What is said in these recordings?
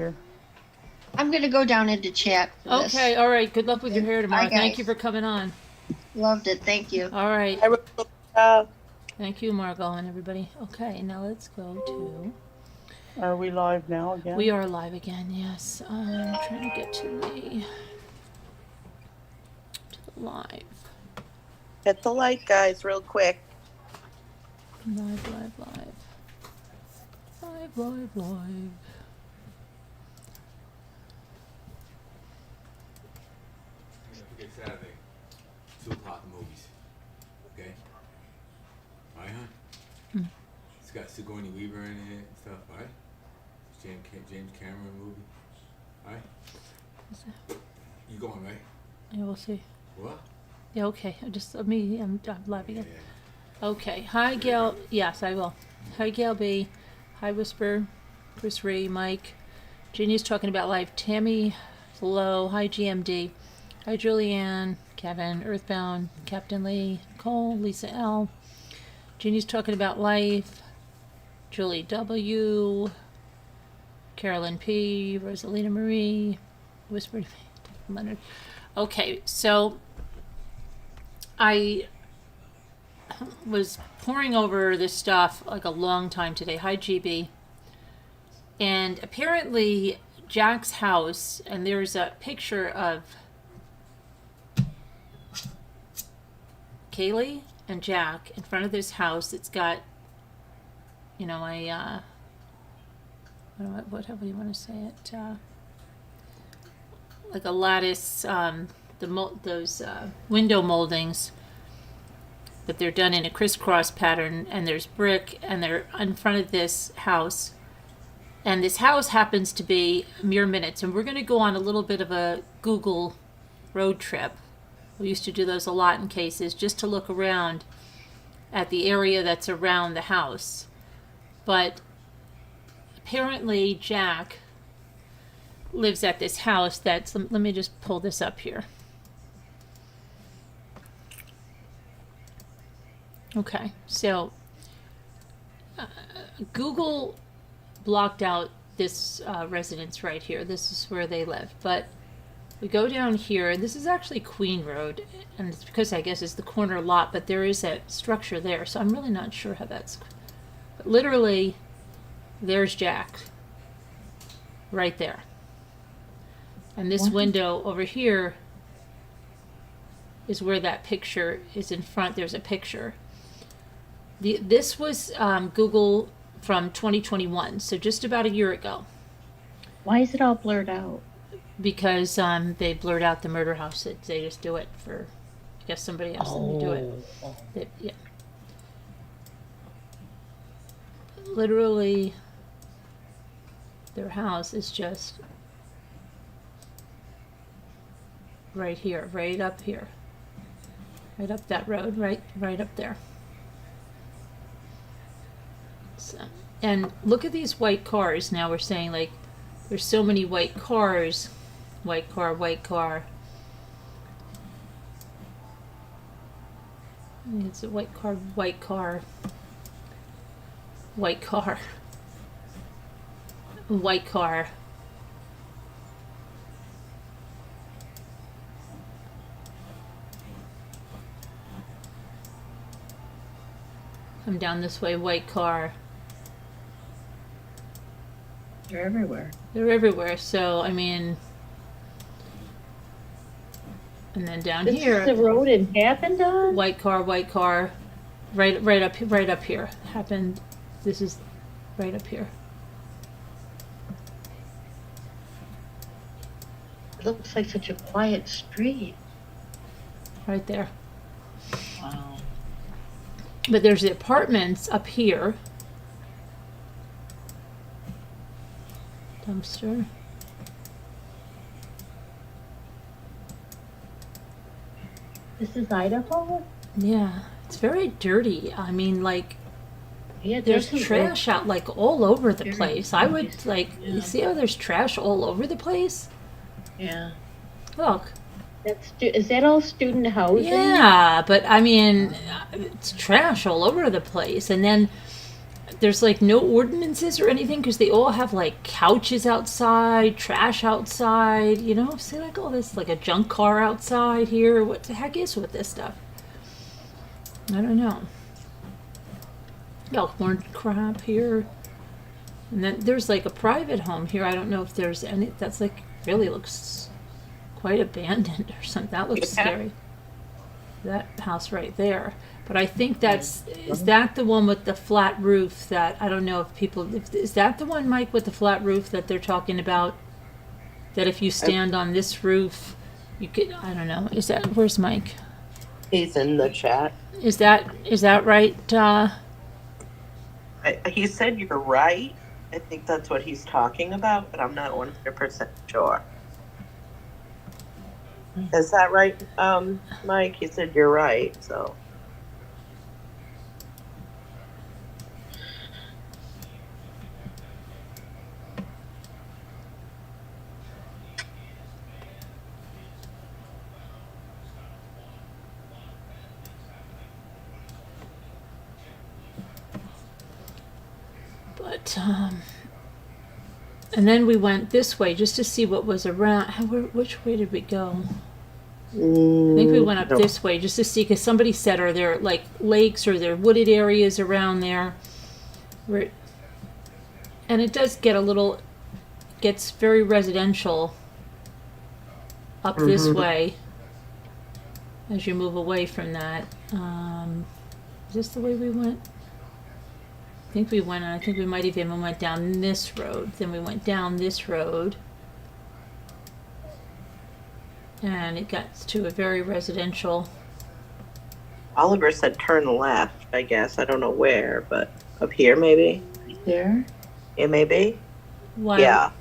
here. I'm going to go down into chat for Okay, this. all right. Good luck with your hair tomorrow. Bye, Thank guys. you for coming on. Loved it. Thank you. All right. Uh, Thank you, Margot, and everybody. Okay, now let's go to... Are we live now again? We are live again, yes. I'm trying to get to the live. Hit the like, guys, real quick. Live, live, live. Live, live, live. Forget Saturday, 2 o'clock movies. Okay? Alright, huh? Mm. It's got Sigourney Weaver in it and stuff, alright? James Cameron movie. Alright? You going, right? Yeah, we'll see. What? Yeah, okay. I'm live again. Yeah. Okay. Hi, Gail. Yes, I will. Hi, Gail B. Hi, Whisper. Chris Ree, Mike. Jeannie's talking about life. Tammy Low. Hi, GMD. Hi, Julianne. Kevin. Earthbound. Captain Lee. Nicole. Lisa L. Jeannie's talking about life. Julie W. Carolyn P. Rosalina Marie. Whisper. Leonard. Okay, so I was poring over this stuff like a long time today. Hi, GB. And apparently Jack's house, and there's a picture of Kaylee and Jack in front of this house. It's got, you know, whatever you want to say it, like a lattice, those window moldings, but they're done in a crisscross pattern, and there's brick, and they're in front of this house. And this house happens to be mere minutes, and we're going to go on a little bit of a Google road trip. We used to do those a lot in cases, just to look around at the area that's around the house. But apparently Jack lives at this house that's, let me just pull this up here. Okay, so Google blocked out this residence right here. This is where they live. But we go down here, and this is actually Queen Road, and it's because I guess it's the corner lot, but there is a structure there, so I'm really not sure how that's... But literally, there's Jack right there. And this window over here is where that picture is in front. There's a picture. This was Google from 2021, so just about a year ago. Why is it all blurred out? Because they blurred out the murder house. They just do it for, I guess somebody asked them to do it. Yeah. Literally, their house is just right here, right up here, right up that road, right up there. So, and look at these white cars. Now we're saying, like, there's so many white cars. White car, white car. It's a white car, white car. White car. White car. Come down this way, white car. They're everywhere. They're everywhere, so, I mean... And then down This here... is the road it happened on? White car, right up here. Happened, this is right up here. It looks like such a quiet street. Right there. Wow. But there's the apartments up here. Dumpster. This is Idaho? Yeah, it's very dirty. I mean, like, Yeah, there's doesn't trash out, like, all over the Very place. I would, nice. like, Yeah. you see how there's trash all over the place? Yeah. Look. Is that all student housing? Yeah, but I mean, it's trash all over the place. And then there's like no ordinances or anything because they all have like couches outside, trash outside, you know, see like all this, like a junk car outside here. What the heck is with this stuff? I don't know. Elkhorn crap here. And then there's like a private home here. I don't know if there's any, that's like really looks quite abandoned or something. That looks scary. That house right there. But I think is that the one with the flat roof that, I don't know if people, is that the one, Mike, with the flat roof that they're talking about? That if you stand on this roof, you could, I don't know, is that, where's Mike? He's in the chat. Is that right? He said you're right. I think that's what he's talking about, but I'm not 100% sure. Is that right, Mike? He said you're right, so. But, and then we went this way just to see what was around. Which way did we go? I think we went up this way just to see, because somebody said, are there like lakes or there wooded areas around there? And it does get gets very residential up this way as you move away from that. Is this the way we went? I think we went, and I think we might even went down this road. Then we went down this road. And it got to a very residential. Oliver said turn left, I guess. I don't know where, but up here maybe? There? It may be. Why? Yeah.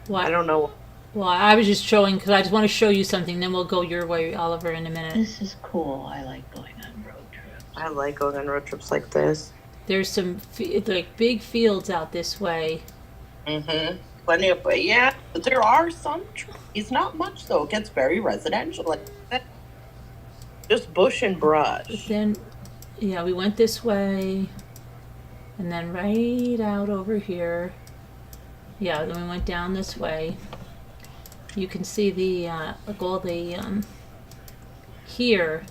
Why? I don't know. Well, I was just showing, because I just want to show you something. Then we'll go your way, Oliver, in a minute. This is cool. I like going on road trips. I like going on road trips like this. There's some like big fields out this way. Mm-hmm. Plenty of, yeah, there are some trees, not much though. It gets very residential, like that. Just bush and But brush. then, yeah, we went this way, and then right out over here. Yeah, then we went down this way. You can see the like all the here.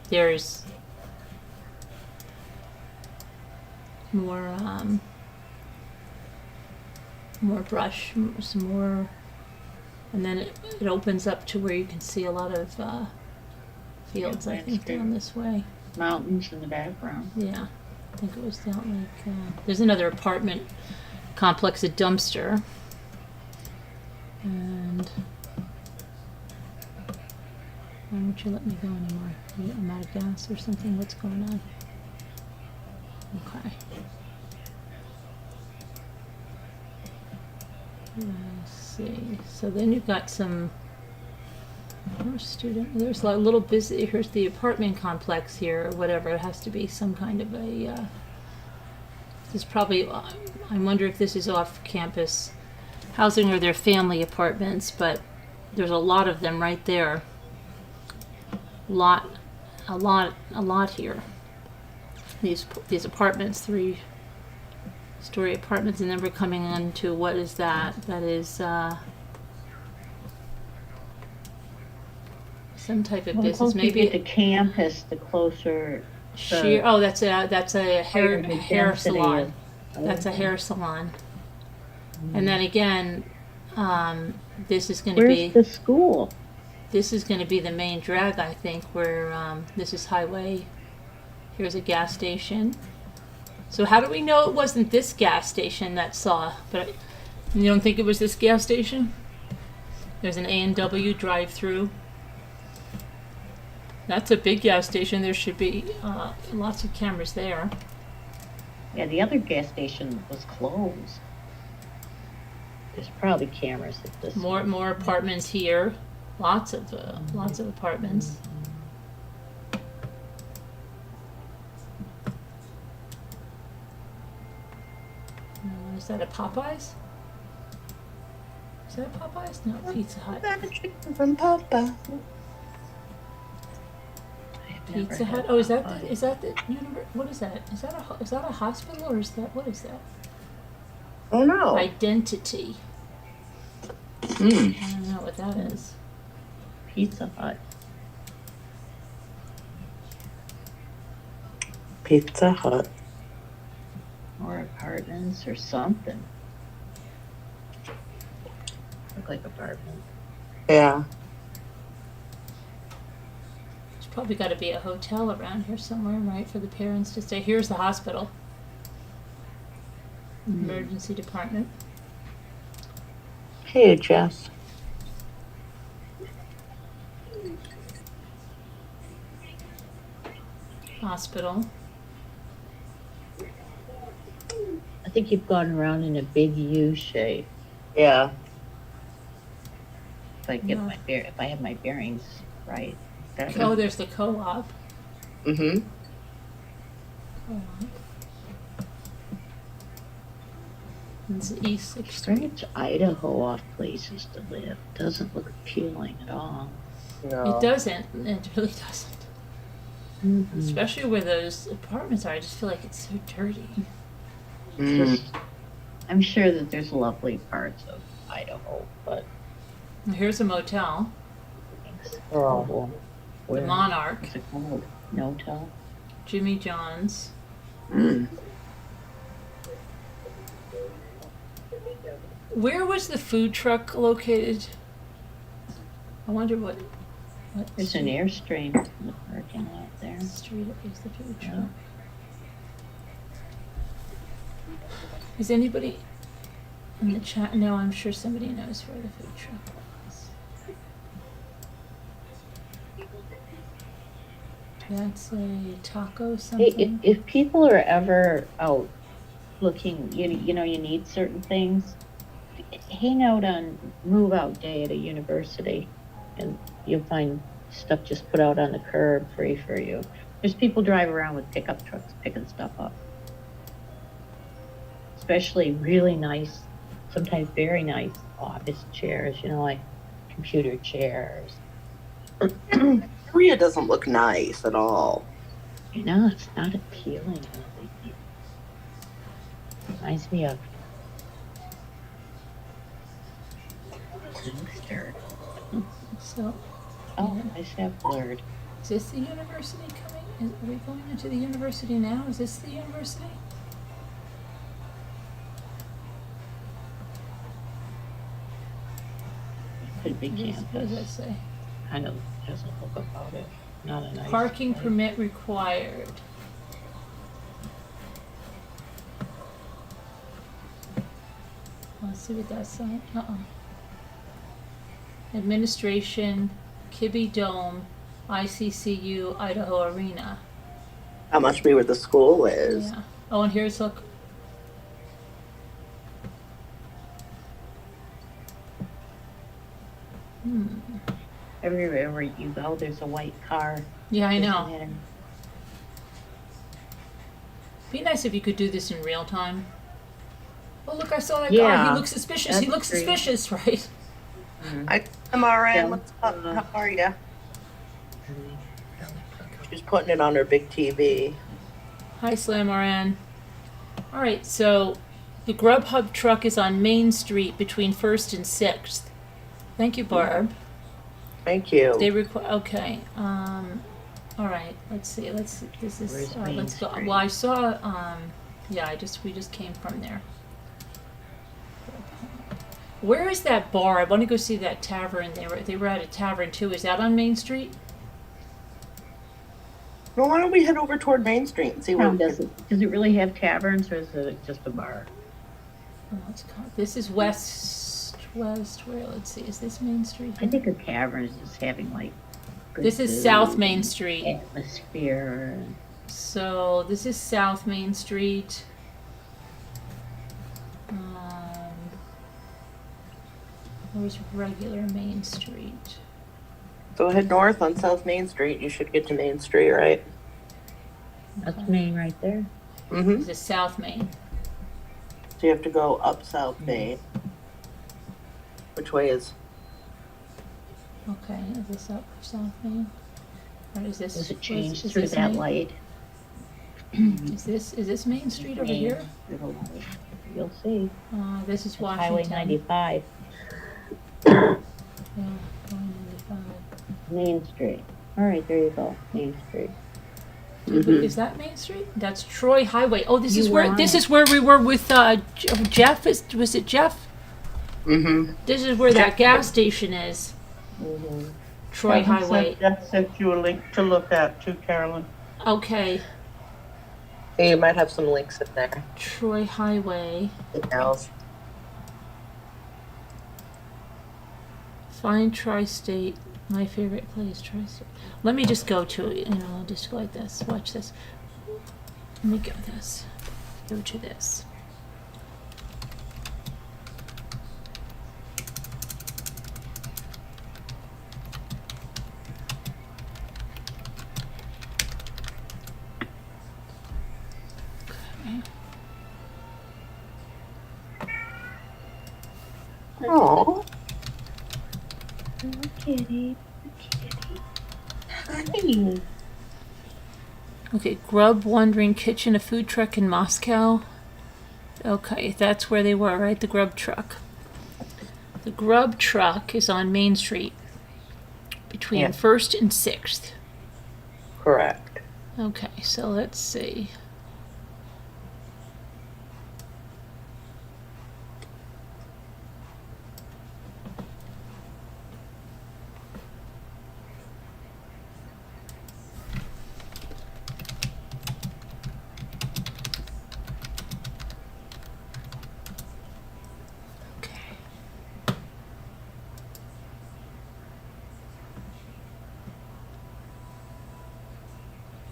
There's more brush, some more, and then it opens up to where you can see a lot of fields. Yeah, I think landscape. down this way. Mountains in the background. Yeah, I think it was down like there's another apartment complex, a dumpster, and why won't you let me go anymore? I'm out of gas or something. What's going on? Okay. Let's see. So then you've got some more student. There's a little busy. Here's the apartment complex here, or whatever. It has to be some kind of a. This is probably. I wonder if this is off-campus housing or their family apartments, but there's a lot of them right there. A lot here. These apartments, 3-story apartments, and then we're coming into what is that? That is some type of Well, the business. closer you Maybe get to campus, the closer. sheer. Oh, that's a higher the hair density salon. is. That's a Okay. hair salon. And then again, this is going to Where's be the school? this is going to be the main drag, I think. Where this is highway. Here's a gas station. So how do we know it wasn't this gas station that saw? But you don't think it was this gas station? There's an A&W drive-through. That's a big gas station. There should be lots of cameras there. Yeah, the other gas station was closed. There's probably cameras at this. More apartments here. Lots of apartments. Is that a Popeyes? Is that a Popeyes? No, Pizza Hut. That chicken from Papa. I have Never Pizza had Hut. Oh, is that Popeye. the, is that the what is that? Is that a hospital or is that what is that? Oh no. Identity. Hmm. I don't know what that is. Pizza Hut. Pizza Hut. Or apartments or something. Look like apartments. Yeah. There's probably got to be a hotel around here somewhere, right, for the parents to stay. Here's the hospital. Emergency department. Hey, Jess. Hospital. I think you've gone around in a big U shape. Yeah. If I get my if I have my bearings right. Oh, there's the co-op. Mm-hmm. Co-op. It's East 6th Street. Strange Idaho off places to live. Doesn't look appealing at all. No. It doesn't. It really doesn't. Mm-hmm. Especially where those apartments are. I just feel like it's so dirty. I'm sure that there's lovely parts of Idaho, but Here's a motel. it's Oh. horrible. The Where Monarch. is it called? No tell. Jimmy John's. Mm. Where was the food truck located? I wonder what There's an Airstream in the parking lot there. street is the food truck. Yeah. Is anybody in the chat? No, I'm sure somebody knows where the food truck is. That's a taco Hey, something. if people are ever out looking, you know, you need certain things, hang out on move out day at a university and you'll find stuff just put out on the curb free for you. There's people drive around with pickup trucks picking stuff up. Especially really nice, sometimes very nice office chairs, you know, like computer chairs. Korea doesn't look nice at all. You know, it's not appealing. Reminds me of Gangster. So, Oh, I just have blurred. is this the university coming? Are we going into the university now? Is this the university? Could be What does that campus. say? Kind of doesn't look about it. Not a nice Parking place. permit required. Let's see what that's on. Administration, Kibbe Dome, ICCU, Idaho Arena. That must be where the school is. Yeah. Oh, and here's look. Everywhere you go, there's a white car. Yeah, I know. Isn't there? Be nice if you could do this in real time. Oh, look, I saw that guy. Yeah, He looks suspicious. He that's looks great. suspicious, right? Hi, MRN. Yeah. What's up? How are ya? She's putting it on her big TV. Hi, Slam RN. All right, so the Grubhub truck is on Main Street between 1st and 6th. Thank you, Barb. Thank you. They require. Okay. All right. Let's see. This is. Where's Main Let's go. Street? Well, I saw. Yeah. We just came from there. Where is that bar? I want to go see that tavern. They were at a tavern too. Is that on Main Street? Well, why don't we head over toward Main Street and see where Does it really have taverns or is it just a bar? Oh, it's called. This is West. Where? Let's see. Is this Main Street? I think a tavern is just having like good This is food, South Main Street. atmosphere. So this is South Main Street. Where's regular Main Street? So head north on South Main Street. You should get to Main Street, right? That's Main right there. Mm-hmm. This is South Main. So you have to go up South Main. Which way is? Okay, is this up South Main? Or is this? Does it change is through this that Main? light? Is this Main Street over here? Through the light. You'll see. This is It's Washington. Highway 95, Yeah, Highway 95. Main Street. All right, there you go, Main Street. Is that Main Street? That's Troy Highway. Oh, this You is were where on this it. is where we were with Jeff. Was it Jeff? Mm-hmm. This is where that gas station is. Mm-hmm. Troy Kevin Highway. Jeff sent you a link to look at too, Carolyn. Okay, You might have some links in there. Troy Highway. Emails. Find Tri-State. My favorite place, Tri-State. Let me just go to it. I'll just go like this. Watch this. Let me go this. Go to this. Oh. Kitty. Hi. Okay, Grub Wandering Kitchen, a food truck in Moscow. Okay, that's where they were, right? The Grub truck. The Grub truck is on Main Street between Yeah. 1st and 6th. Correct. Okay, so let's see.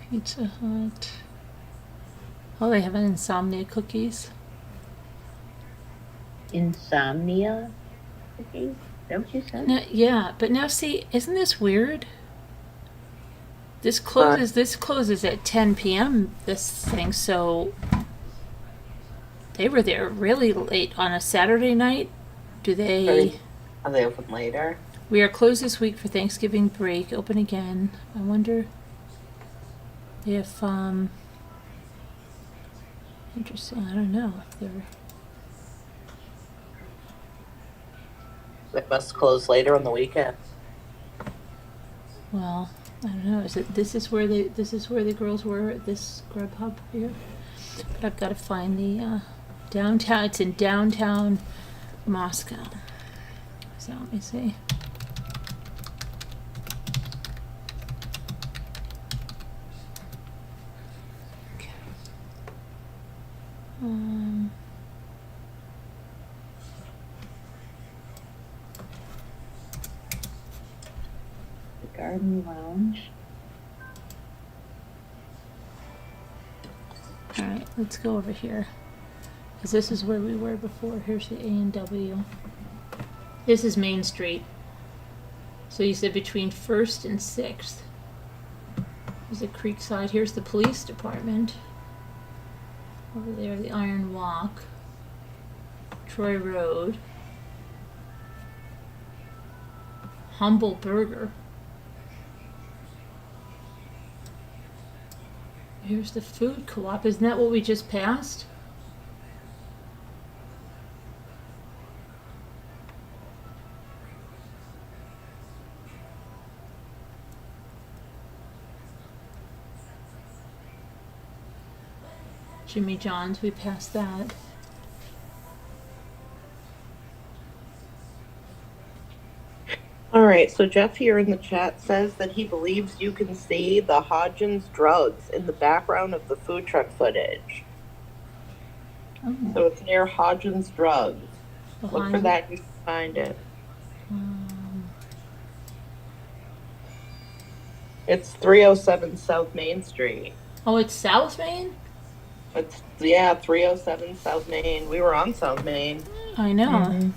Pizza Hut. Oh, they have insomnia cookies. Insomnia? Okay, is that what you said? Now, yeah, but now see, isn't this weird? This closes at 10 p.m. This thing, so they were there really late on a Saturday night. Do they? Are they open later? We are closed this week for Thanksgiving break. Open again. I wonder if interesting. I don't know if they're. They must close later on the weekend. Well, I don't know. This is where the girls were at this Grubhub here. But I've got to find the downtown. It's in downtown Moscow. So let me see. Okay. The Garden Lounge. All right, let's go over here. Because this is where we were before. Here's the A&W. This is Main Street. So you said between 1st and 6th. There's the Creekside. Here's the police department. Over there, the Iron Walk. Troy Road. Humble Burger. Here's the food co-op. Isn't that what we just passed? Jimmy John's, we passed that. All right, so Jeff here in the chat says that he believes you can see the Hodgins drugs in the background of the food truck footage. Oh, So it's near Hodgins drugs. Look for behind- that, you can find it. It's 307 South Main Street. Oh, it's South Main? It's, yeah, 307 South Main. We were on South Main. I know. Mm-hmm.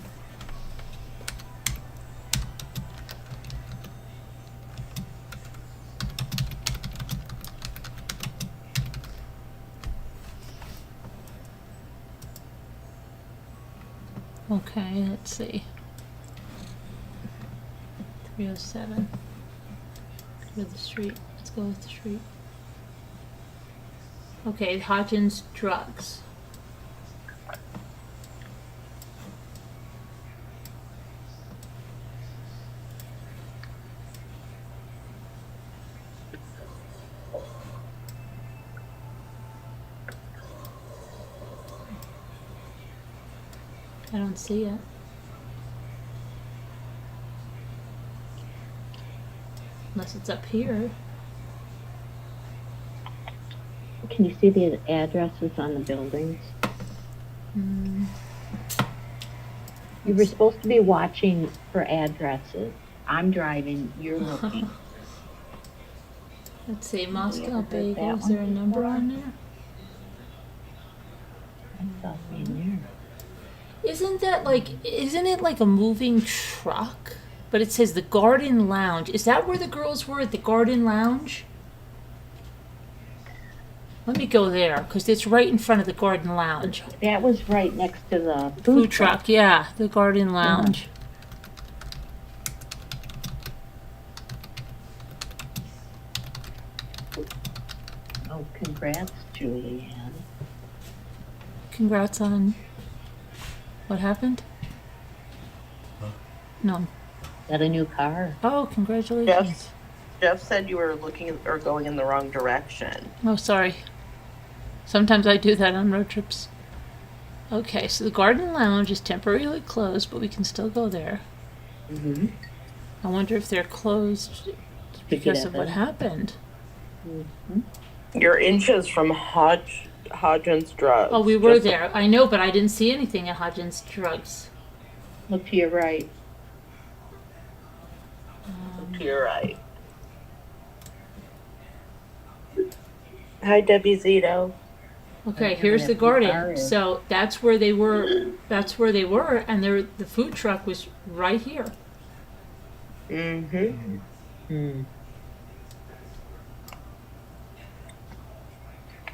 Okay, let's see. 307. Go to the street. go with the street. Okay, Hodgins Drugs. I don't see it. Unless it's up here. Can you see the addresses on the buildings? Mm. You were supposed to be watching for addresses. I'm driving, you're looking. Let's see, ever Moscow heard Bagel. that Is there a one number before? on there? I saw something Isn't it like a moving truck? But it says the Garden Lounge. Is that where the girls were, at the Garden Lounge? Let me go there, because it's right in front of the Garden Lounge. there. That was right next to the Food truck, yeah, the Garden Lounge. Oh, congrats, Julianne. Congrats on what happened? No. Got a new car. Oh, congratulations. Jeff said you were looking or going in the wrong direction. Oh, sorry. Sometimes I do that on road trips. Okay, so the Garden Lounge is temporarily closed, but we can still go there. Mm-hmm. I wonder if they're closed because of what happened. Mm-hmm. You're inches from Hodgins Drugs. Oh, we were Just- there. I know, but I didn't see anything at Hodgins Drugs. Look to your right. To your right. Hi, Debbie Zito. Okay, I here's the never know where the car garden. is. So that's where they were. That's where they were, and the food truck was right here. Mm-hmm. Hmm.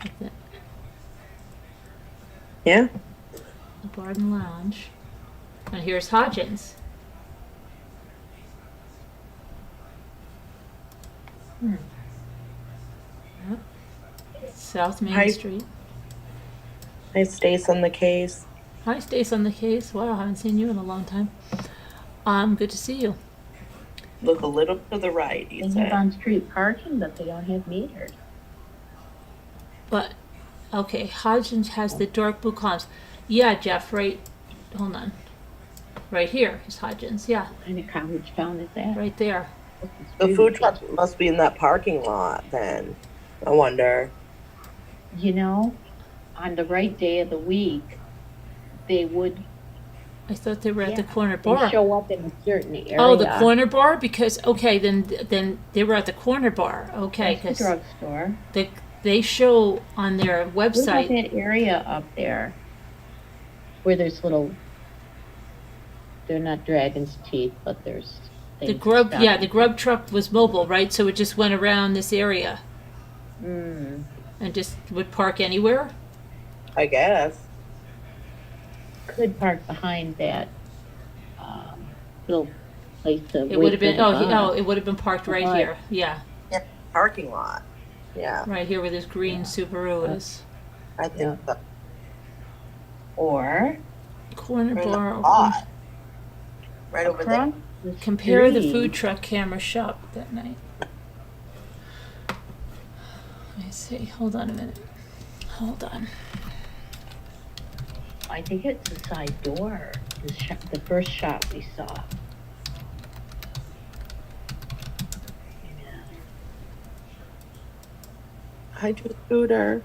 Like that. Yeah. The Garden Lounge, and here's Hodgins. Hmm. Yep. South Main Hi. Street. Hi, Stace on the case. Hi, Stace on the case. Wow, I haven't seen you in a long time. Good to see you. Look a little to the right, he They have said. on-street parking, but they don't have meters. But, okay, Hodgins has the dark blue columns. Yeah, Jeff, right, hold on. Right here is Hodgins, yeah, What kind of college town is that? right there. The food truck must be in that parking lot then. I wonder. You know, on the right day of the week, they would I thought they were at the Yeah, corner they bar. show up in a certain area. Oh, the corner bar? Because, okay, then they were at the corner bar, okay, That's the because drugstore. they show on their What about website, that area up there where there's little, they're not dragon's teeth, but there's the things grub, stuck. yeah, the grub truck was mobile, right? So it just went around this area Mm. and just would park anywhere? I guess. Could park behind that little place to It wait would have for been, the bus. it would have been parked right But- here, yeah, Parking lot. Yeah, right here where this green Subaru is. I think so. Or Corner Or in the bar. lot. Right over there. across the Compare the street. food truck camera shop that night. Let me see. Hold on a minute. Hold on. I think it's the side door, the first shop we saw. Yeah. Hi, to Scooter.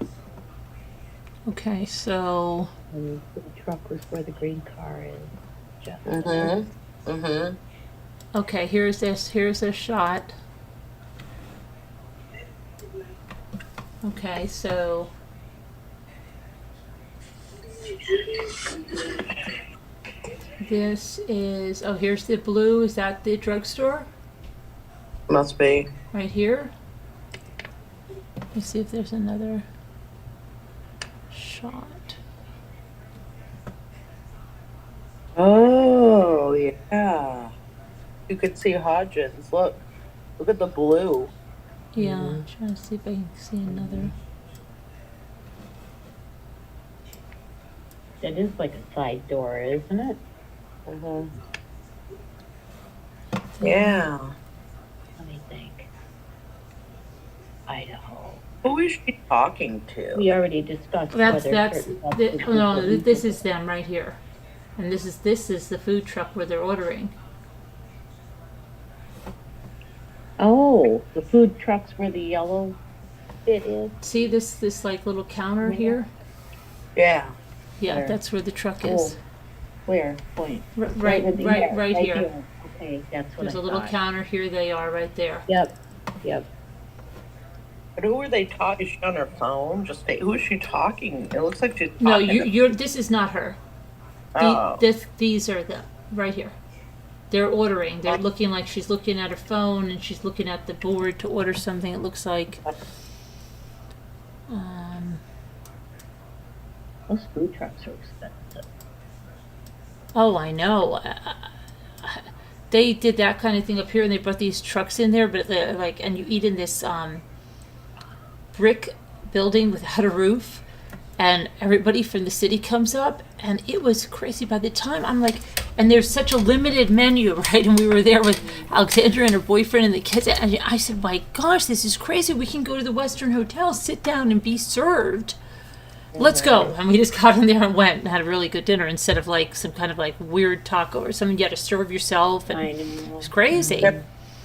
Okay, so And the truck was where the green car is. Jeff. Mm-hmm. Mm-hmm. okay, here's a shot. Okay, so this is, oh, here's the blue. Is that the drugstore? Must be. Right here? Let me see if there's another shot. Oh, yeah. You could see Hodgins. Look at the blue. Yeah, trying to see if I can see another. That is like a side door, isn't it? Mhm. Yeah. Let me think. Idaho. Who is she talking to? We already discussed That's whether that's certain the, substances no. are This legal. is them right here, and this is the food truck where they're ordering. Oh, the food trucks where the yellow bit is. See this like little counter Yeah. here? Yeah. Yeah, Where? that's where the truck is. Oh, where? Point. Right with the- right yeah, right here. Okay, that's what There's I a little thought. counter here. They are right there. Yep. Yep. But who are they talking? Is she on her phone? Who is she talking? It looks like she's talking. No, to- you're. This is not her. Oh. These are the right here. They're ordering. They're looking like she's looking at her phone and she's looking at the board to order something. It looks like. Those food trucks are expensive. Oh, I know. They did that kind of thing up here, and they brought these trucks in there, but they're like, and you eat in this brick building without a roof, and everybody from the city comes up, and it was crazy. By the time I'm like, and there's such a limited menu, right? And we were there with Alexandra and her boyfriend and the kids, and I said, "My gosh, this is crazy. We can go to the Western Hotel, sit down, and be served." Let's go. And we just got in there and went and had a really good dinner instead of like some kind of like weird taco or something you had to serve yourself. And I it know. was crazy.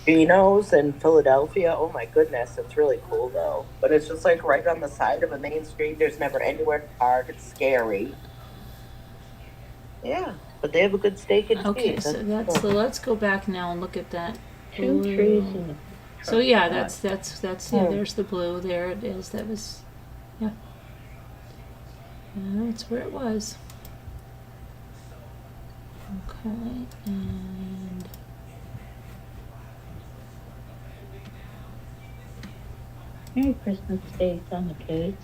Geno's in Philadelphia. Oh my goodness, it's really cool though. But it's just like right on the side of a main street. There's never anywhere to park. It's scary. Yeah, but they have a good steak and Okay, cheese. so That's so cool. let's go back now and look at that. Two blue. trees in the So yeah, that's yeah. Hmm. There's the blue. There it is. That was yeah. And that's where it was. Okay, and Merry Christmas days on the kids.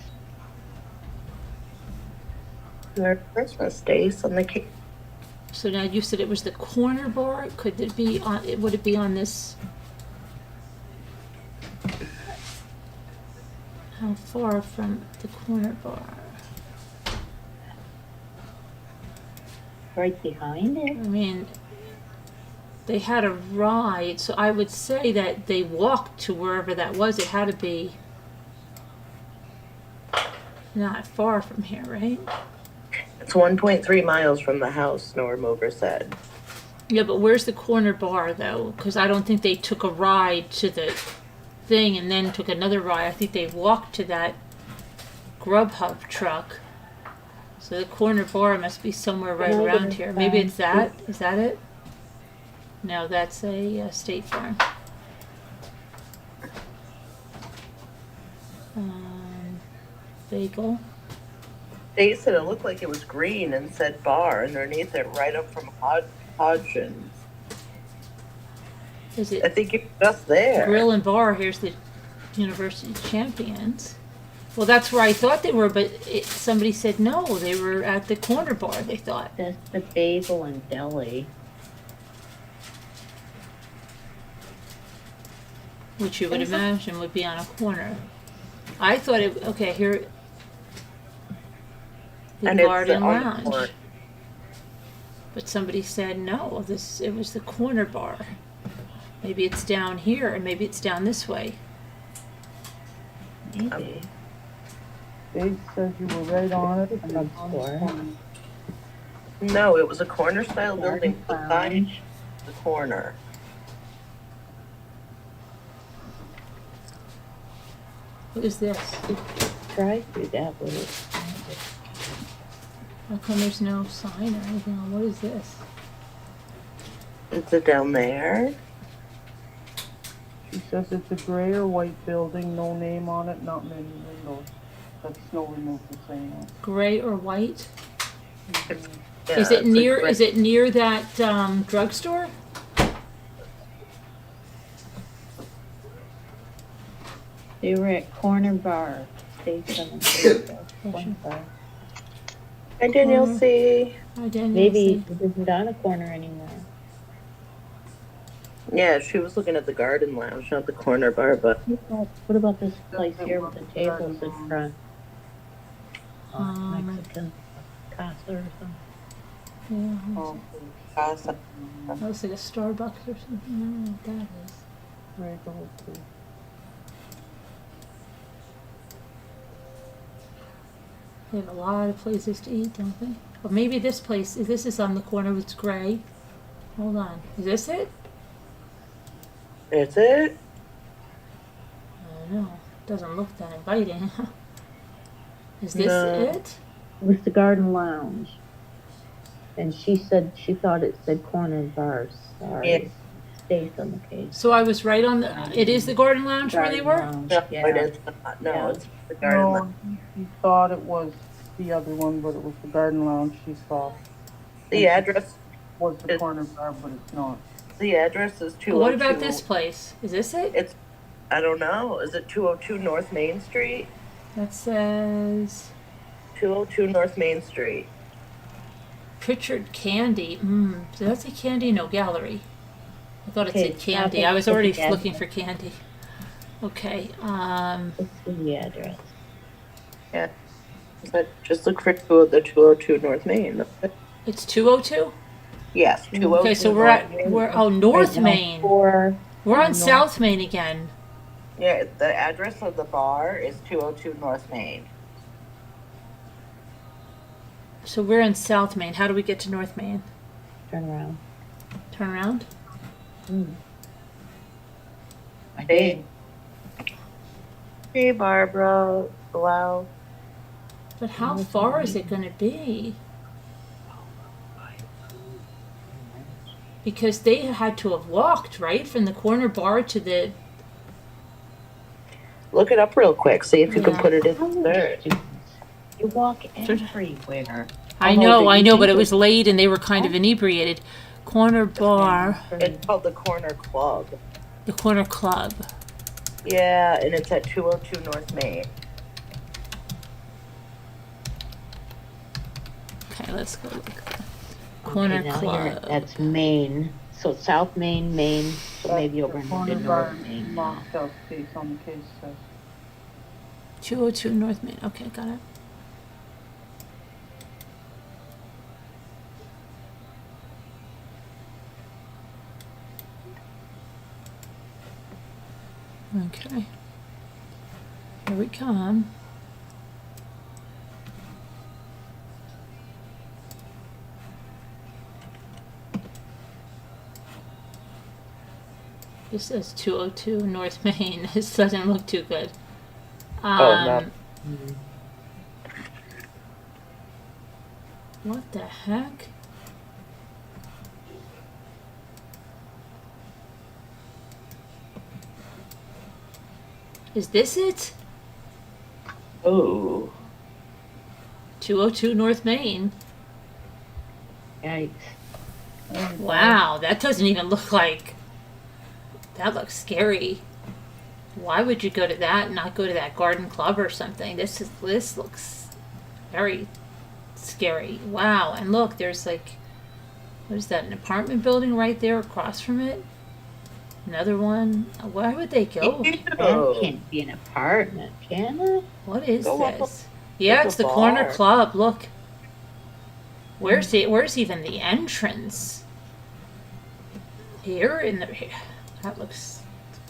Merry Christmas days on the cake. so now you said it was the corner bar. Could it be on? Would it be on this? How far from the corner bar? Right behind it. I mean, they had a ride, so I would say that they walked to wherever that was. It had to be not far from here, right? It's 1.3 miles from the house, snow remover said. Yeah, but where's the corner bar, though? Because I don't think they took a ride to the thing and then took another ride. I think they walked to that Grubhub truck. So the corner bar must be somewhere right Maybe around it's, here. Maybe it's that. Is that it? No, that's a State Farm. Bagel. They said it looked like it was green and said bar underneath it, right up from Hodgins. Is I it think it's just there. Grill and Bar? Here's the University Champions. Well, that's where I thought they were, but somebody said no. They were at the corner bar. They thought. That's the bagel and deli. Which you would imagine would be on a corner. I thought it. Okay, here. The And it's Garden on the Lounge. corner. But somebody said no. It was the corner bar. Maybe it's down here, and maybe it's down this way. Maybe. Dave says you were right on it. And it's on the Drugstore. corner. No, it was a corner style building Garden beside Lounge. the corner. What is this? Drive through that way. How come there's no sign or anything on? What is this? Is it down there? She says it's a gray or white building, no name on it, not many windows. That's snow removal saying that. Gray or white? Yeah, Is it it's a near? gray- Is it near that drugstore? They were at Corner Bar. Station and Corner Bar. Hi, Danielle C. I didn't Maybe see. it isn't on a corner anymore. Yeah, she was looking at the garden lounge, not the corner bar, but What about this place here with the tables in front? Mexican casa or something. Yeah, Oh, casa. that looks like a Starbucks or something. I don't know what that is. very cool, too. They have a lot of places to eat, don't they? Or maybe this place, this is on the corner with gray. Hold on. Is this it? Is it? I don't know. Doesn't look that inviting. Is this No. it? It was the garden lounge. And she said she thought it said corner bar. Sorry. Yeah. Stays on the case. So I was right on the. It is the garden lounge where they were. Lounge, No, yeah. it is not. No, Yeah. it's the garden lounge. No, she thought it was the other one, but it was the garden lounge she saw. The address Was the corner bar, but it's not. The address is 202. What about this place? Is this it? I don't know. Is it 202 North Main Street? That says 202 North Main Street. Pritchard Candy. So that's a candy, no gallery. I thought it Okay, said candy. stop I it. was already Yeah. looking for candy. Okay. Let's see the address. Yeah. But just look for the 202 North Main. It's 202? Yes, 202. Okay, so we're North Right now, Main. Or We're on North. South Main again. Yeah, the address of the bar is 202 North Main. So we're in South Main. How do we get to North Main? turn around. Turn around? Hey. Hey, Barbara. Wow. But how far is it going to be? Because they had to have walked, right? From the corner bar to the. Look it up real quick. See if you can Yeah. put it in there. You walk everywhere. I know, but it was late and they were kind of inebriated. Corner bar, It's called the Corner Club. the corner club. Yeah, and it's at 202 North Main. Okay, let's go look. Corner Okay, now you're- club. That's Main. So South Main, Main. So maybe over The into corner North bar Main. locked out case on the case says. 202 North Main. Okay, got it. Okay. Here we come. This says 202 North Main. This doesn't look too good. no. What the heck? Is this it? Oh. 202 North Main. Yikes. Wow, that doesn't even look like. That looks scary. Why would you go to that and not go to that garden club or something? This looks very scary. Wow, and look, there's like, what is that? An apartment building right there across from it. Another one. Why would they go? That can't be an apartment, can it? What is Go up this? Yeah, it's it's a the corner bar. club. Look. Where's even the entrance? Here in the. That looks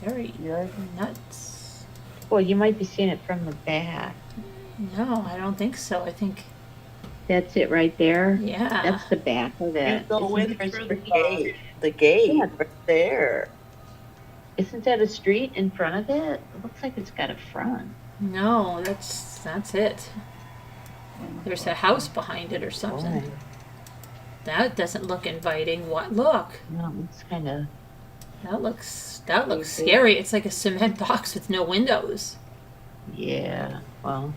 very Yeah, nuts. Well, you might be seeing it from the back. No, I don't think so. I think, That's it right there. yeah. That's the back of You it. go in Isn't through there the a street- gate. The gate Yeah. right there. Isn't that a street in front of it? It looks like it's got a front. No, that's it. There's a house behind it or something. Boy. That doesn't look inviting. What? Look. No, it's kind of. That looks scary. It's like a cement box with no windows. Yeah. Well,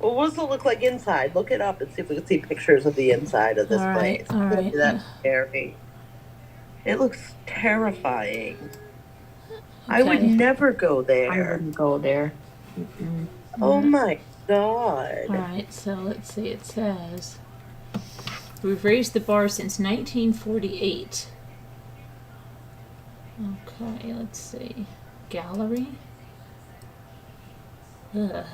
Well, what does it look like inside? Look it up and see if we can see pictures of the inside of this All right, place. all right. That's scary. It looks terrifying. I would Okay. never go I there. wouldn't go there. Mm-mm. Oh my god. All right, so let's see. It says we've raised the bar since 1948. Okay, let's see. Gallery. Ugh.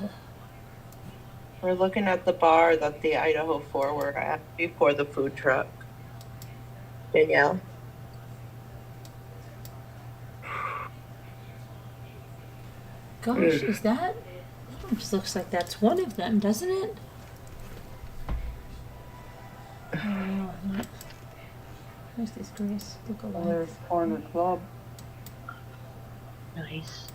We're looking at the bar that the Idaho 4 were at before the food truck. Danielle? Gosh, is that? It just looks like that's one of them, doesn't it? Oh, no. Where's this Grace look And alike? there's Corner Club. Nice.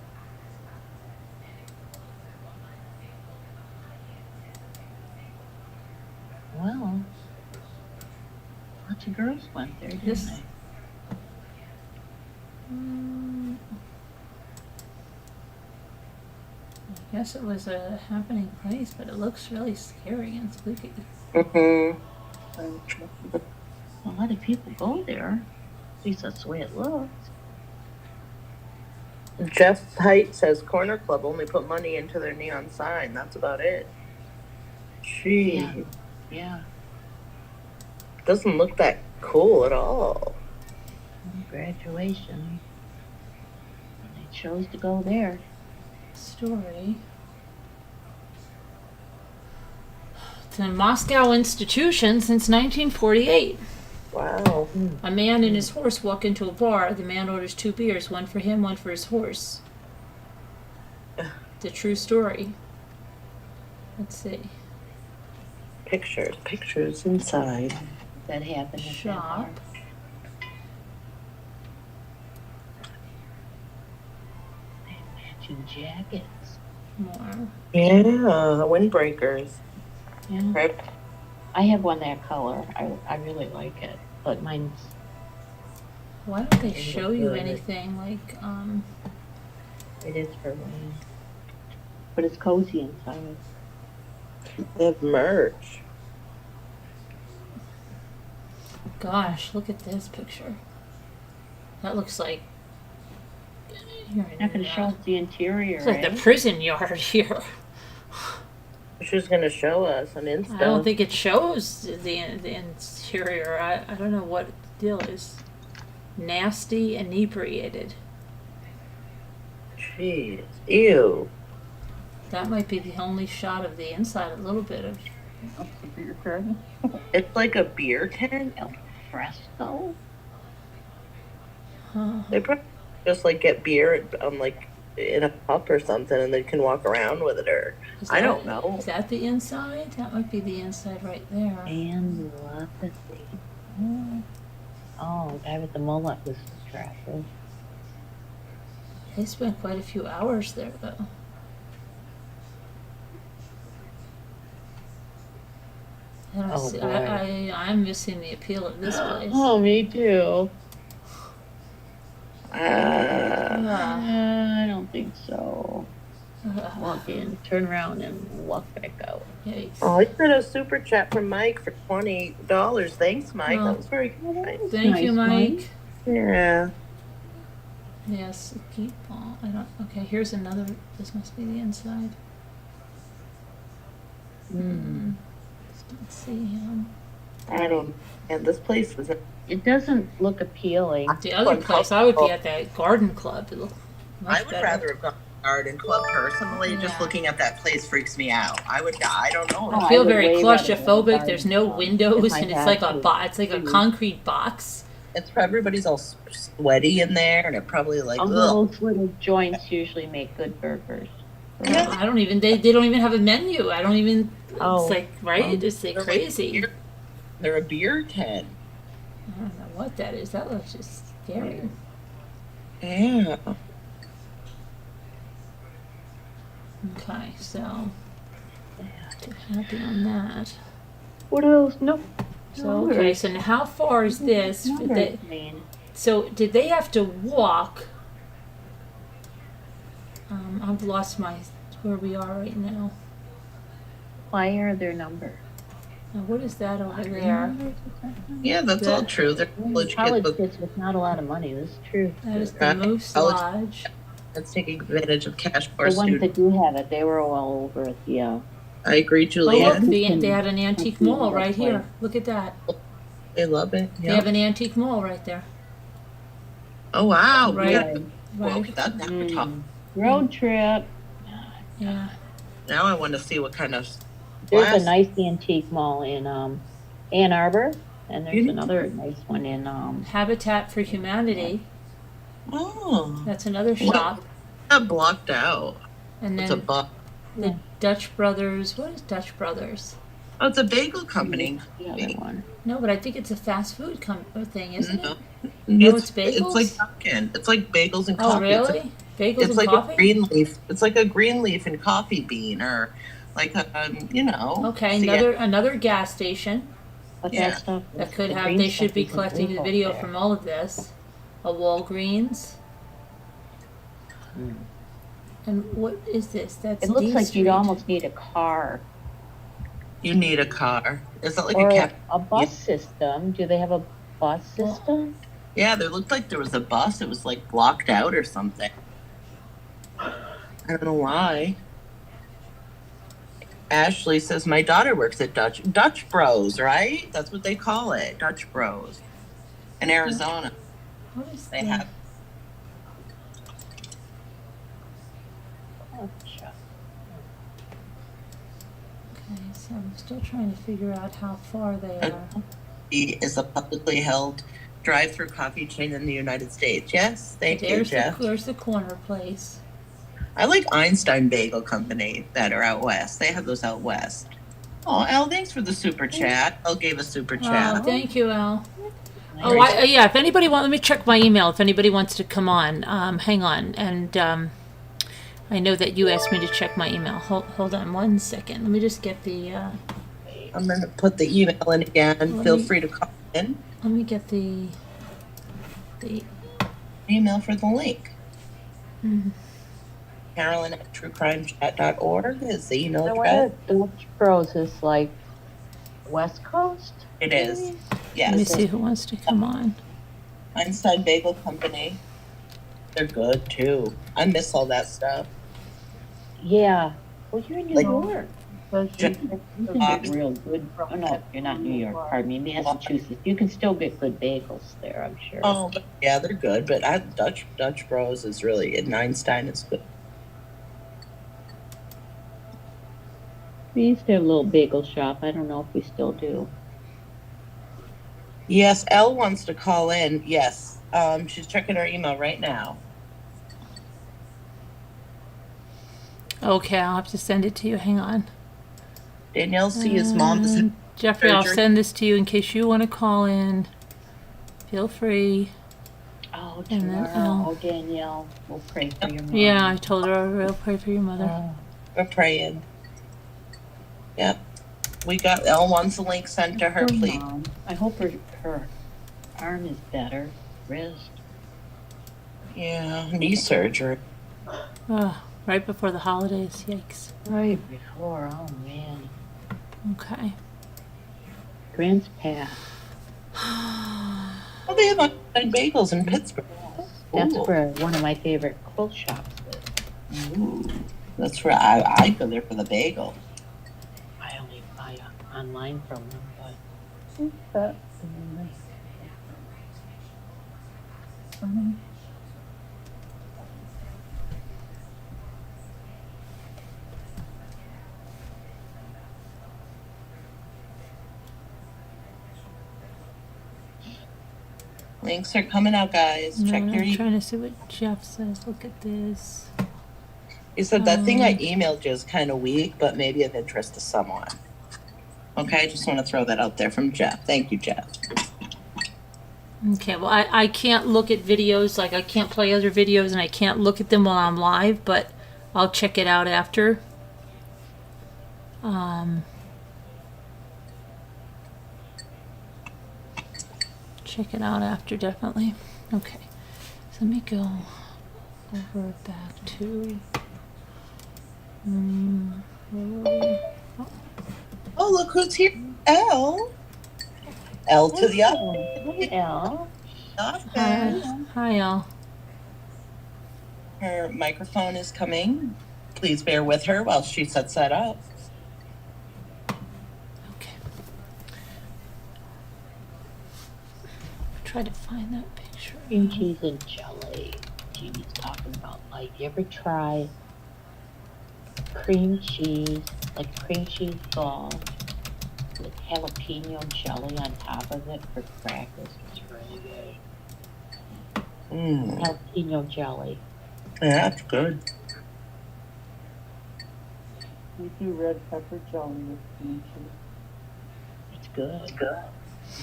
Well, lots of girls went there, didn't This- they? I guess it was a happening place, but it looks really scary and spooky. Mm-hmm. A lot of people go there. At least that's the way it looks. Jeff Height says Corner Club only put money into their neon sign. That's about it. Gee, Yeah. Yeah. doesn't look that cool at all. Graduation. And they chose to go there. Story. It's a Moscow institution since 1948. Wow. A man and his horse walk into a bar. The man orders 2 beers, one for him, one for his horse. It's a true story. Let's see. Pictures inside. That happened at Shop. that bar. They had matching jackets. More. Yeah, windbreakers. Yeah. Right. I have one that color. I really like it. But mine's Why don't they It show looks you good. anything like it is for women. But it's cozy inside. They have merch. gosh, look at this picture. That looks like you're in, Not gonna show us the interior, it's like right? the prison yard here. She's gonna show us on Insta. I don't think it shows the interior. I don't know what the deal is. Nasty, inebriated. Jeez. Ew. That might be the only shot of the inside. A little bit of. That's the beer garden. It's like a beer tent. El fresco? They probably just like get beer like in a cup or something, and they can walk around with it. Or Is I that- don't know. Is that the inside? That might be the inside right there. And telepathy. Oh, the guy with the mullet was attractive. They spent quite a few hours there, though. I don't Oh, see, boy. I'm missing the appeal of this place. Oh, me too. Ah, I don't think so. Walk in, turn around, and walk back out. yikes. Oh, I got a super chat from Mike for $20. Thanks, Mike. Oh. That was very kind. Thank you, nice, Mike. Mike. Yeah. Yes, keep on. I don't. Okay, here's another. This must be the inside. Just don't see him. I don't. And this place is. It doesn't look appealing. The other place, I would be at that garden club. It looked much I would better. rather have gone to the garden club personally. Just Yeah. looking at that place freaks me out. I don't know. Oh, I feel I would very way rather go to claustrophobic. There's no garden club windows, if I and it's had like a to. it's like a concrete box. It's everybody's all sweaty in there, and it probably like. All Ugh. those little joints usually make good burgers. Yeah. I don't even. They don't even have a menu. I don't even. Oh. It's like right. It's like They're crazy. They're a beer tent. I don't know what that is. That looks just scary. Yeah. Okay, so happy on that. What else? No. So okay, so now how far is this? So did they have to walk? I've lost where we are right now. Fire their number. Now what is that over there? Yeah, that's all true. They're college College kids, but kids with not a lot of money. This is true. That is the Right. Moose College- Lodge. that's taking advantage of cash The poor ones students. that do have it, they were all over at the. I agree, Oh look, Julianne. they had an antique mall right here. Look at that. They love it. They Yeah. have an antique mall right there. Oh, wow. Right. We gotta Right. look at that now. We're talking. Road trip. Yeah. Now I want to see what kind of There's a glass. nice antique mall in Ann Arbor, and there's Really? another nice one in Habitat for Humanity. Oh, That's another shop. that blocked out. And It's a then the Dutch Brothers. What is Dutch Brothers? Oh, it's a bagel company. the other one. No, but I think it's a fast food thing, isn't No. it? No, it's bagels? It's like Dunkin'. It's like bagels and Oh, coffee. really? Bagels It's and like coffee? a green leaf. It's like a green leaf and coffee bean, or like a, Okay, see, another gas station But Yeah. that stuff. that could the have. green They should stuff be isn't collecting the legal video there. from all of this. A Walgreens. Mm. And what is this? That's It looks D like Street. you'd almost need a car you need a car. Is that like or a cab? a bus system. Do they have a bus system? Yeah, there looked like there was a bus. It was like blocked out or something. I don't know why. Ashley says my daughter works at Dutch Bros, right? That's what they call it, Dutch Bros. In Arizona, What is they that? have. Gotcha. Okay, so I'm still trying to figure out how far they are. Is a publicly held drive-through coffee chain in the United States. Yes, thank you, Jeff. There's the corner place. I like Einstein Bagel Company that are out west. They have those out west. Oh, Elle, thanks for the super chat. Elle gave a super Oh, chat. thank you, Al. Nice. Oh, yeah. If anybody let me check my email. If anybody wants to come on, hang on. And I know that you asked me to check my email. Hold on 1 second. Let me just get the. I'm going to put the email in again. Feel free to call in. Let me get the. Email for the link. Mhm. Carolyn at truecrimechat.org is the email I address. wonder if Dutch Bros is like West Coast? It is. Let me Yes. see who wants to come on. Einstein Bagel Company. They're good too. I miss all that stuff. Yeah. Well, you're in New Like- York. Just- You can get real good. Oh, no, you're not New York. Pardon me, Massachusetts. You can still get good bagels there, I'm sure. Oh, but yeah, they're good. But Dutch Bros is really, in Einstein is good. We used to have a little bagel shop. I don't know if we still do. Yes, Elle wants to call in. Yes. She's checking her email right now. Okay, I'll have to send it to you. Hang on. Danielle C's mom is in Jeffrey, I'll surgery. send this to you in case you want to call in. Feel free. Oh, And then, tomorrow. Oh, Danielle, we'll pray for your mom. Yeah, I told her I'll pray for your mother. Oh, We're praying. Yep. We got Elle wants a link sent to her, poor please. Mom. I hope her arm is better. Wrist. Yeah, knee surgery. Oh, right before the holidays. Yikes. Right before. Oh, man. Okay. Grants Pass. Oh, they have Einstein Bagels in Pittsburgh. That's Ooh. where one of my favorite quilt shops is. Ooh. That's where I go there for the bagel. I only buy online from them, but Links are coming out, guys. Check No, your I'm email. trying to see what Jeff says. Look at this. He said that thing I emailed you is kind of weak, but maybe of interest to someone. Okay, I just want to throw that out there from Jeff. Thank you, Jeff. Okay, well, I can't look at videos, like I can't play other videos and I can't look at them while I'm live, but I'll check it out after. Check it out after, definitely. Okay, so let me go over back to. Where were we? Oh, look who's here. Elle. Elle to the Elle. Hi, hi, all. Her microphone is coming. Please bear with her while she sets that up. Okay. Try to find that picture. Cream cheese and jelly. Jeannie's talking about, like, you ever try cream cheese, like cream cheese balls with jalapeno jelly on top of it for crackers? It's really good. Jalapeno jelly. Yeah, that's good. We do red pepper jelly with cream cheese. It's good.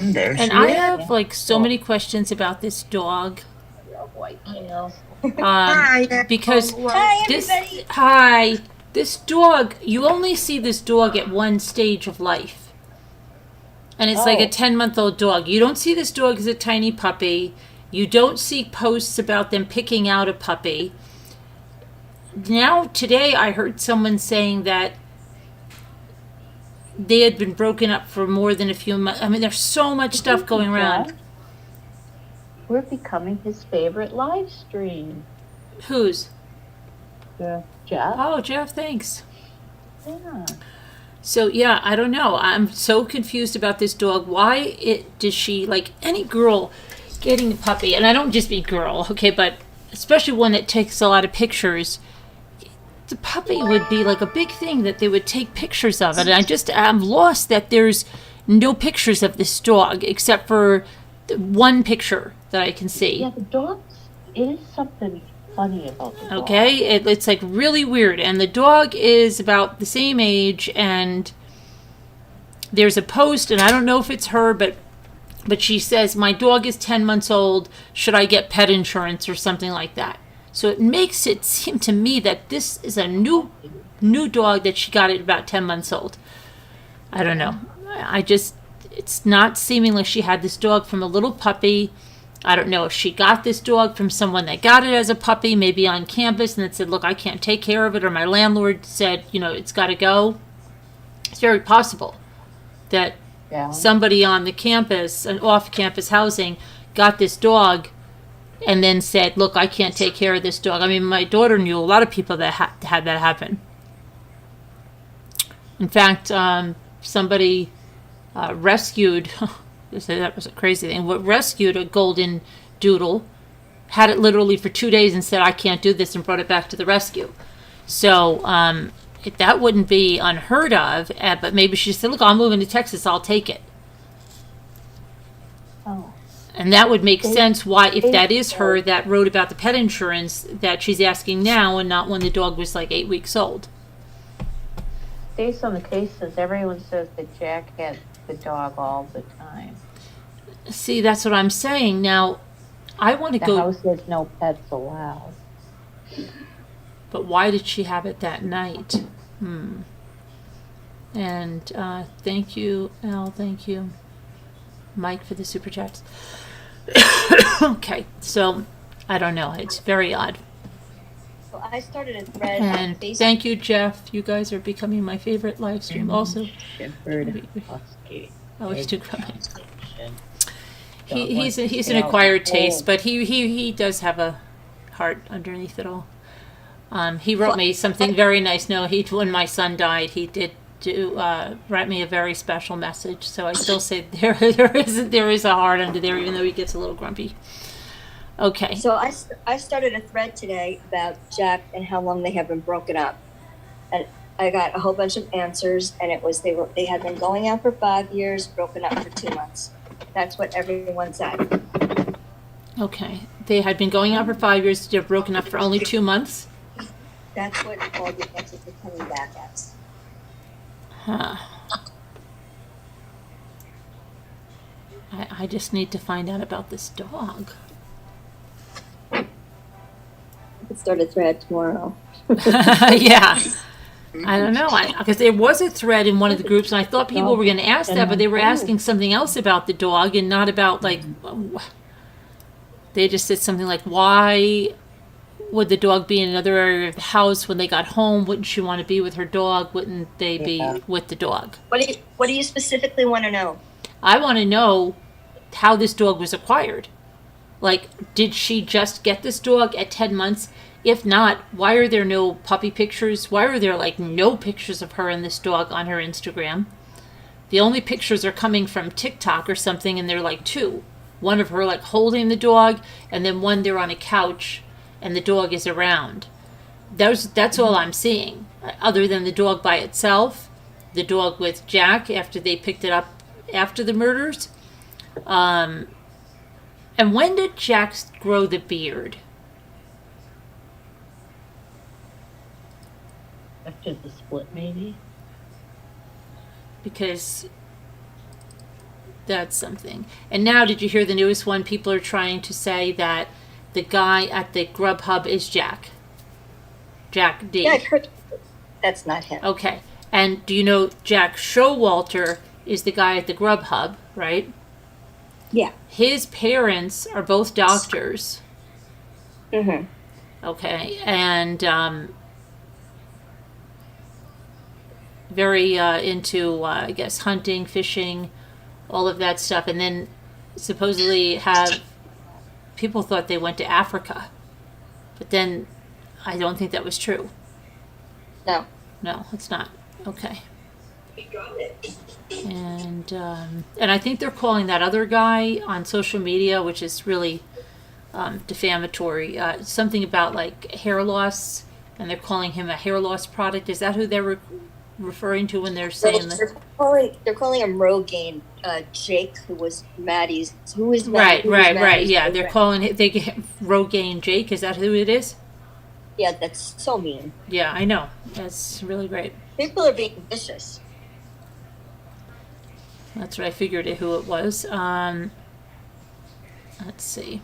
There's And I have like so many questions about this dog. I love white cake. Because this dog, you only see this dog at one stage of life. And it's like a 10-month-old dog. You don't see this dog as a tiny puppy. You don't see posts about them picking out a puppy. Now, today, I heard someone saying that they had been broken up for more than a few months. I mean, there's so much stuff going around. We're becoming his favorite live stream. Whose? Yeah. Jeff? Oh, Jeff, thanks. Yeah. So, yeah, I don't know. I'm so confused about this dog. Why does she, like any girl getting a puppy, and I don't just mean girl, okay, but especially one that takes a lot of pictures, the puppy would be like a big thing that they would take pictures of it. And I'm lost that there's no pictures of this dog except for the one picture that I can see. Yeah, the dogs, it is something funny about the dog. Okay, it's like really weird. And the dog is about the same age, and there's a post, and I don't know if it's her, but she says, my dog is 10 months old, should I get pet insurance or something like that? So it makes it seem to me that this is a new dog that she got at about 10 months old. I don't know. It's not seeming like she had this dog from a little puppy. I don't know if she got this dog from someone that got it as a puppy, maybe on campus, and it said, look, I can't take care of it, or my landlord said, it's got to go. It's very possible that somebody on the campus, an off-campus housing, got this dog and then said, look, I can't take care of this dog. I mean, my daughter knew a lot of people that had that happen. In fact, somebody rescued, that was a crazy thing, rescued a golden doodle, had it literally for 2 days and said, I can't do this, and brought it back to the rescue. So that wouldn't be unheard of, but maybe she said, look, I'm moving to Texas, I'll take it. Oh. And that would make sense why, if that is her that wrote about the pet insurance, that she's asking now and not when the dog was like 8 weeks old. Based on the cases, everyone says that Jack had the dog all the time. See, that's what I'm saying. Now, I want to The go... house has no pets allowed. But why did she have it that night? And thank you, Al, thank you, Mike, for the super chats. Okay, so I don't know. It's very odd. So I started a thread And on Facebook. thank you, Jeff. You guys are becoming my favorite live stream also. Shepherd Husky. Oh, he's too grumpy. Don't He's want to an stay out acquired in the cold. taste, but he does have a heart underneath it all. He wrote me something very nice. No, when my son died, he did write me a very special message. So I still say there is a heart under there, even though he gets a little grumpy. Okay. So I started a thread today about Jack and how long they have been broken up, and I got a whole bunch of answers, and it was they had been going out for 5 years, broken up for 2 months. That's what everyone said. Okay. They had been going out for 5 years. They're broken up for only 2 months. That's what all the answers are coming back as. Huh. I just need to find out about this dog. I could start a thread tomorrow. Yeah. I don't know. Because there was a thread in one of the groups, and I thought people were going to ask that, but they were asking something else about the dog and not about, like, they just said something like, why would the dog be in another area of the house when they got home? Wouldn't she want to be with her dog? Wouldn't they be with the dog? What do you specifically want to know? I want to know how this dog was acquired. Like, did she just get this dog at 10 months? If not, why are there no puppy pictures? Why are there, like, no pictures of her and this dog on her Instagram? The only pictures are coming from TikTok or something, and they're like 2. one of her like holding the dog, and then one they're on a couch, and the dog is around. That's all I'm seeing, other than the dog by itself, the dog with Jack after they picked it up after the murders. And when did Jack grow the beard? After the split, maybe? Because that's something. And now, did you hear the newest one? People are trying to say that the guy at the Grubhub is Jack. Jack D. Yeah, I heard that's not him. Okay. And do you know Jack Showalter is the guy at the Grubhub, right? Yeah. His parents are both doctors. Mm-hmm. Okay. And very into, I guess, hunting, fishing, all of that stuff. And then supposedly people thought they went to Africa. But then I don't think that was true. No. No, it's not. Okay. And I think they're calling that other guy on social media, which is really defamatory, something about like hair loss, and they're calling him a hair loss product. Is that who they're referring to when they're saying that? They're calling him Rogaine. Jake, who was Maddie's, Right. Yeah, they're calling it. They get Rogaine Jake. Is that who it is? Yeah, that's so mean. Yeah, I know. That's really great. People are being vicious. That's what I figured who it was. Let's see.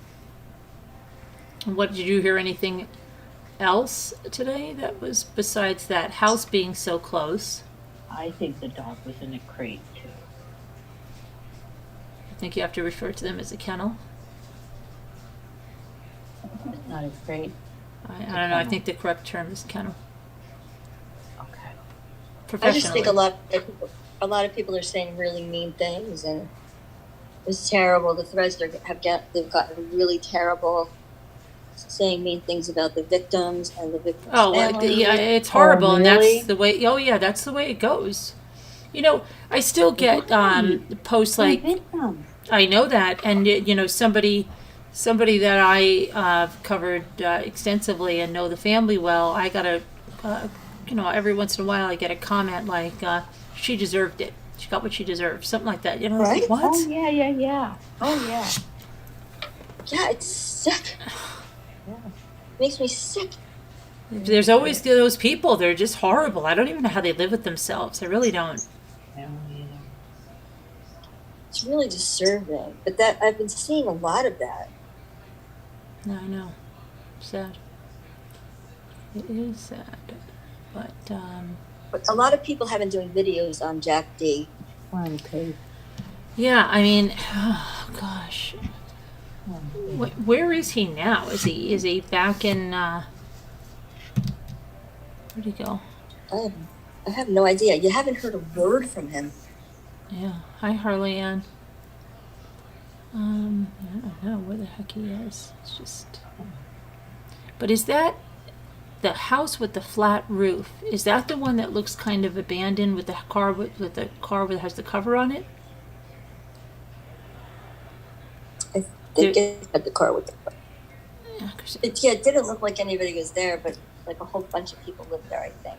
What, did you hear anything else today that was besides that house being so close? I think the dog was in a crate too. I think you have to refer to them as a kennel. It's not a crate. I don't know. I think the correct term is kennel. Okay. I just think Professionally. a lot of people are saying really mean things, and it's terrible. The threads they've gotten really terrible, saying mean things about the victims and the victims' Oh, well, families. yeah, it's horrible, and really? that's the way. Oh, yeah, that's the way it goes. You know, I still get posts like, I know that, and somebody that I covered extensively and know the family well. I got every once in a while I get a comment like, "She deserved it. She got what she deserved," something like that. It's Right? like, what? Oh yeah. Oh yeah. Yeah, it's sick. Yeah. Makes me sick. There's always those people. They're just horrible. I don't even know how they live with themselves. I really don't. Yeah. It's really disturbing. But that I've been seeing a lot of that. No, I know. Sad. It is sad. But But a lot of people have been doing videos on Jack D. One case. yeah, I mean, oh gosh. Where is he now? Is he back in where'd he go? I have no idea. You haven't heard a word from him. Yeah. Hi, Harley Ann. I don't know where the heck he is. It's just. But is that the house with the flat roof? Is that the one that looks kind of abandoned with the car that has the cover on it? I think it had the car with the Yeah, 'cause it didn't look like anybody was there, but like a whole bunch of people lived there, I think.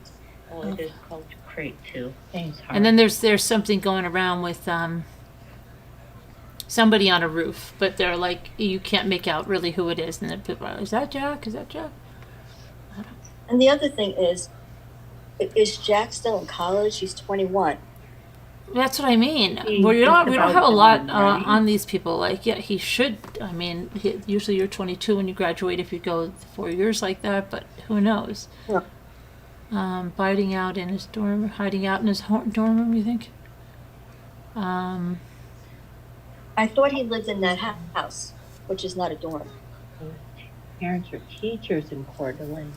Oh, it is called crate too. Thanks, Harvey. and then there's something going around with somebody on a roof, but they're like you can't make out really who it is, and then people are, is that Jack? Is that Jack? And the other thing is Jack still in college? He's 21. That's what I mean. He We don't thinks have a about lot them, right? on these people. Like, yeah, he should. I mean, usually you're 22 when you graduate if you go 4 years like that, but who knows? Yeah. Hiding out in his dorm room, you think? I thought he lived in that house, which is not a dorm. Parents are teachers in Coeur d'Alene.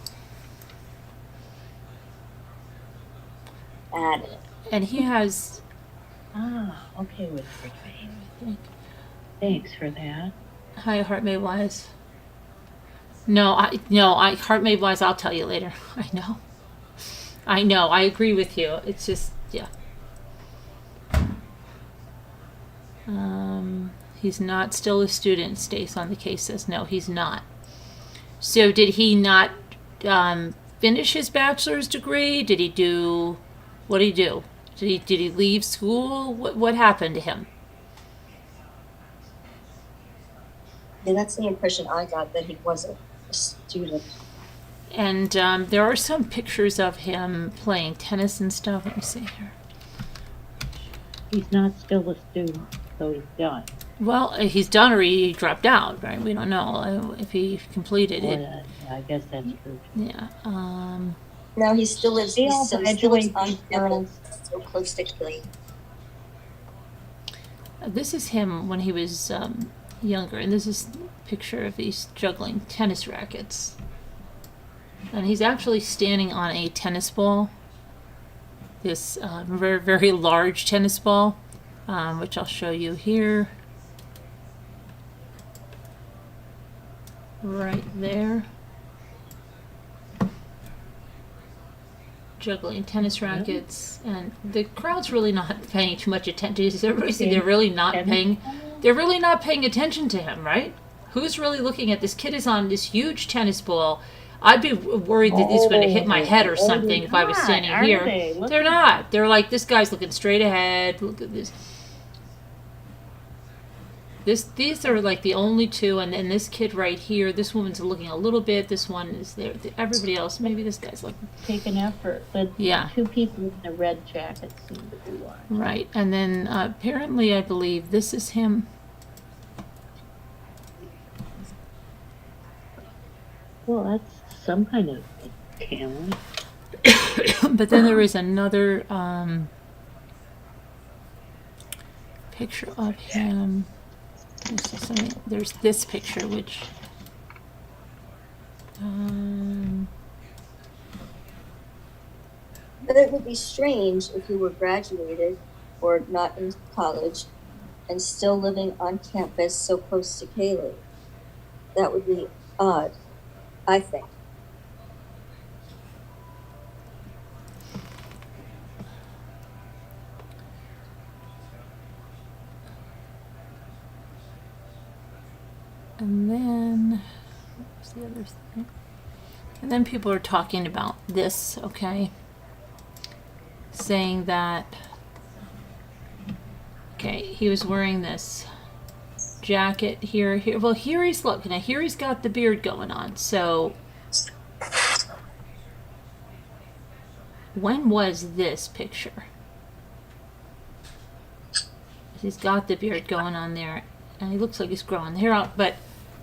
And he has. Ah, okay, with I think. Thanks for that. Hi, Heart Made Wise. No, Heart Made Wise. I'll tell you later. I know. I agree with you. It's just, yeah. He's not still a student. Stace on the case says no, he's not. So did he not finish his bachelor's degree? Did he do? What did he do? Did he leave school? What happened to him? Yeah, that's the impression I got, that he wasn't a student. And there are some pictures of him playing tennis and stuff. Let me see here. He's not still a student, so he's done. Well, he's done or he dropped out, right? We don't know if he completed it. Well, I guess that's true. Yeah. No, he still lives. They He all still lives graduate on these campus, so close to Kelly. This is him when he was younger, and this is a picture of he's juggling tennis rackets. And he's actually standing on a tennis ball. This very, very large tennis ball, which I'll show you here. Right there. Juggling tennis rackets, and the crowd's really not paying too much attention. Does everybody see they're really not paying? They're really not paying attention to him, right? Who's really looking at this kid? Is on this huge tennis ball. I'd be worried that he's going to hit my head or something if I was standing here. They're not. They're like, this guy's looking straight ahead. Look at this. These are like the only two, and then this kid right here. This woman's looking a little bit. This one is there. Everybody else, maybe this guy's looking. Take an effort, but Yeah. two people in the red jackets seem to be watching. Right, and then apparently, I believe this is him. Well, that's some kind of talent. But then there is another picture of him. There's this picture, which But it would be strange if he were graduated or not in college and still living on campus so close to Kaylee. That would be odd, I think. and then what's the other thing? And then people are talking about this, okay? Saying that, okay, he was wearing this jacket here. Well, here he's looking. Now, here he's got the beard going on. So, when was this picture? He's got the beard going on there, and he looks like he's growing the hair out, but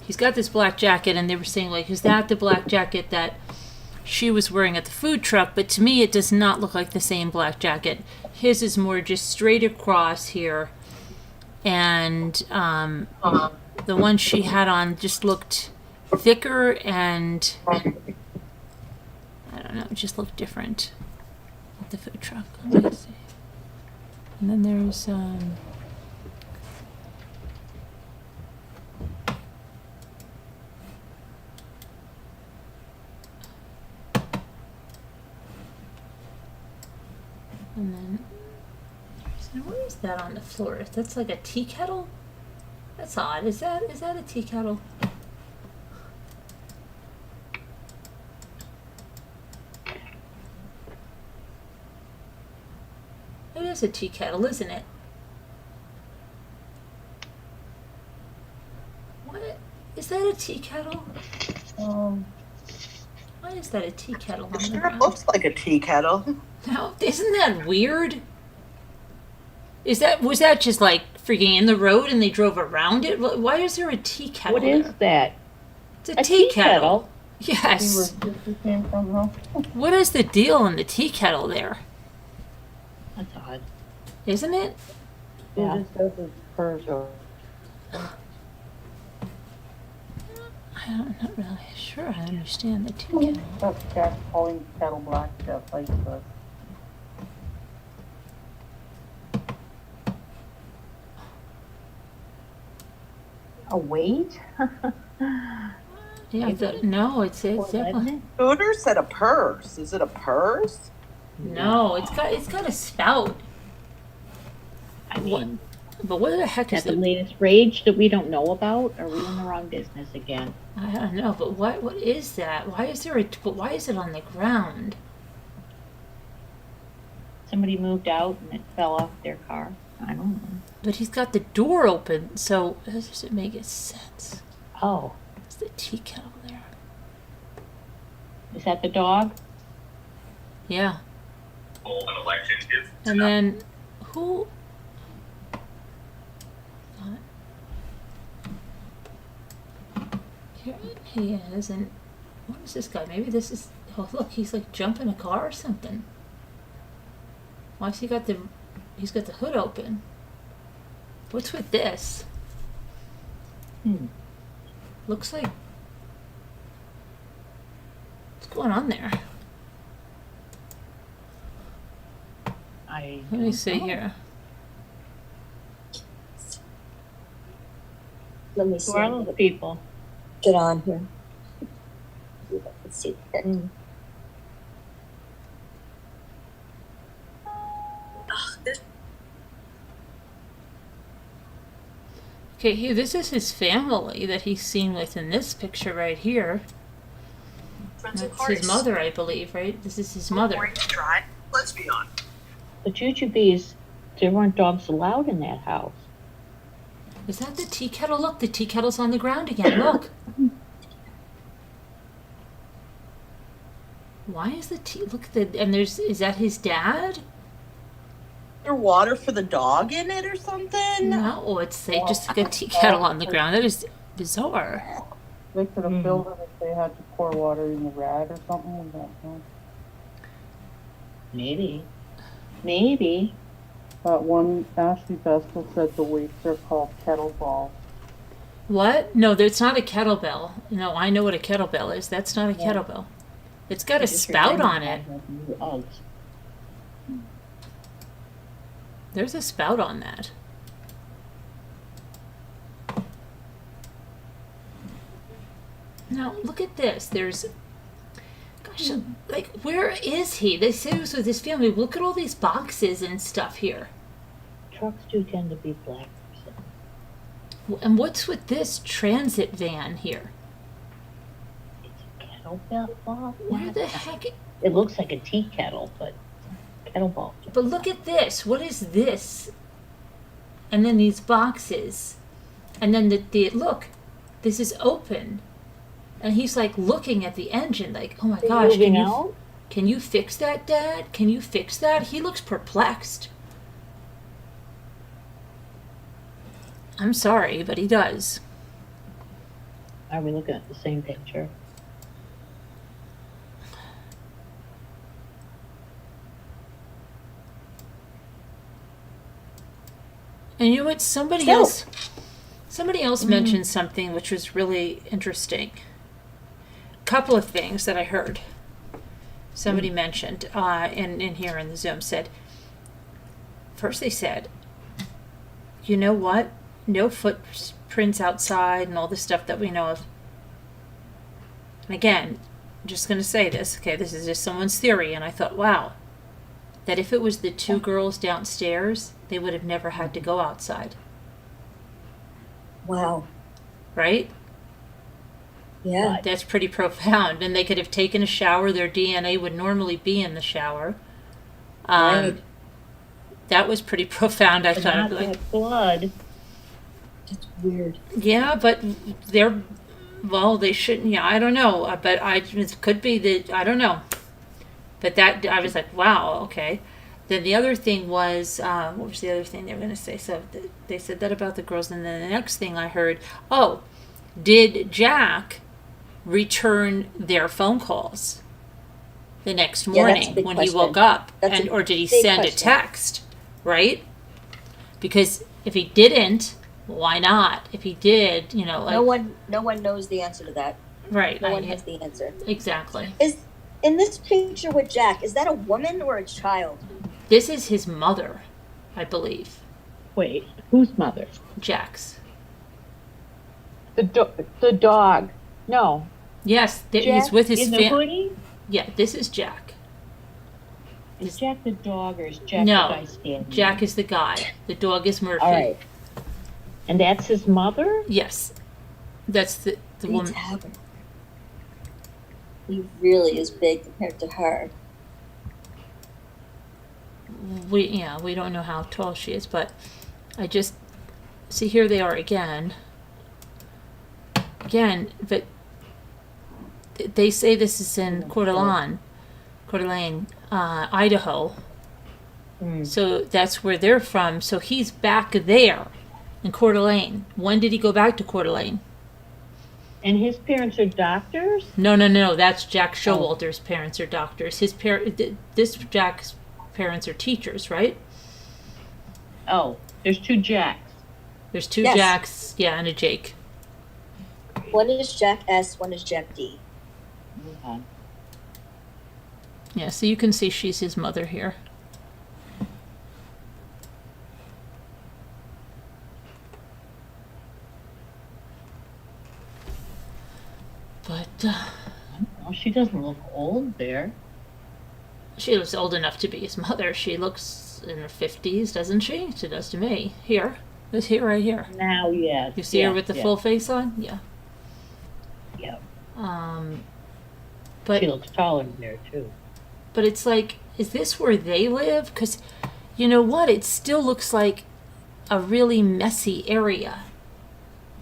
he's got this black jacket, and they were saying, like, is that the black jacket that she was wearing at the food truck? But to me, it does not look like the same black jacket. His is more just straight across here, and the one she had on just looked thicker, and I don't know, it just looked different at the food truck. Let me see. And then there's and then where is that on the floor? That's like a tea kettle? That's odd. Is that a tea kettle? It is a tea kettle, isn't it? What? Is that a tea kettle? Why is that a tea kettle on the Sure ground? looks like a tea kettle. Now, isn't that weird? Was that just like freaking in the road and they drove around it? Why is there a tea kettle What is there? that? It's a tea kettle. See Yes. where this came from, huh? What is the deal in the tea kettle there? That's odd. Isn't it? Yeah. It just says it's purse or I'm not really sure I understand the tea kettle. that's Jack calling kettle black, Jeff likes the A weight? Yeah, no, it's definitely Scooter said a purse. Is it a purse? no. It's got a spout. I mean, But what the heck Is is that the it? latest rage that we don't know about? Are we in the wrong business again? I don't know, but what is that? Why is there but why is it on the ground? Somebody moved out and it fell off their car. I don't know. But he's got the door open, so how does it make sense? Oh, It's the tea kettle there. is that the dog? Yeah. And then who? Here he is, and what is this guy? Maybe this is. Oh, look, he's like jumping a car or something. Why's he got the? He's got the hood open. What's with this? Looks like. What's going on there? I Let me don't see know. here. Let me see. Who are those people? Get on here. Let's see. Okay, here, this is his family that he's seen with in this picture right here. That's his mother, I believe, right? This is his mother. Let's be honest. The jujubes, there weren't dogs allowed in that house. Is that the tea kettle? Look, the tea kettle's on the ground again. Look. Why is the tea? Look at the. And there's. Is that his dad? There water for the dog in it or something? No, they just took a tea kettle on the ground. That is bizarre. They could have filled it if they had to pour water in the rat or something like that. Huh? Maybe. Maybe. That one Ashley Vestal said the weights are called kettlebell. What? No, it's not a kettlebell. No, I know what a kettlebell is. That's not a kettlebell. It's got a spout on it. There's a spout on that. Now, look at this. There's, gosh, like, where is he? They say he was with his family. Look at all these boxes and stuff here. Trucks do tend to be black. And what's with this transit van here? It's a kettlebell. Where the heck? It looks like a tea kettle, but kettlebell. But look at this. What is this? And then these boxes. And then the look, this is open. And he's like looking at the engine like, oh my gosh, can you fix that, Dad? Can you fix that? He looks perplexed. I'm sorry, but he does. Are we looking at the same picture? And you know what? Somebody else mentioned something which was really interesting. A couple of things that I heard. Somebody mentioned in here in the Zoom said, first they said, you know what? No footprints outside and all the stuff that we know of. And again, I'm just going to say this. Okay, this is just someone's theory. And I thought, wow, that if it was the two girls downstairs, they would have never had to go outside. Wow. Right? Yeah. That's pretty profound. And they could have taken a shower. Their DNA would normally be in the shower. Right. That was pretty profound. I But thought. not that blood. That's weird. Yeah, but they shouldn't. Yeah, I don't know. But it could be that, I don't know. But that, I was like, wow, okay. Then the other thing was, what was the other thing they were going to say? So they said that about the girls. And then the next thing I heard, did Jack return their phone calls the next morning when he woke up? Or did he send a text? Right? Because if he didn't, why not? If he did, no one knows the answer to that. Right. No one has the answer. Exactly. Is in this picture with Jack, is that a woman or a child? This is his mother, I believe. Wait, whose mother? Jack's. The dog. No. Yes, he's with his family. Yeah, this is Jack. Is Jack the dog or is Jack No, the guy standing? Jack is the guy. The dog is Murphy. All right. And that's his mother? Yes. That's the woman. He really is big compared to her. We don't know how tall she is, but I just see here they are again. But they say this is in Coeur d'Alene, Idaho. So that's where they're from. So he's back there in Coeur d'Alene. When did he go back to Coeur d'Alene? And his parents are doctors? No. That's Jack Showalter's parents are doctors. This Jack's parents are teachers, right? Oh, there's two Jacks. There's two Yes. Jacks, and a Jake. One is Jack S, one is Jack D. Okay. Yeah, so you can see she's his mother here. But Well, she doesn't look old there. she looks old enough to be his mother. She looks in her 50s, doesn't she? She does to me. Here. This here, right here. Now, yes. You see her with the full face on? Yeah. Yeah. But She looks taller in there, too. But it's like, is this where they live? Because, you know what? It still looks like a really messy area.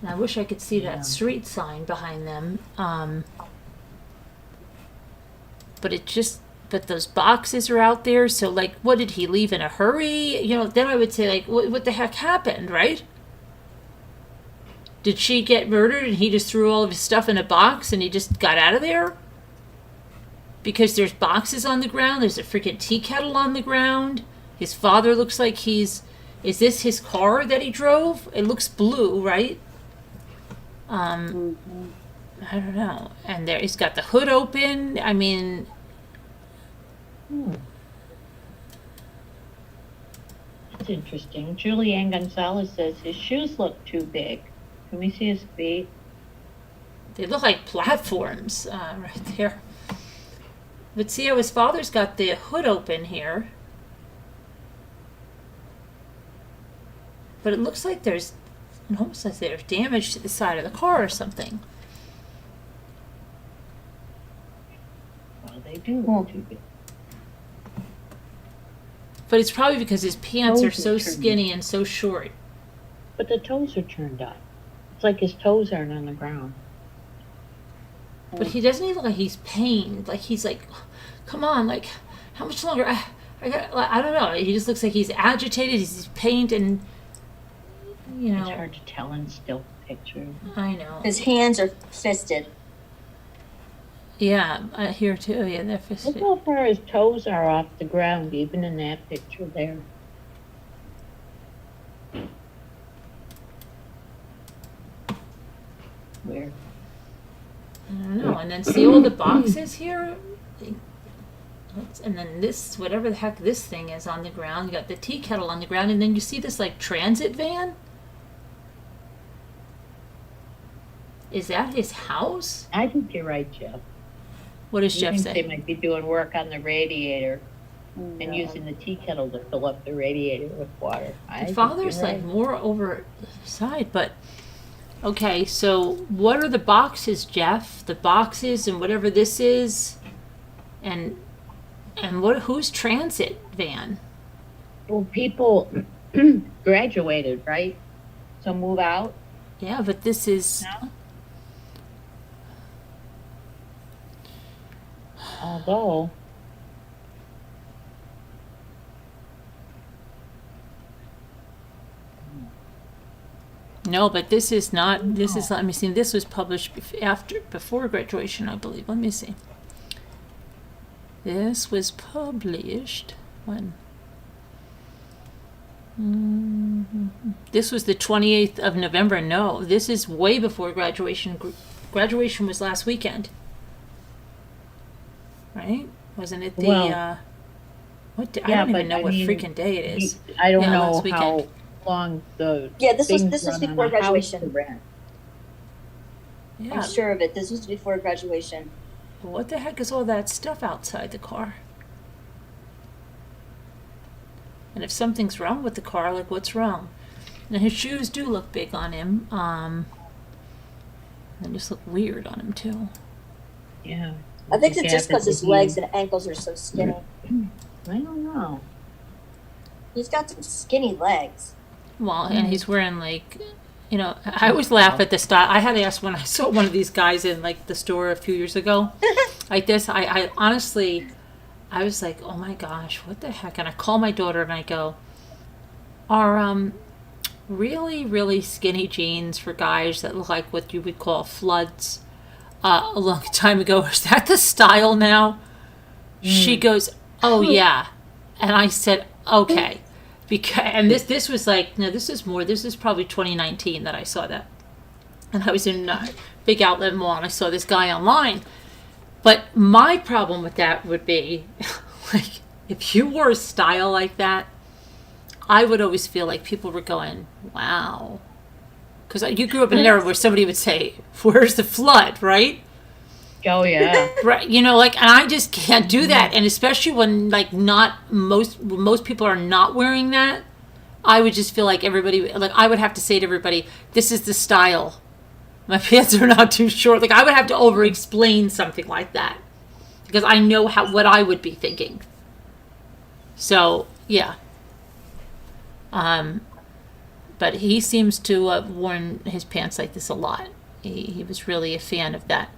And I wish I could see that street sign behind them. But those boxes are out there. So, like, what, did he leave in a hurry? You know, then I would say, like, what the heck happened, right? Did she get murdered and he just threw all of his stuff in a box and he just got out of there? Because there's boxes on the ground. There's a freaking tea kettle on the ground. His father looks like is this his car that he drove? It looks blue, right? I don't know. And there, he's got the hood open. I mean, That's interesting. Julianne Gonzalez says his shoes look too big. Can we see his feet? they look like platforms right there. But see how his father's got the hood open here. But it looks like it almost like there's damage to the side of the car or something. Well, they do look too big. But it's probably because his pants are Toes are so turned skinny and so short. But the toes are turned up. It's like his toes aren't on the ground. But he doesn't even look like he's pained. Like he's like, come on, like how much longer? I don't know. He just looks like he's agitated. He's pained and you know. It's hard to tell in still pictures. I know. His hands are fisted. Yeah, here too. Yeah, they're Look fisted. how far his toes are off the ground, even in that picture there. Where? I don't know. And then see all the boxes here? And then this, whatever the heck this thing is on the ground. You got the tea kettle on the ground. And then you see this like transit van? Is that his house? I think you're right, Jeff. What does I Jeff think say? they might be doing work on the radiator and using the tea kettle to fill up the radiator with water. The father's like more over the side, but okay, so what are the boxes, Jeff? The boxes and whatever this is, and whose transit van? Well, people graduated, right? So move out. Yeah, but this is No? Although, no, but this is not. This is. Let me see. This was published before graduation, I believe. Let me see. This was published when. This was the 28th of November. No, this is way before graduation. Graduation was last weekend. Right? Wasn't it the, Well, what day? I yeah, don't even but know I what mean, freaking day it is. I don't Yeah, know last weekend. how long the Yeah, this was things run before on a house graduation. to rent. Yeah. I'm sure of it. This was before graduation. What the heck is all that stuff outside the car? And if something's wrong with the car, like what's wrong? And his shoes do look big on him. They just look weird on him too. Yeah. I think it's just because his legs and and ankles are so skinny. I don't know. He's got some skinny legs. Well, and he's wearing like, you know, I always laugh at the style. I had asked when I saw one of these guys in like the store a few years ago, like this. I honestly, I was like, oh my gosh, what the heck? And I call my daughter and I go, are really, really skinny jeans for guys that look like what you would call floods a long time ago, is that the style now? She goes, oh yeah. And I said, okay. Because, and this was like, no, this is probably 2019 that I saw that. And I was in a big outlet mall and I saw this guy online. But my problem with that would be, like, if you wore a style like that, I would always feel like people were going, wow. Because you grew up in an era where somebody would say, where's the flood, right? Oh yeah. Right, you know, like, and I just can't do that. And especially when, like, most people are not wearing that, I would just feel like everybody, like, I would have to say to everybody, this is the style. My pants are not too short. Like, I would have to over-explain something like that. Because I know what I would be thinking. So, yeah. But he seems to have worn his pants like this a lot. He was really a fan of that.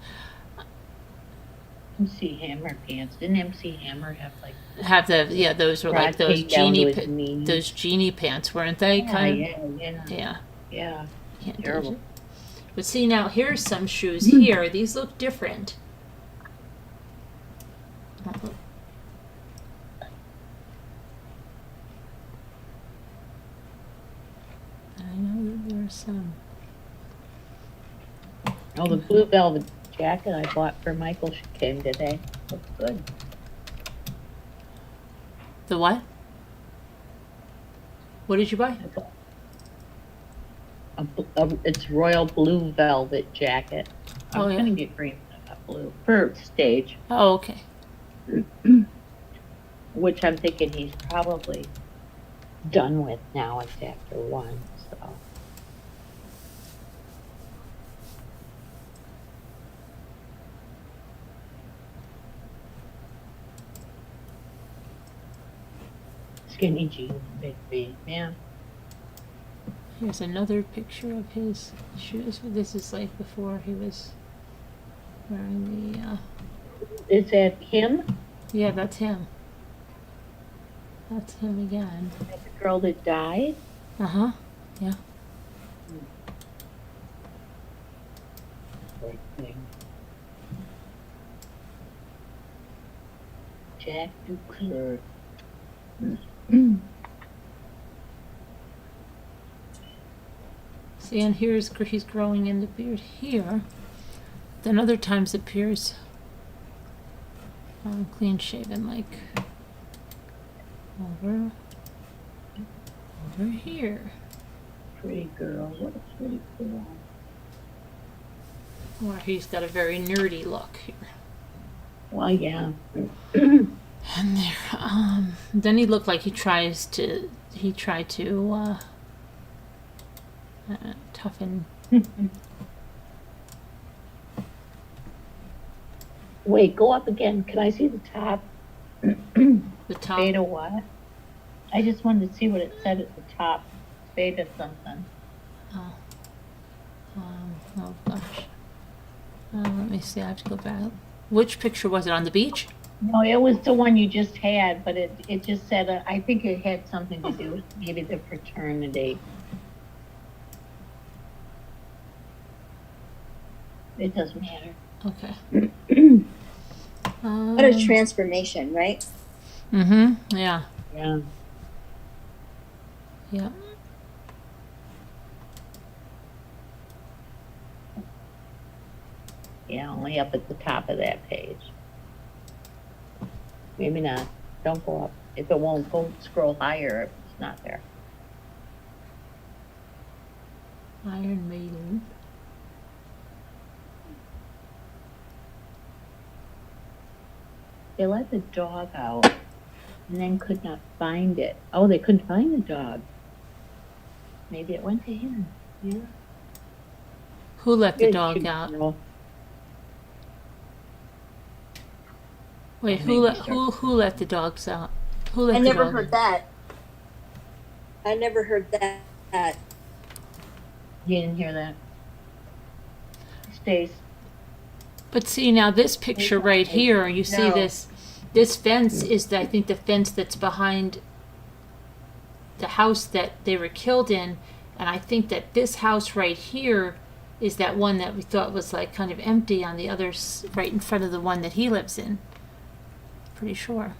MC Hammer pants. Didn't MC Hammer have like Those were like those genie pants, weren't they? Yeah. Can't Terrible. do it. But see, now here's some shoes here. These look different. I know that there are some. Oh, the blue velvet jacket I bought for Michael came today. Looks good. The what? What did you buy? It's royal blue velvet jacket. I was gonna get green, but I got blue for stage. Oh, okay. Which I'm thinking he's probably done with now. It's after 1, so. Skinny jeans, big feet, man. Here's another picture of his shoes. This is like before he was wearing the. Is that him? Yeah, that's him. That's him again. That the girl that died? Uh-huh. Yeah. Poor thing. Jack Duclerc. See, and he's growing in the beard here. Then other times appears clean shaven, like over here. Pretty girl. What a pretty girl. Or he's got a very nerdy look here. Well, yeah. And there, then he looked like he tried to toughen. Wait, go up again. Can I see the top? The top. Beta what? I just wanted to see what it said at the top. Beta something. Oh. Oh gosh. Let me see. I have to go back. Which picture was it, on the beach? No, it was the one you just had, but it just said, I think it had something to do with maybe the fraternity. It doesn't matter. Okay. What a transformation, right? Mm-hmm. Yeah. Yeah. Yeah. Yeah, only up at the top of that page. Maybe not. Don't go up. If it won't, go scroll higher if it's not there. Iron Maiden. They let the dog out. and then could not find it. Oh, they couldn't find the dog. Maybe it went to him. Yeah. Who let the Good dog cute out? girl. Wait, Maybe who let the dogs out? Who let I the never dog heard out? that. I never heard that. You didn't hear that? Stace. But see now this picture right here, you see No. this fence is I think the fence that's behind the house that they were killed in, and I think that this house right here is that one that we thought was like kind of empty on the other right in front of the one that he lives in. Pretty sure.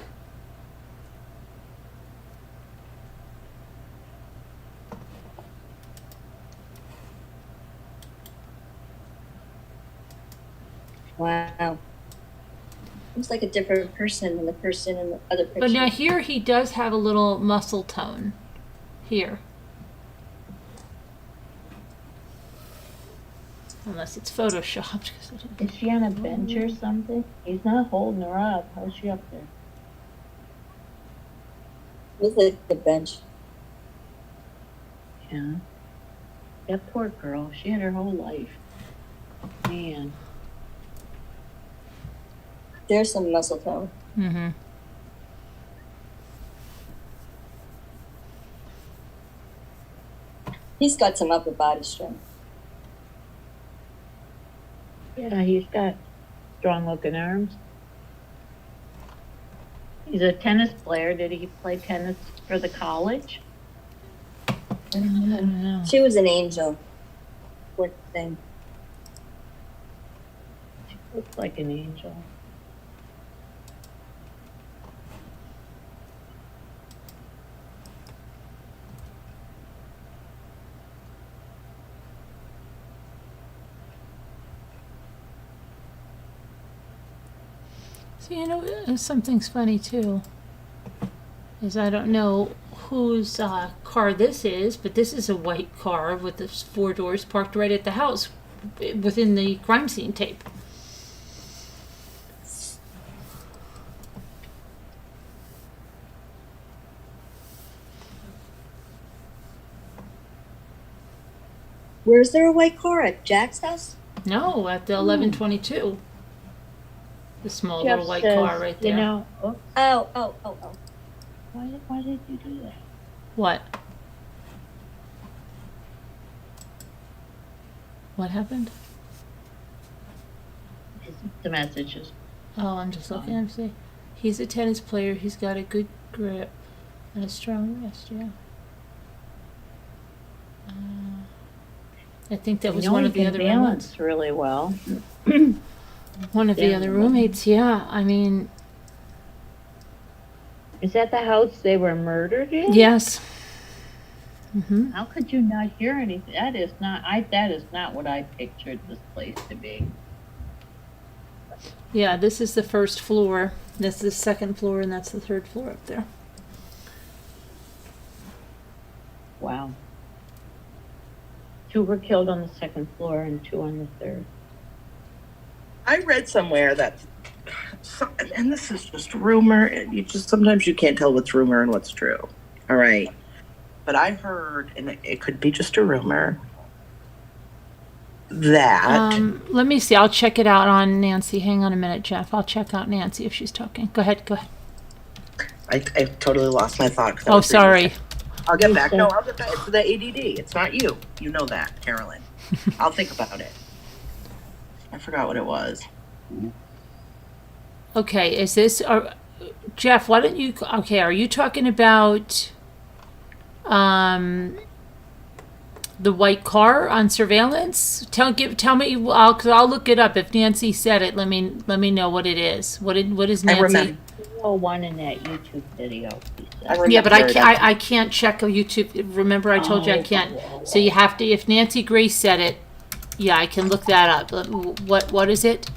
Wow. Looks like a different person than the person in the other picture. But now here he does have a little muscle tone. Here. Unless it's photoshopped. Is she on a bench or something? He's not holding her up. How's she up there? Looks like the bench. Yeah. That poor girl. She had her whole life. Man. There's some muscle tone. Mm-hmm. He's got some upper body strength. Yeah, he's got strong looking arms. He's a tennis player. Did he play tennis for the college? I don't know. She was an angel. Poor thing. She looks like an angel. So you know something's funny too. Is I don't know whose car this is, but this is a white car with the 4 doors parked right at the house, within the crime scene tape. Where's there a white car at Jack's house? No, at the 1122. The small Jeff little white says, car right there. You know, oops, Oh. why did you do that? What? What happened? The messages. Oh, I'm just looking at him. He's a tennis player. He's got a good grip and a strong wrist. Yeah. I think that was one of the other roommates. Balance really well. One of the Yeah. other roommates. Yeah. I mean, Is that the house they were murdered in? yes. Mm-hmm. How could you not hear anything? That is not what I pictured this place to be. Yeah. This is the first floor. This is the second floor, and that's the third floor up there. Wow. 2 were killed on the second floor and 2 on the third. I read somewhere that, and this is just rumor. Sometimes you can't tell what's rumor and what's true. All right, but I heard, and it could be just a rumor, that Let me see. I'll check it out on Nancy. Hang on a minute, Jeff. I'll check out Nancy if she's talking. Go ahead. I totally lost my thought. 'Cause I Oh, was reading sorry. something. I'll get back. No, I'll get back. It's the ADD. It's not you. You know that, Carolyn. I'll think about it. I forgot what it was. Okay. Is this Jeff? Why don't you? Okay. Are you talking about the white car on surveillance? Tell me. Cause I'll look it up. If Nancy said it, let me know what it is. What is Nancy? I remember. One in that YouTube video. He said. I remember Yeah, but it. I can't check a YouTube. Remember, I told you I can't. So you have to. If Nancy Grace said it, yeah, I can look that up. What is it?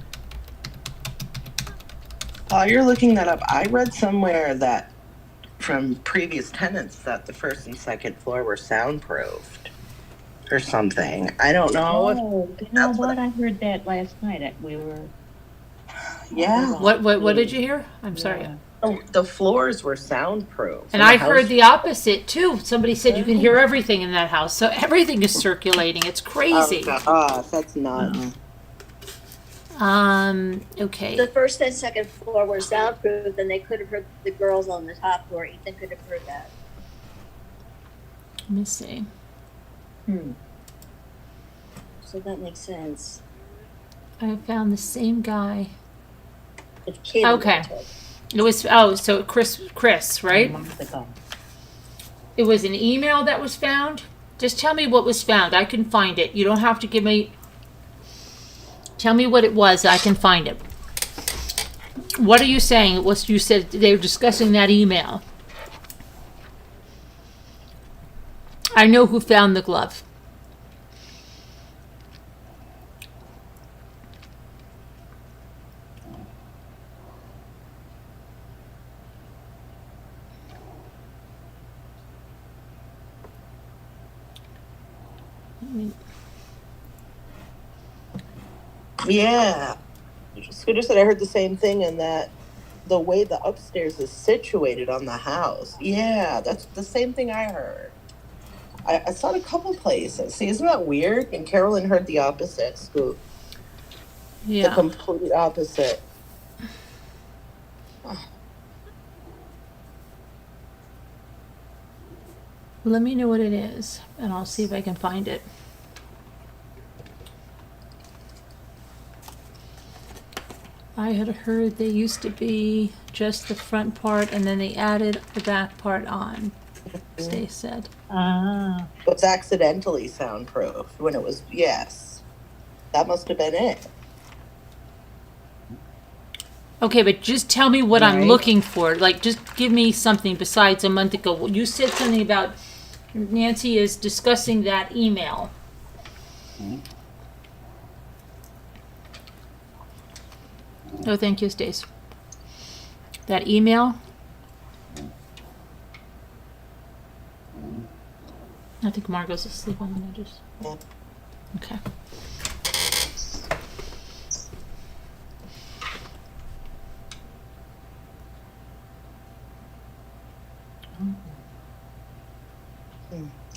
While you're looking that up, I read somewhere that from previous tenants that the first and second floor were soundproofed or something. I don't know. Oh, you know what? I heard that last night. We were. Yeah. What did you hear? I'm sorry. Oh, the floors were soundproof. And the I house- heard the opposite too. Somebody said you can hear everything in that house. So everything is circulating. It's crazy. Oh gosh, that's nuts. Okay. The first and second floor were soundproof, and they could have heard the girls on the top floor. Ethan could have heard that. Let me see. So that makes sense. I found the same guy. If Katie Okay. went to it. It was, so Chris, right? Months ago. It was an email that was found. Just tell me what was found. I can find it. You don't have to give me. Tell me what it was. I can find it. What are you saying? It was, you said they were discussing that email. I know who found the glove. Yeah. Scooter said I heard the same thing, and that the way the upstairs is situated on the house. Yeah, that's the same thing I heard. I saw it a couple places. See, isn't that weird? And Carolyn heard the opposite, Scoot. The Yeah. complete opposite. Let me know what it is, and I'll see if I can find it. I had heard they used to be just the front part, and then they added the back part on, as they said. Ah, It was accidentally soundproof when it was, yes. That must have been it. Okay, but just tell me what I'm Right. looking for. Like, just give me something besides a month ago. You said something about Nancy is discussing that email. Oh, thank you, Stace. That email? I think Margot's asleep. I'm gonna just. Yeah. Okay.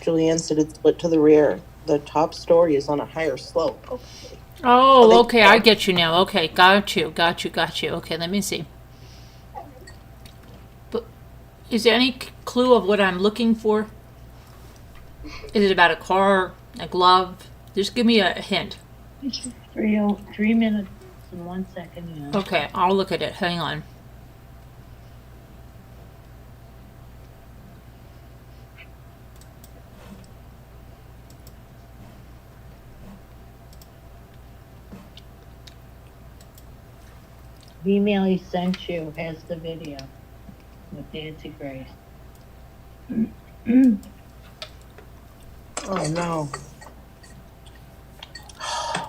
Julianne said it's split to the rear. The top story is on a higher slope. Okay. Oh, okay. I get you now. Okay, got you. Okay, let me see. But is there any clue of what I'm looking for? Is it about a car, a glove? Just give me a hint. 3 minutes and 1 second, yeah. Okay, I'll look at it. Hang on. The email he sent you has the video with Nancy Grace. Oh no.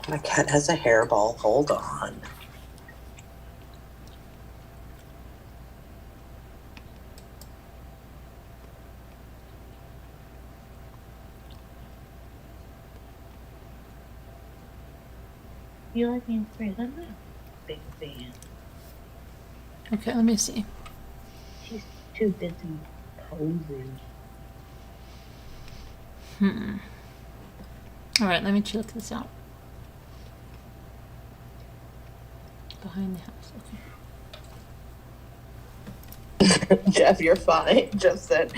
My cat has a hairball. Hold on. You like Nancy Grace? I'm not a big fan. Okay, let me see. She's too busy posing. All right, let me check this out. Behind the house. Okay. Jeff, you're fine. Jeff said,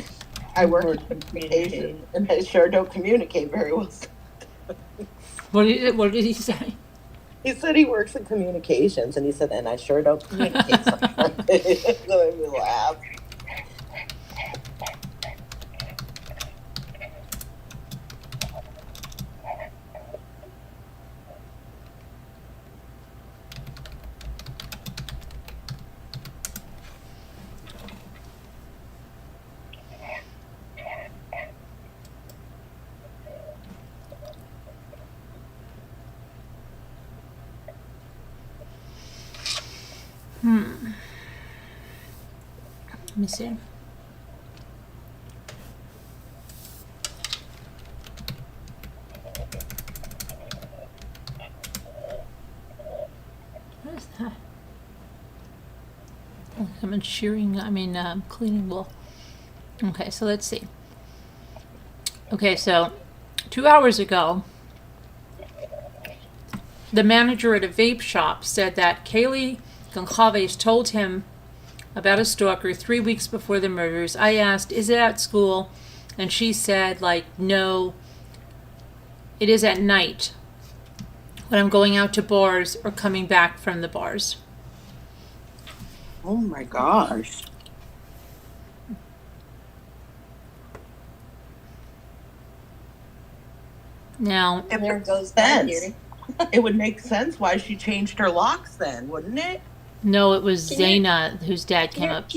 I work in communication and I sure don't communicate very well. What did he say? He said he works in communications, and he said, and I sure don't communicate sometimes. That made me laugh. Let me see. What is that? I'm cleaning wool. Okay, so let's see. Okay, so 2 hours ago, the manager at a vape shop said that Kaylee Goncalves told him about a stalker 3 weeks before the murders. I asked, is it at school? And she said, like, no, it is at night when I'm going out to bars or coming back from the bars. Oh my gosh. Now, It There makes goes that sense. theory. It would make sense why she changed her locks then, wouldn't it? no, it was Can you- Zaina whose dad Can came you, up.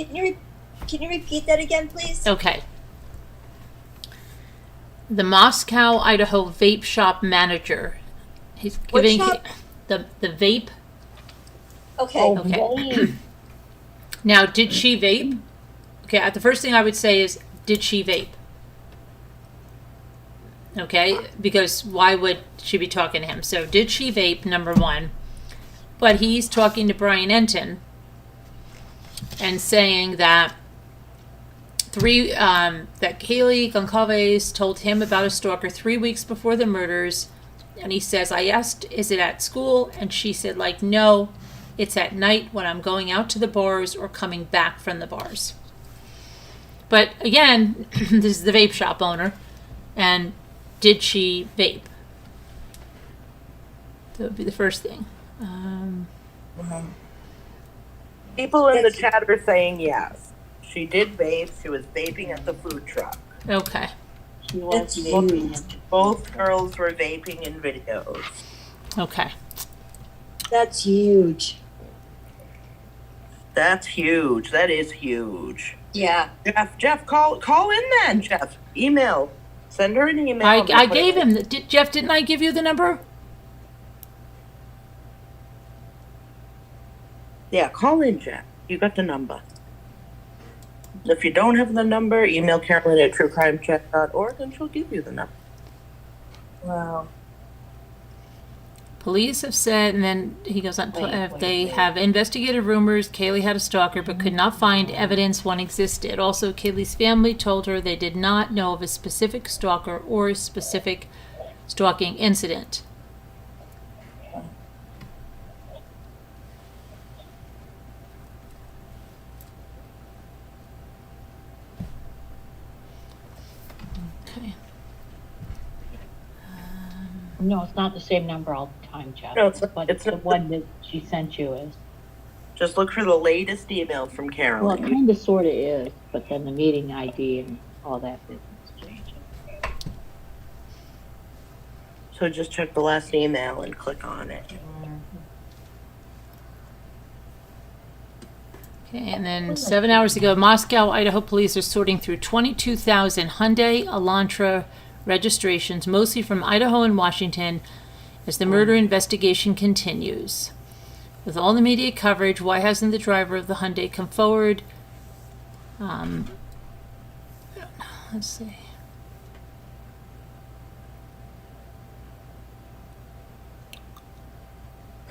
can you repeat that again, please? Okay. The Moscow, Idaho vape shop manager. He's What giving shop? the vape. Okay. Oh, Okay. vape. Now, did she vape? Okay, the first thing I would say is, did she vape? Okay, because why would she be talking to him? So, did she vape, number one? But he's talking to Brian Enton and saying that that Kaylee Goncalves told him about a stalker 3 weeks before the murders, and he says, I asked, is it at school? And she said, like, no, it's at night when I'm going out to the bars or coming back from the bars. But again, this is the vape shop owner, and did she vape? That would be the first thing. People in the chat are saying yes. She did vape. She was vaping at the food truck. Okay. She was It's vaping. Both girls were vaping in videos. Okay. That's huge. That's huge. That is huge. Yeah. Jeff, call in then, Jeff. Email. Send her an email. I gave him, Jeff, didn't I give you the number? Yeah, call in, Jeff. You got the number. If you don't have the number, email Carolyn at truecrimechat.org and she'll give you the number. Wow. Police have said, and then he goes on, they have investigated rumors Kaylee had a stalker but could not find evidence one existed. Also, Kaylee's family told her they did not know of a specific stalker or a specific stalking incident. Okay. No, it's not the same number all the time, Jeff. No, it's But it's the not. one that she sent you is. Just look for the latest email from Well, it Carolyn. kind of sort of is, but then the meeting ID and all that business changes. So just check the last email and click on it. Okay, and then 7 hours ago, Moscow, Idaho police are sorting through 22,000 Hyundai Elantra registrations, mostly from Idaho and Washington, as the murder investigation continues. With all the media coverage, why hasn't the driver of the Hyundai come forward? Let's see.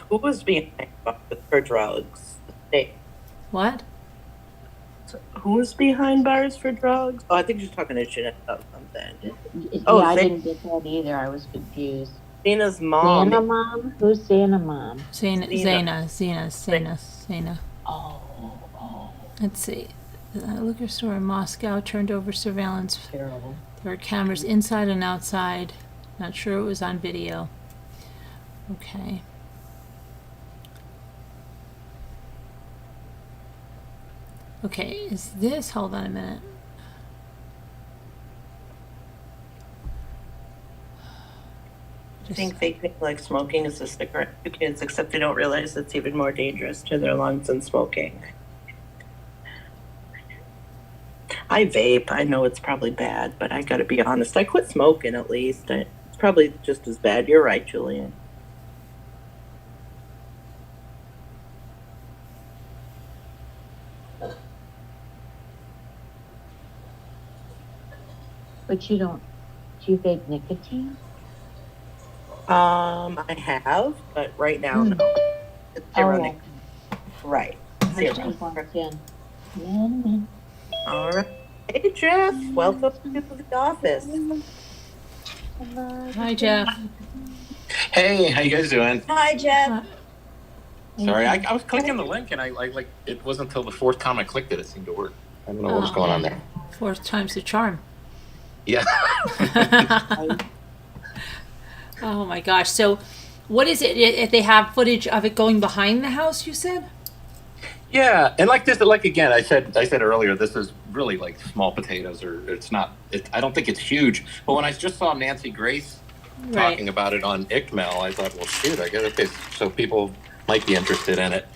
Who was behind bars for drugs? Hey, What? who was behind bars for drugs? Oh, I think she's talking to Jeanette about something. Oh, Oh, yeah, I Zay- didn't get that either. I was confused. Tina's mom. Santa Mom? Who's Santa Mom? Zena. Oh, oh, Let's see. The liquor store in Moscow turned over surveillance. terrible. There were cameras inside and outside. Not sure it was on video. Okay. Okay, is this, hold on a minute. I think vaping, like smoking, is a cigarette to kids, except they don't realize it's even more dangerous to their lungs than smoking. I vape. I know it's probably bad, but I gotta be honest. I quit smoking at least. It's probably just as bad. You're right, Julian. But you don't, do you vape nicotine? I have, but right now, no. It's Oh, ironic. Right. Yeah. All right. Hey, Jeff. Welcome to the office. Hi, Jeff. Hey, how you guys doing? Hi, Jeff. Sorry, I was clicking the link and I like it wasn't until the fourth time I clicked it seemed to work. I don't know what was going on there. Fourth time's the charm. Yeah. Oh my gosh. So what is it? If they have footage of it going behind the house, you said? Yeah, and like this, like again, I said earlier, this is really like small potatoes, or it's not. I don't think it's huge. But when I just saw Nancy Grace talking about it on ICML, I thought, well, shoot, I guess okay, so people might be interested in it.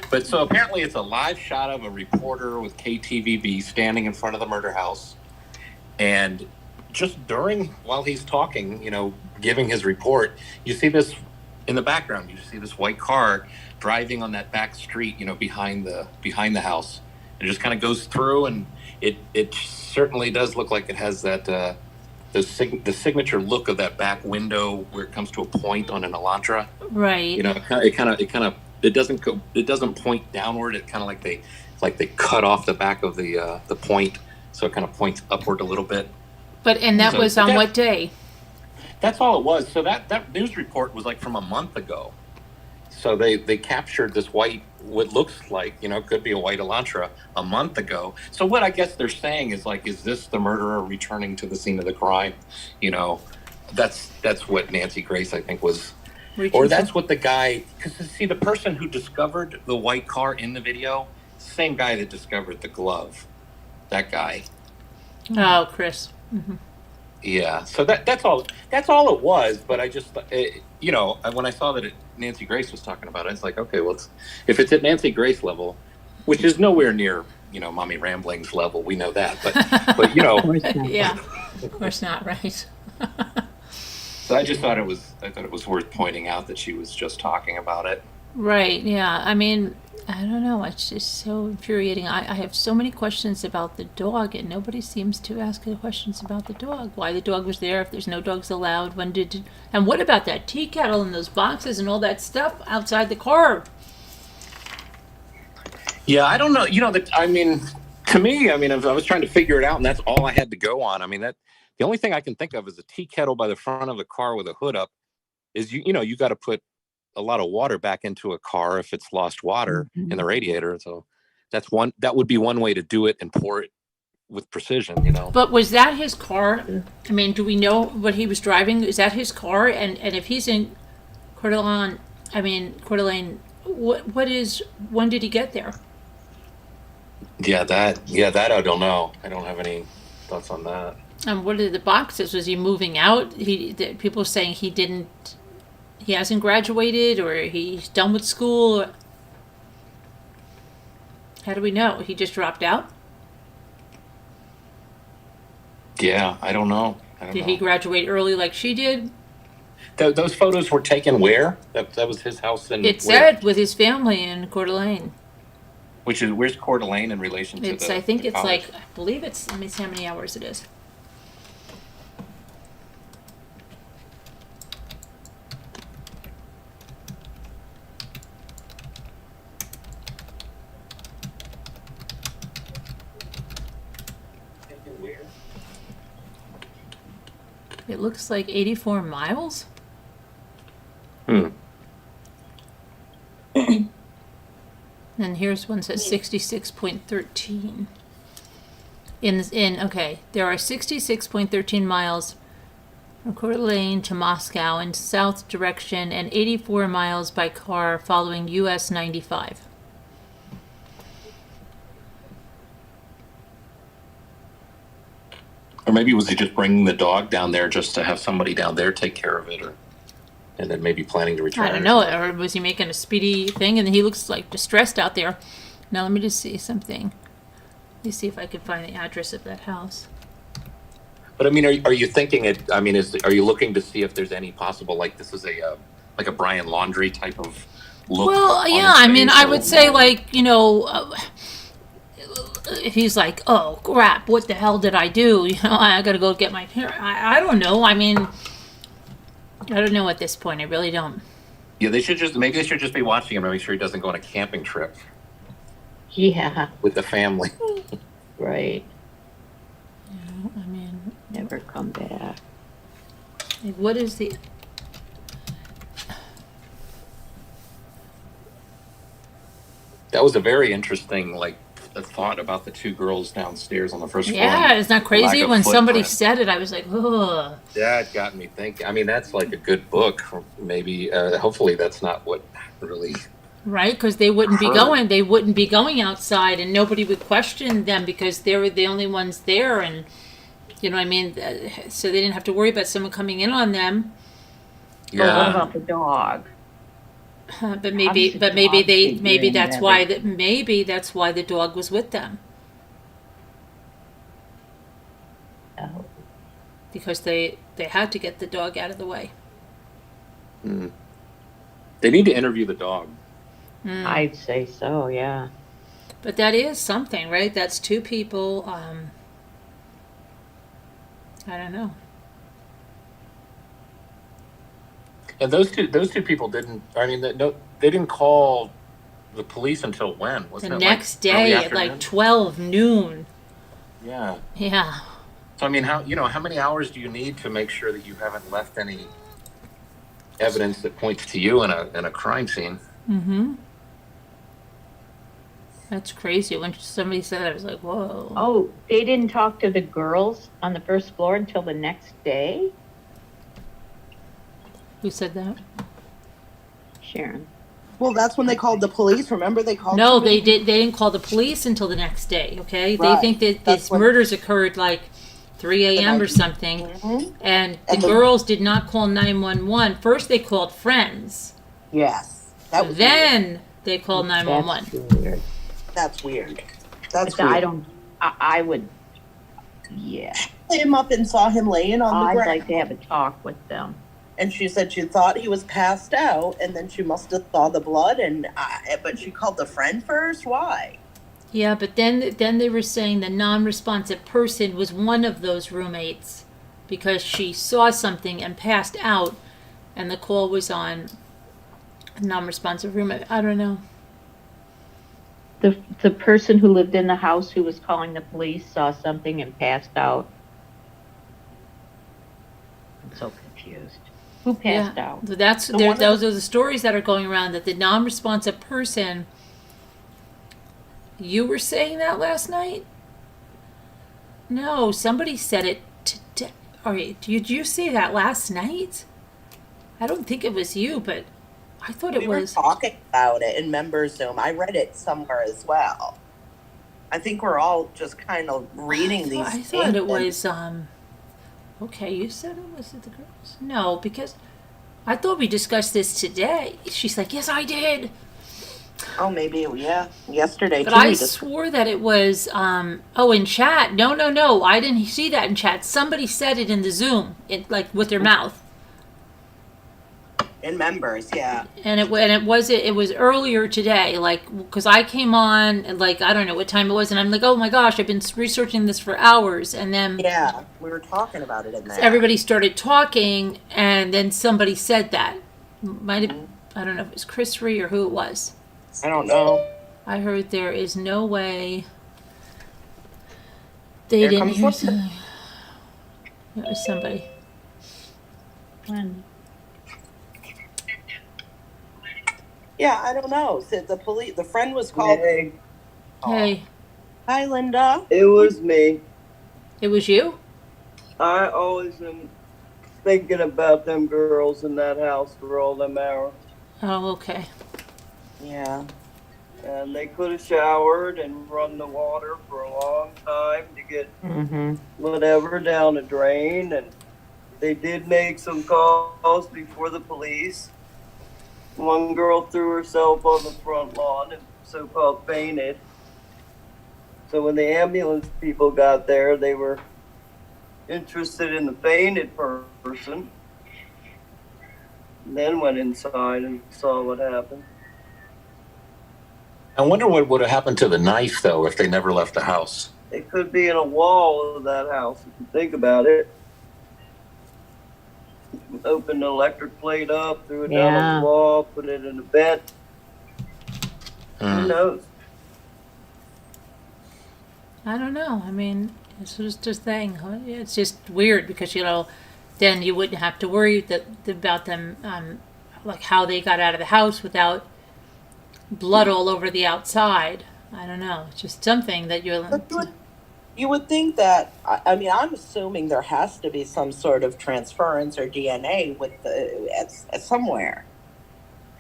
But so apparently, it's a live shot of a reporter with KTVB standing in front of the murder house, and just while he's talking, giving his report, you see this in the background. You see this white car driving on that back street, behind the house. It just kind of goes through, and it certainly does look like it has that the signature look of that back window where it comes to a point on an Elantra. Right. It doesn't point downward. It kind of like they cut off the back of the point, so it kind of points upward a little bit. And that was on what day? That's all it was. So that news report was like from a month ago. So they captured this white, what looks like, could be a white Elantra a month ago. So what I guess they're saying is like, is this the murderer returning to the scene of the crime? That's what Nancy Grace, I think, was, or that's what the guy, because see, the person who discovered the white car in the video, same guy that discovered the glove, that guy. Oh, Chris. Mm-hmm. Yeah, so that's all it was. But I just, when I saw that Nancy Grace was talking about it, it's like, okay, well, if it's at Nancy Grace level, which is nowhere near, Mommy Rambling's level, we know that. But yeah, of course not, right? So I just thought it was worth pointing out that she was just talking about it. Right. Yeah. I mean, I don't know. It's just so infuriating. I have so many questions about the dog, and nobody seems to ask the questions about the dog. Why the dog was there, if there's no dogs allowed, and what about that tea kettle and those boxes and all that stuff outside the car? Yeah, I don't know. To me, I was trying to figure it out, and that's all I had to go on. The only thing I can think of is a tea kettle by the front of the car with a hood up. Is you got to put a lot of water back into a car if it's lost water in the radiator. So that would be one way to do it and pour it with precision, But was that his car? I mean, do we know what he was driving? Is that his car? And if he's in Coeur d'Alene, when did he get there? Yeah, that I don't know. I don't have any thoughts on that. And what are the boxes? Was he moving out? People are saying he hasn't graduated, or he's done with school. How do we know? He just dropped out? Yeah, I don't know. Did he graduate early like she did? Those photos were taken where? That was his house in. It said with his family in Coeur d'Alene. Where's Coeur d'Alene in relation to I think it's college? I believe it's, let me see how many hours it is. It looks like 84 miles. And here's one that says 66.13. There are 66.13 miles from Coeur d'Alene to Moscow in south direction, and 84 miles by car following US 95. Or maybe was he just bringing the dog down there just to have somebody down there take care of it, and then maybe planning to return? I don't know. Or was he making a speedy thing? And he looks like distressed out there. Now let me just see something. Let me see if I can find the address of that house. But are you thinking it? Are you looking to see if there's any possible, like this is a Brian Laundrie type of look? Well, yeah. I would say if he's like, oh crap, what the hell did I do? I gotta go get my parents. I don't know. I don't know at this point. I really don't. Yeah, maybe they should just be watching him to make sure he doesn't go on a camping trip. Yeah, with the family. right. Yeah, I mean, Never come back. what is the? That was a very interesting, like, thought about the two girls downstairs on the first floor. Yeah, it's not crazy. Lack of When somebody footprint. said it, I was like, ugh. That got me thinking. I mean, that's like a good book. Maybe, hopefully, that's not what really. Right, because they wouldn't be Heard. going. They wouldn't be going outside, and nobody would question them because they were the only ones there, and you know what I mean. So they didn't have to worry about someone coming in on them. But what Yeah. about the dog? But How does the maybe dog they, figure maybe in that's that? why maybe that's why the dog was with them, Oh, because they had to get the dog out of the way. Mm. They need to interview the dog. I'd say so, yeah. But that is something, right? That's two people. I don't know. And those two people didn't. I mean, no, they didn't call the police until when? Wasn't The it next like early day at afternoon? like 12 noon. Yeah. Yeah. So I mean, how many hours do you need to make sure that you haven't left any evidence that points to you in a crime scene? Mm-hmm. That's crazy. When somebody said that, I was like, whoa. Oh, they didn't talk to the girls on the first floor until the next day? Who said that? Sharon. Well, that's when they called the police. Remember, they called. No, somebody? they didn't call the police until the next day. Okay, they Right. think that That's these when- murders occurred like 3 a.m. or night- something, Mhm. and the And the- girls did not call 911. First, they called friends. Yes, that was weird. Then they called 911. That's weird. That's weird. That's But weird. I would, yeah. Pulled him up and saw him laying on the I'd ground. like to have a talk with them. And she said she thought he was passed out, and then she must have saw the blood. But she called the friend first. Why? Yeah, but then they were saying the non-responsive person was one of those roommates because she saw something and passed out, and the call was on a non-responsive roommate. I don't know. The person who lived in the house who was calling the police saw something and passed out. I'm so confused. Who passed out? That's The one of those are the stories that are going around that the non-responsive person. You were saying that last night? No, somebody said it today. All right, did you say that last night? I don't think it was you, but I thought it We was. were talking about it in Members Zoom. I read it somewhere as well. I think we're all just kind of reading these. I thought it was. Okay, you said it was the girls. No, because I thought we discussed this today. She's like, yes, I did. Oh, maybe yesterday But too. I we just- swore that it was, in chat. No. I didn't see that in chat. Somebody said it in the Zoom, like with their mouth. in Members, yeah. And it was earlier today, like, because I came on, and like, I don't know what time it was, and I'm like, oh my gosh, I've been researching this for hours. And then Yeah, we were talking about it in there. everybody started talking, and then somebody said that. Might have, I don't know if it was Chris Ree or who it was. I don't know. I heard there is no way they Here didn't comes hear one. something. It was somebody. When? Yeah, I don't know. Said the friend was called. Hey, Hey, Hi, Linda. it was me. it was you? I always am thinking about them girls in that house for all them hours. Oh, okay. Yeah. And they could have showered and run the water for a long time to get Mm-hmm. whatever down the drain. And they did make some calls before the police. One girl threw herself on the front lawn and so-called fainted. So when the ambulance people got there, they were interested in the fainted person. Then went inside and saw what happened. I wonder what would have happened to the knife, though, if they never left the house. It could be in a wall of that house if you think about it. Open the electric plate up, threw it down on Yeah. the wall, put it in a bed. Who Hmm. knows? I don't know. I mean, it's just a thing. Huh? It's just weird because, then you wouldn't have to worry about them, like how they got out of the house without blood all over the outside. I don't know. It's just something that you're. But you would think that, I mean, I'm assuming there has to be some sort of transference or DNA with at somewhere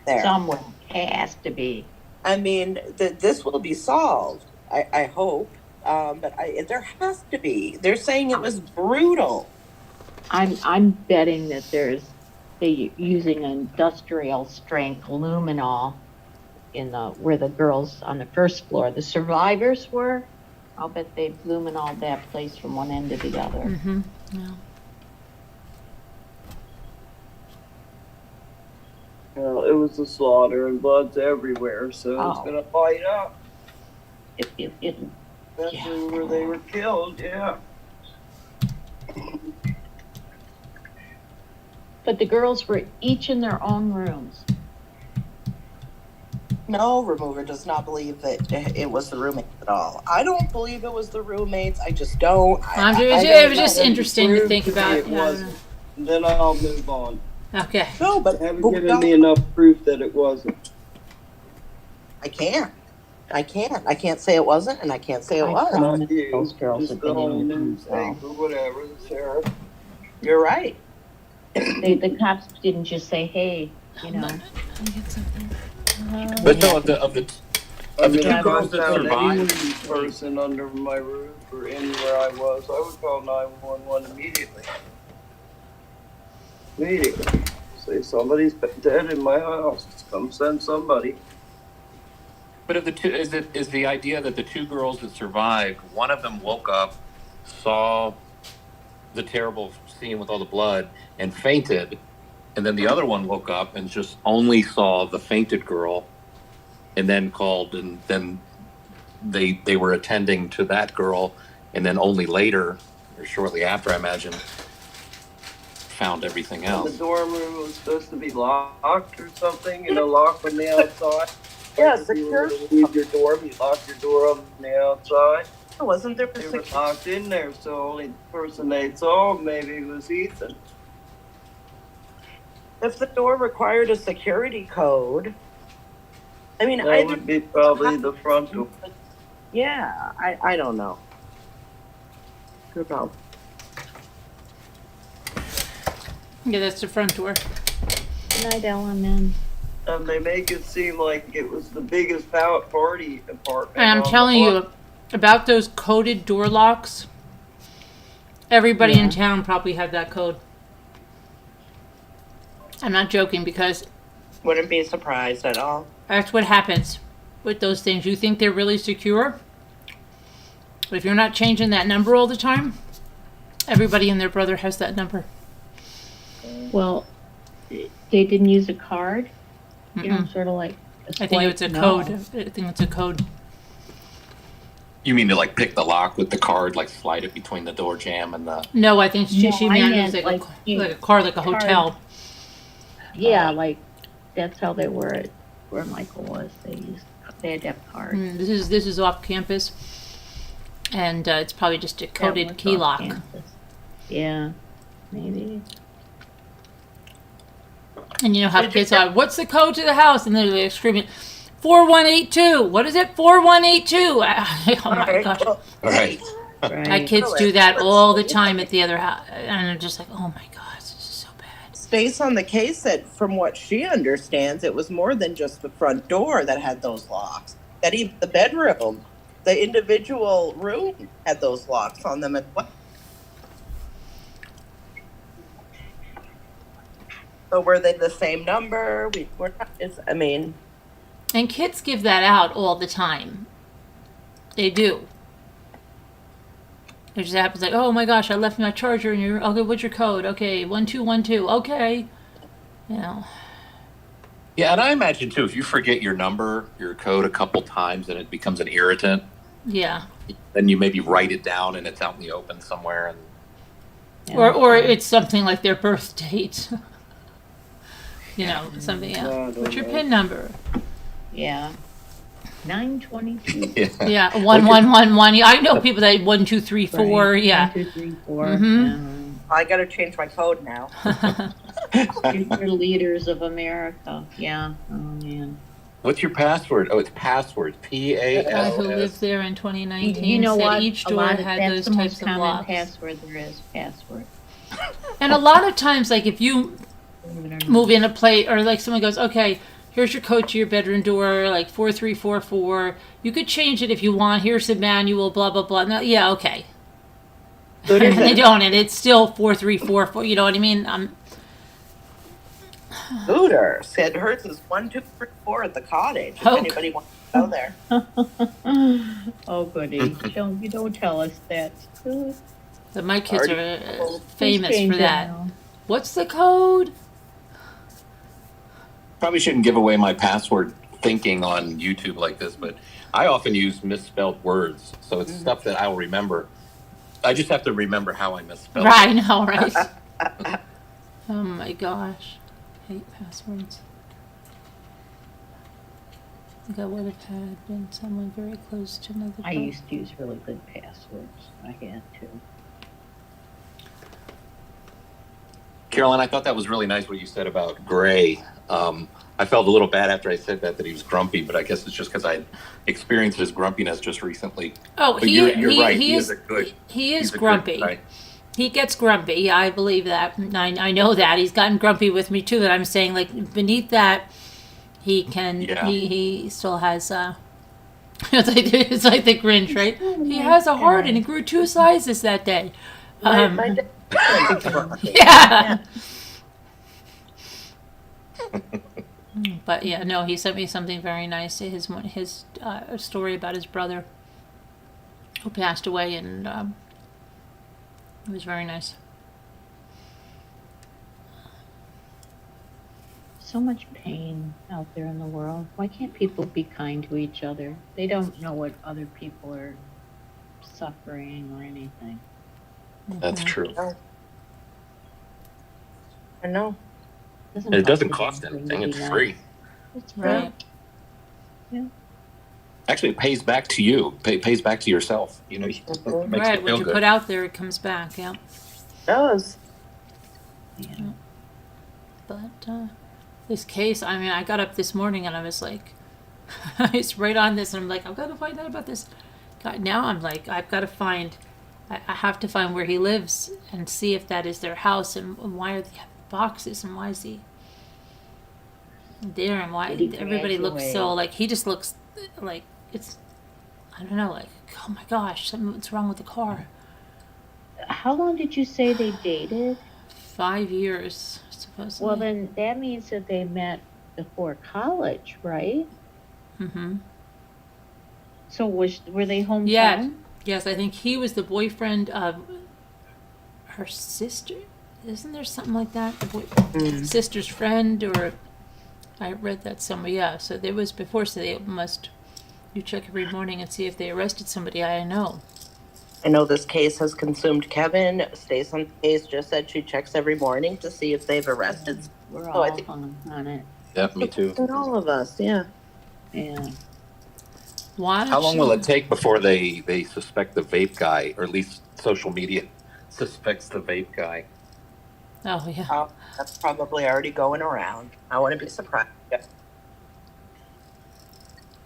there. Somewhere has to be. I mean, this will be solved, I hope. But there has to be. They're saying it was brutal. I'm betting that they're using industrial strength luminol in where the girls on the first floor, the survivors were. I'll bet they've luminol that place from one end to the other. Mm-hmm. Yeah. Well, it was a slaughter and blood's everywhere, so it's Oh. gonna light up. It Especially where they were killed, yeah. But the girls were each in their own rooms. No, remover does not believe that it was the roommates at all. I don't believe it was the roommates. I just don't. It was just interesting to Prove think to me about. it Yeah, I don't wasn't. Then I'll move on. know. Okay. No, but Haven't given me enough proof that it wasn't. I can't. I can't say it wasn't, and I can't say it I was. promise Not you. those girls Just have go been on in the the news, or whatever, the sheriff. You're right. The cops didn't just say, "Hey, Let me get something. But no, of the I mean, two if I girls that found any survived. person under my roof or anywhere I was, I would call 911 immediately. Immediately. Say somebody's dead in my house. Come send somebody. But of the two, is the idea that the two girls that survived, one of them woke up, saw the terrible scene with all the blood, and fainted, and then the other one woke up and just only saw the fainted girl, and then called, and then they were attending to that girl, and then only later, or shortly after, I imagine, found everything And the else. dorm room was supposed to be locked or something, locked from the outside. Yeah, If you secure. were to leave your dorm, you lock your door on the outside. Wasn't there a They were security? locked in there, so only the person they saw maybe was Ethan. If the door required a security code, I mean, That would be probably the front door. yeah, I don't know. Good know. Yeah, that's the front door. good night, Ellen." And And they make it seem like it was the biggest party apartment. And I'm on the telling block. you about those coded door locks. Everybody in town probably had that code. I'm not joking because Wouldn't be surprised at all. that's what happens with those things. You think they're really secure? If you're not changing that number all the time, everybody and their brother has that number. well, they didn't use a card. Mm-mm. Sort of like. I think it's a code. I think it's a code. You mean to like pick the lock with the card, like slide it between the door jamb and the? No, I think she I meant it was meant, like a car, like a card. hotel. Yeah, like that's how they were at where Michael was. They had to have cards. This is off campus, and it's probably just a That coded was key off lock. campus. Yeah, maybe. And you know how kids are, what's the code to the house? And they're screaming, 4182. What is it? 4182. Oh my gosh. Well, Right. Right. My kids do that all the time at the other house. And I'm just like, oh my gosh, this is so bad. Stace on the case said, from what she understands, it was more than just the front door that had those locks. That even the bedroom, the individual room had those locks on them as well. So were they the same number? We're not. I mean, And kids give that out all the time. They do. It just happens like, oh my gosh, I left my charger in your, okay, what's your code? Okay, 1212. Okay. You know. Yeah, and I imagine too, if you forget your number, your code a couple times, and it becomes an irritant, Yeah. then you maybe write it down and it's out in the open somewhere. And Or it's something like their birth date. You know, something else. I don't What's your know. PIN number? Yeah. 922. Yeah. Yeah, 1111. Yeah, I know people that 1, 2, 3, 4. Right. Yeah. 1, 2, 3, 4. Mhm. I got to change my code now. Future leaders of America. Yeah. Oh man. What's your password? Oh, it's password. Guy who lived PASS. there in 2019 You know said what? each A door lot of had that's those the types most of common locks. password there is. Password. And a lot of times, like if you Believe it or not. move in a plate, or like someone goes, okay, here's your code to your bedroom door, like 4344. You could change it if you want. Here's the manual, blah blah blah. No, yeah, okay. Good And is they it? don't, and it's still 4344. You know what I mean? Scooter said hers is 1, 2, 3, 4 at the cottage. If Oh. anybody wants to go there. Oh goody. Don't tell us that. But my kids are Please famous change for it that. now. What's the code? Probably shouldn't give away my password thinking on YouTube like this, but I often use misspelled words. So it's stuff that I'll remember. I just have to remember how I misspelled Right, I it. know, right? Oh my gosh. Hate passwords. I think I would have had been someone very close to another I girl. used to use really good passwords. I had to. Carolyn, I thought that was really nice what you said about Gray. I felt a little bad after I said that he was grumpy, but I guess it's just because I experienced his grumpiness just recently. Oh, But you're right. He is a good. He is he's a good grumpy. guy. He gets grumpy. Yeah, I believe that. I know that. He's gotten grumpy with me too, but I'm saying like beneath that he can Yeah. he still has it's like the Grinch, right? He has a heart and it grew 2 sizes that day. My dad is grumpy. Yeah. But yeah, no, he sent me something very nice. His story about his brother who passed away, and it was very nice. So much pain out there in the world. Why can't people be kind to each other? They don't know what other people are suffering or anything. That's true. I know. And it doesn't cost cost anything anything. to It's be nice. free. It's Right. Actually, it pays back to you. Pays back to yourself. You know, it makes Right. you What feel you good. put out there, it comes back. Yeah. Does. Yeah. But this case, I mean, I got up this morning and I was like, it's right on this, and I'm like, I've got to find out about this. God, now I'm like, I've got to find. I have to find where he lives and see if that is their house, and why are they have boxes, and why is he there, and why Did he everybody looks so graduate? like he just looks like it's, I don't know, like, oh my gosh, what's wrong with the car? How long did you say they dated? 5 years supposedly. Well, then that means that they met before college, right? Mm-hmm. So were they hometown? Yeah. Yes, I think he was the boyfriend of her sister. Isn't there something like that? The sister's friend, or I read that somewhere. Yeah, so there was before, so they must. You check every morning and see if they arrested somebody. I know. I know this case has consumed Kevin. Stace on the case just said she checks every morning to see if they've arrested. We're So all I think hung on it. Yeah, me too. all of us, yeah. Yeah. Why? How long will it take before they suspect the vape guy, or at least social media suspects the vape guy? Oh yeah. That's probably already going around. I wouldn't be surprised. I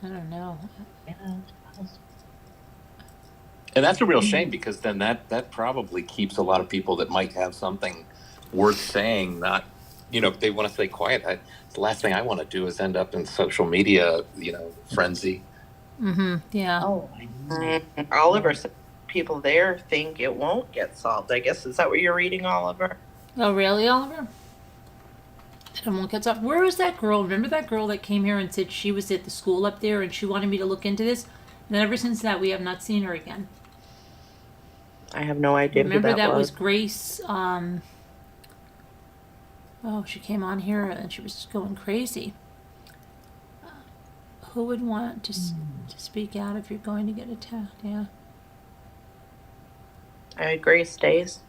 don't know. Yeah. And that's a real shame, because then that probably keeps a lot of people that might have something worth saying not, if they want to stay quiet. The last thing I want to do is end up in social media, frenzy. Mm-hmm. Yeah. Oh, Oliver said people there think it won't get solved. I guess, is that what you're reading, Oliver? Oh really, Oliver? And won't get off. Where is that girl? Remember that girl that came here and said she was at the school up there and she wanted me to look into this? And then ever since that, we have not seen her again. I have no idea. Remember who that was Grace. She came on here and she was just going crazy. Who would want to speak out if you're going to get attacked? Yeah. I agree, Stace.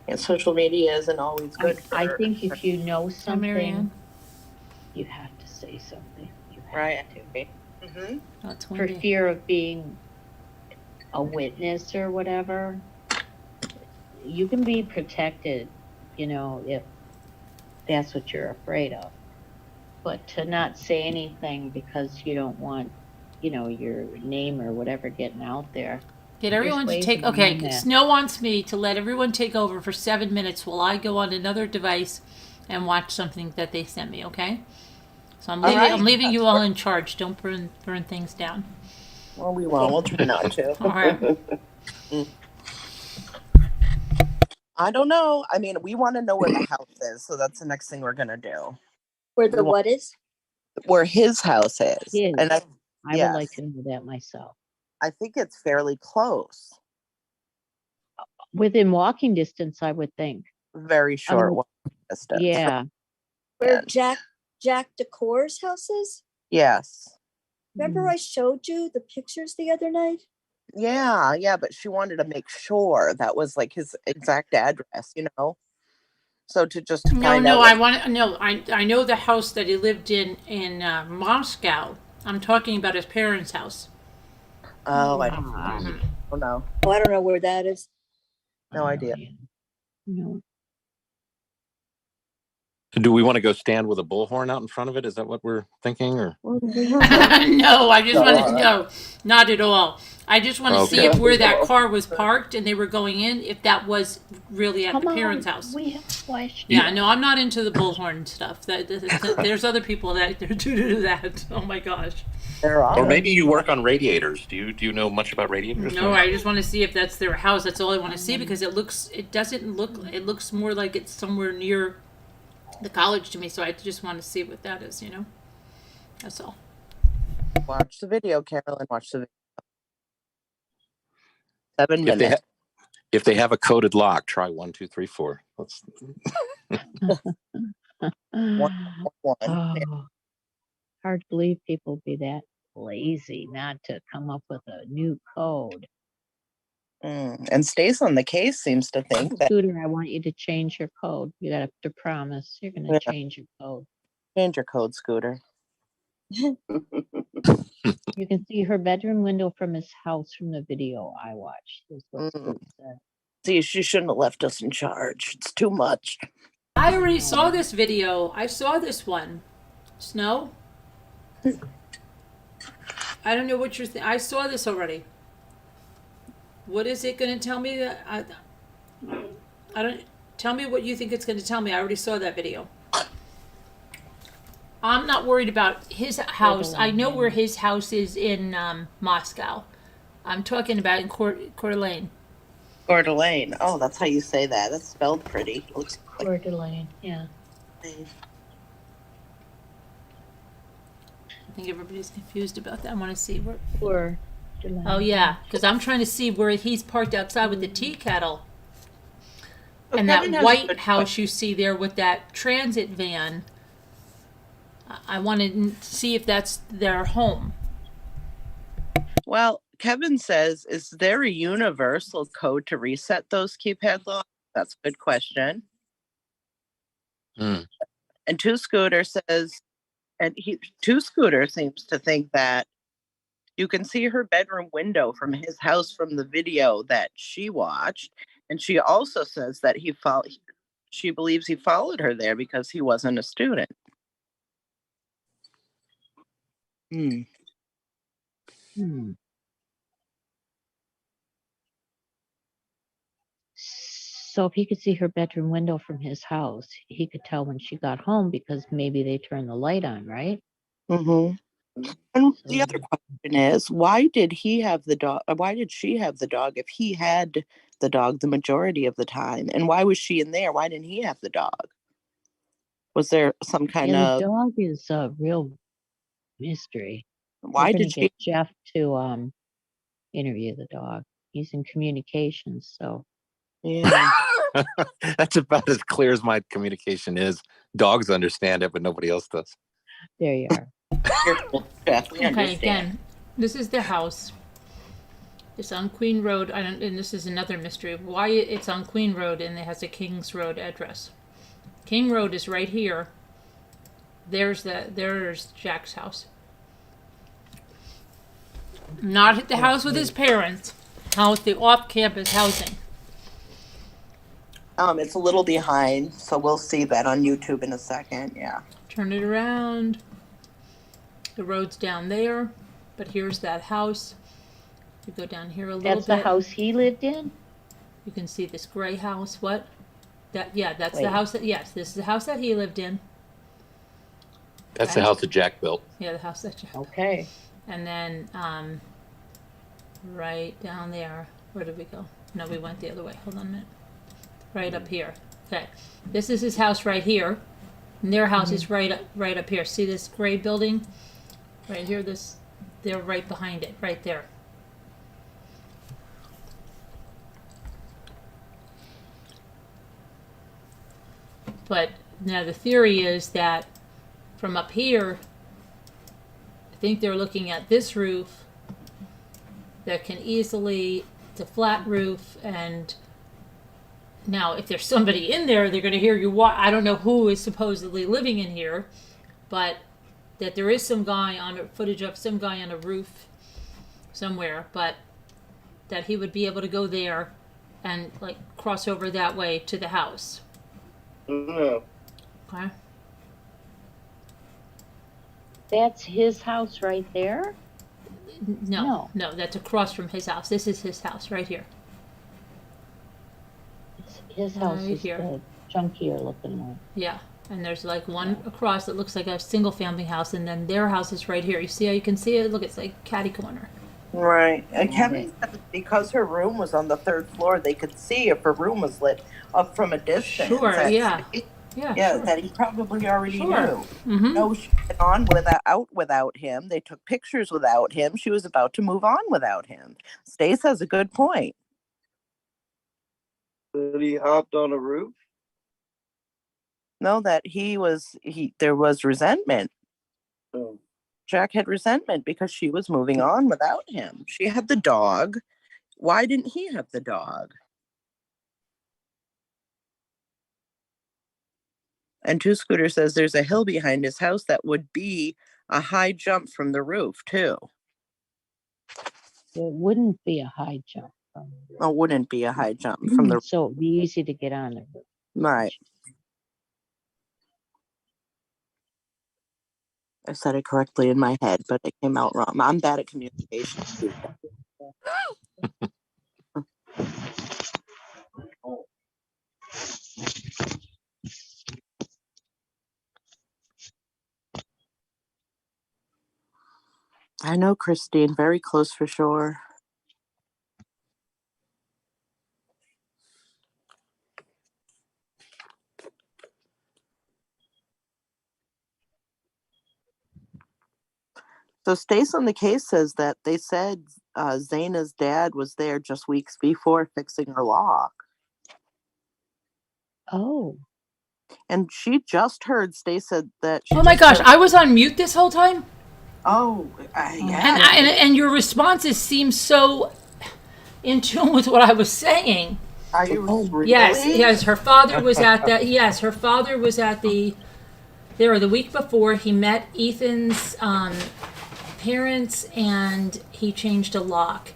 And social media isn't always good. I think if you know something, Marianne. you have to say something. You Right. Mm-hmm. That's For windy. fear of being a witness or whatever. You can be protected, if that's what you're afraid of. But to not say anything because you don't want, your name or whatever getting out there. Get everyone to ways take. around Okay, that. Snow wants me to let everyone take over for 7 minutes while I go on another device and watch something that they sent me. Okay. So I'm All leaving. right. I'm leaving you all in charge. Don't burn things down. Well, we won't. We'll try not to. All right. I don't know. I mean, we want to know where the house is, so that's the next thing we're gonna do. Where the what is? Where his house is, His. and I yes. would like to know that myself. I think it's fairly close. Within walking distance, I would think. Very short walking distance. Yeah. Where Jack Decor's house is? Yes. Remember I showed you the pictures the other night? Yeah, but she wanted to make sure that was like his exact address, So to just find out. I know the house that he lived in Moscow. I'm talking about his parents' house. Oh, I don't know. Oh, I don't know where that is. No idea. No. Do we want to go stand with a bullhorn out in front of it? Is that what we're thinking? Or No, I just want to no, not at all. I just want to see Okay. if where that car was parked and they were going in, if that was really at the parents' house. We have questions. Yeah, no, I'm not into the bullhorn stuff. There's other people that do that. Oh my gosh. There are. Or maybe you work on radiators. Do you know much about radiators? No, I just want to see if that's their house. That's all I want to see because it looks more like it's somewhere near the college to me. So I just want to see what that is. That's all. Watch the video, Carolyn. Watch the video. 7 minutes. If they have a coded lock, try 1, 2, 3, 4. Let's. One. Oh, hard to believe people be that lazy not to come up with a new code. And Stace on the case seems to think that. Scooter, I want you to change your code. You got to promise you're going to change your code. Change your code, Scooter. You can see her bedroom window from his house from the video I watched. Is what Scooter said. See, she shouldn't have left us in charge. It's too much. I already saw this video. I saw this one. Snow? I don't know what you're I saw this already. What is it going to tell me? I don't. Tell me what you think it's going to tell me. I already saw that video. I'm not worried about his house. I know where his house is in Moscow. I'm talking about in Coeur d'Alene. Coeur d'Alene. Oh, that's how you say that. That's spelled pretty. Looks like Coeur d'Alene, yeah. I think everybody's confused about that. I want to see where. Coeur d'Alene. Oh yeah, because I'm trying to see where he's parked outside with the tea kettle. And that white house you see there with that transit van. I wanted to see if that's their home. Well, Kevin says, is there a universal code to reset those keypad locks? That's a good question. And Two Scooter says, Two Scooter seems to think that you can see her bedroom window from his house from the video that she watched. And she also says that she believes he followed her there because he wasn't a student. So if he could see her bedroom window from his house, he could tell when she got home because maybe they turned the light on, right? And the other question is, why did he have the dog? Why did she have the dog if he had the dog the majority of the time? And why was she in there? Why didn't he have the dog? Was there some kind of... The dog is a real mystery. Why did she... get Jeff to interview the dog? He's in communications, so... Yeah. That's about as clear as my communication is. Dogs understand it, but nobody else does. There you are. Okay, again, this is the house. It's on Queen Road. And this is another mystery. Why it's on Queen Road and it has a Kings Road address. King Road is right here. There's Jack's house. Not at the house with his parents. House, the off-campus housing. It's a little behind, so we'll see that on YouTube in a second. Yeah. Turn it around. The road's down there, but here's that house. You go down here a little That's bit. the house he lived in? You can see this gray house. What? That's Wait. the house that, yes, this is the house that he lived in. That's the house that Jack built. Yeah, the house that you. Okay. And then, right down there, where did we go? No, we went the other way. Hold on a minute. Right up here. Okay. This is his house right here. And their house is right up here. See this gray building? Right here, they're right behind it, right there. But now the theory is that from up here, I think they're looking at this roof that can easily, it's a flat roof, and now if there's somebody in there, they're going to hear you I don't know who is supposedly living in here, but that there is some guy on footage of some guy on a roof somewhere, but that he would be able to go there and like cross over that way to the house. No. Okay. That's his house right there? No, that's across from his house. This is his house right here. His house Right is here. the chunkier looking one. Yeah, and there's like one across that looks like a single family house, and then their house is right here. You see how you can see it? Look, it's like catty corner. Right. And Kevin said because her room was on the 3rd floor, they could see if her room was lit up from a distance. Sure, That- yeah. Yeah, Sure. that he probably already Sure. knew. Mm-hmm. No, she went on without him. They took pictures without him. She was about to move on without him. Stace has a good point. That he hopped on a roof? No, that there was resentment. Oh. Jack had resentment because she was moving on without him. She had the dog. Why didn't he have the dog? And Two Scooter says there's a hill behind his house that would be a high jump from the roof, too. It wouldn't be a high jump from the roof. Oh, wouldn't be a high jump from the So it'd be easy to get on it. right. I said it correctly in my head, but it came out wrong. I'm bad at communication. Too. I know, Christine. Very close for sure. So Stace on the case says that they said Zaina's dad was there just weeks before fixing her lock. Oh. And she just heard Stace said that. Oh my gosh, I was on mute this whole time? Oh, yeah. And your responses seem so in tune with what I was saying. Are you really? Yes, her father was at that. Yes, her father was at the week before. He met Ethan's parents and he changed a lock.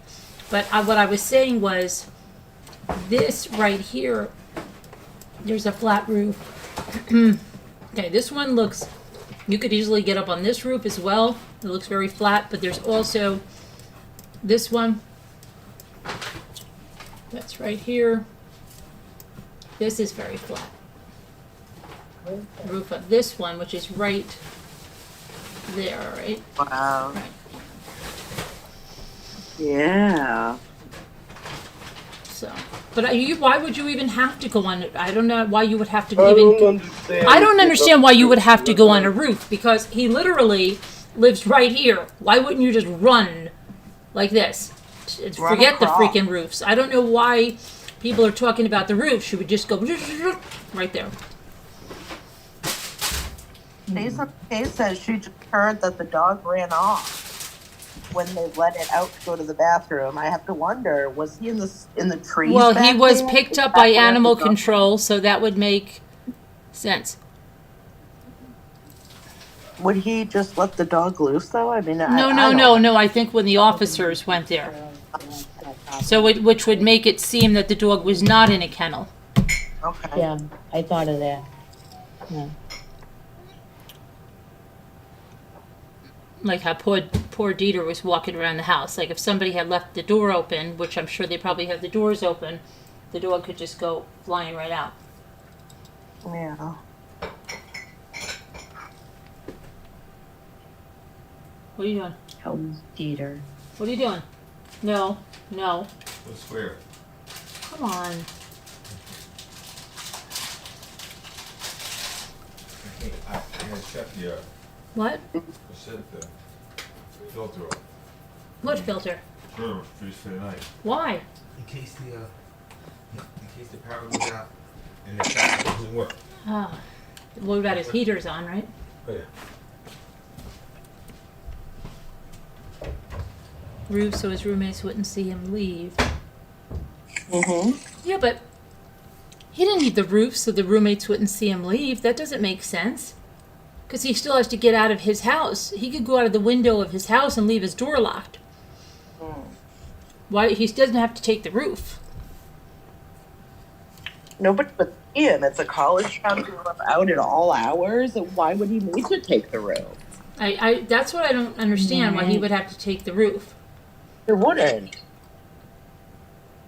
But what I was saying was this right here, there's a flat roof. Okay, this one looks, you could easily get up on this roof as well. It looks very flat, but there's also this one. That's right here. This is very flat. The roof of this one, which is right there, right? Wow. Right. Yeah. So, but why would you even have to go on it? I don't know why you would have to I even. don't understand. I don't understand why you would have to go on a roof, because he literally lives right here. Why wouldn't you just run like this? Run Forget the across. freaking roofs. I don't know why people are talking about the roof. She would just go right there. Stace on the case says she just heard that the dog ran off when they let it out to go to the bathroom. I have to wonder, was he in the trees? Well, he back was there? picked up Is by that where animal the dog- control, so that would make sense. Would he just let the dog loose though? I mean, No, I no, don't- no, no. I think when the officers went there. So which would make it seem that the dog was not in a kennel. Okay. Yeah, I thought of that. Yeah. Like how poor Dieter was walking around the house. Like if somebody had left the door open, which I'm sure they probably have the doors open, the dog could just go flying right out. Yeah. What are you doing? How's Dieter? What are you doing? No, no. What's square? Come on. I had to shut the What? filter off. What filter? Sure, for the night. Why? In case the power goes out and the fan doesn't work. Ah, what about his heaters on, right? Oh yeah. Roof so his roommates wouldn't see him leave. Mm-hmm. Yeah, but he didn't need the roof so the roommates wouldn't see him leave. That doesn't make sense. Because he still has to get out of his house. He could go out of the window of his house and leave his door locked. Why? He doesn't have to take the roof. Nobody would see him. It's a college town. He live out at all hours. Why would he need to take the roof? That's what I don't understand. Why he would have to take the roof. He wouldn't.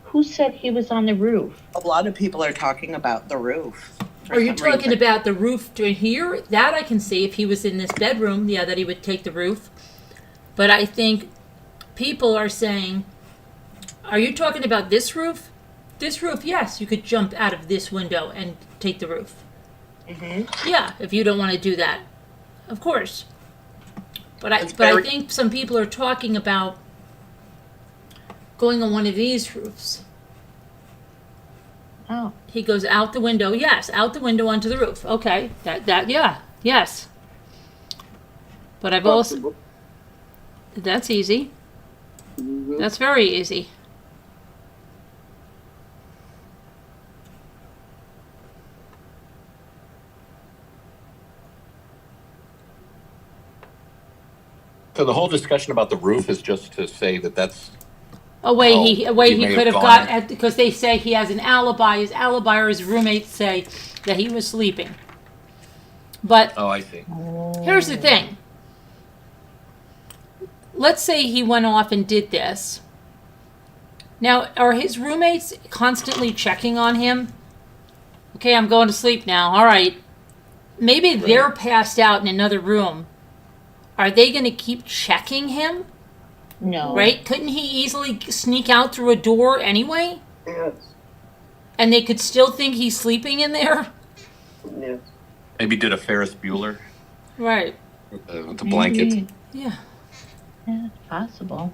Who said he was on the roof? A lot of people are talking about the roof. Are you talking about the roof to here? That I can see if he was in this bedroom, yeah, that he would take the roof. But I think people are saying, are you talking about this roof? This roof, yes, you could jump out of this window and take the roof. Mm-hmm. Yeah, if you don't want to do that, of course. But I think some people are talking about going on one of these roofs. Oh, He goes out the window. Yes, out the window onto the roof. Okay, yeah, yes. But I've also that's easy. That's very easy. So the whole discussion about the roof is just to say that that's A way Oh, he he may could have have gone got at, because they say he has an alibi. His alibi or his roommates say that he was sleeping. But oh, I see. here's the thing. Let's say he went off and did this. Now, are his roommates constantly checking on him? Okay, I'm going to sleep now. All right. Maybe they're passed out in another room. Are they going to keep checking him? no. Right? Couldn't he easily sneak out through a door anyway? Yes. And they could still think he's sleeping in there? Yes. Maybe did a Ferris Bueller Right. with the blanket. Maybe. Yeah. Yeah, it's possible.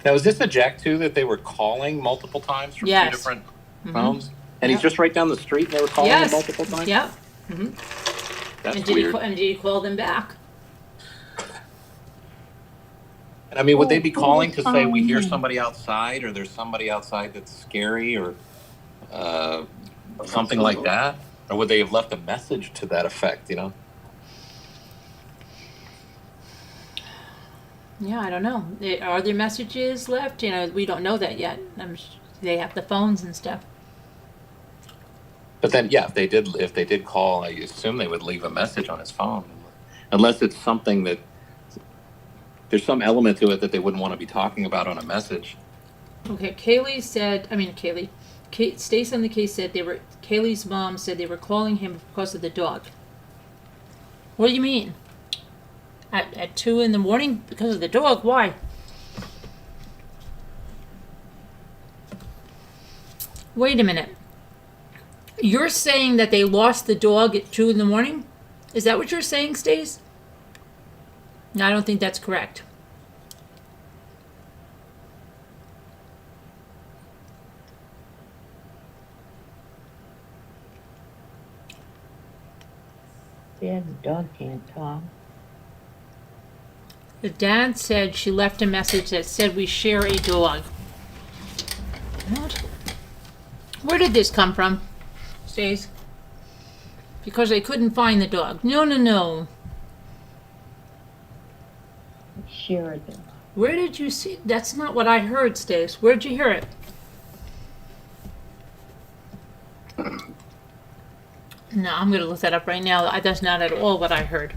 Now, is this a Jack too that they were calling multiple times from Yes. two different Mhm. phones? And he's Yep. just right down the street, and they were calling him Yes. multiple times. Yep. That's And did weird. and did he call them back? And I mean, would they be Oh, calling to say we hear fine. somebody outside, or there's somebody outside that's scary, or something like that? Or would they have left a message to that effect? You know? Yeah, I don't know. Are there messages left? You know, we don't know that yet. They have the phones and stuff. But then, yeah, if they did call, I assume they would leave a message on his phone, unless it's something that there's some element to it that they wouldn't want to be talking about on a message. Okay, Stace on the case said Kaylee's mom said they were calling him because of the dog. What do you mean? At 2 a.m. because of the dog? Why? Wait a minute. You're saying that they lost the dog at 2 a.m? Is that what you're saying, Stace? No, I don't think that's correct. Yeah, the dog can't talk. The dad said she left a message that said we share a dog. What? Where did this come from, Stace? because they couldn't find the dog. No, no, no. Share it. Where did you see? That's not what I heard, Stace. Where'd you hear it? No, I'm going to look that up right now. That's not at all what I heard.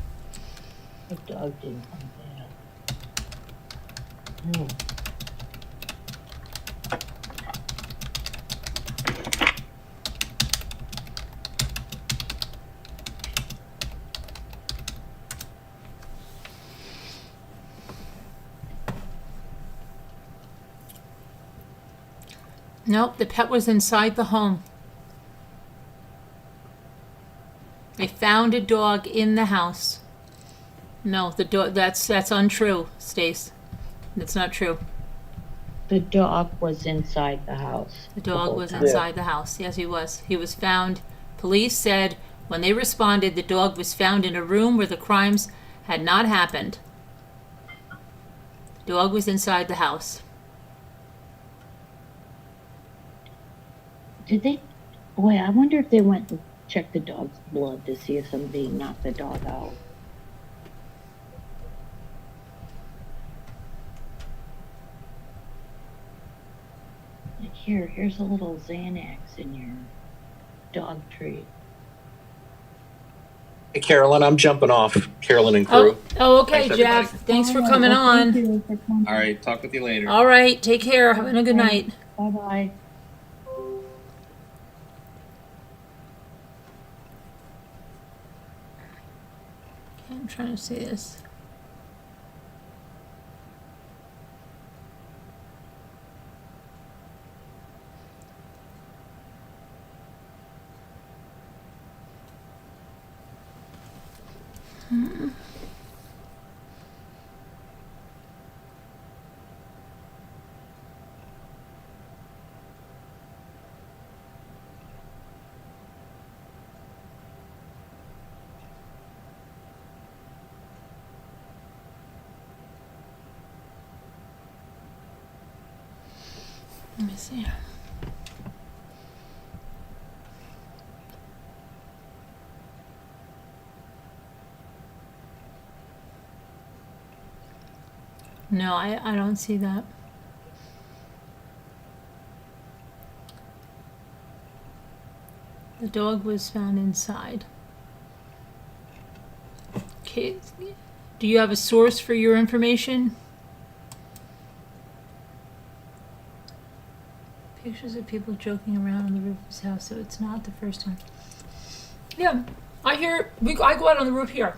The dog didn't come down. Nope, the pet was inside the home. They found a dog in the house. No, the dog. That's untrue, Stace. That's not true. The dog was inside the house. The dog whole was time. inside the house. Yes, he was. He was found. Police said when they responded, the dog was found in a room where the crimes had not happened. The dog was inside the house. Did they? Boy, I wonder if they went and checked the dog's blood to see if somebody knocked the dog out. Here's a little Xanax in your dog treat. Hey, Carolyn, I'm jumping off. Carolyn and crew. Okay, Thanks, Jeff. everybody. Thanks for coming on. Thank you for coming. All right, talk with you later. All right, take care. Have a good night. Bye-bye. I'm trying to see this. Let me see. No, I don't see that. The dog was found inside. Okay. Do you have a source for your information? Pictures of people joking around on the roof of his house, so it's not the first time. Yeah, I hear. I go out on the roof here.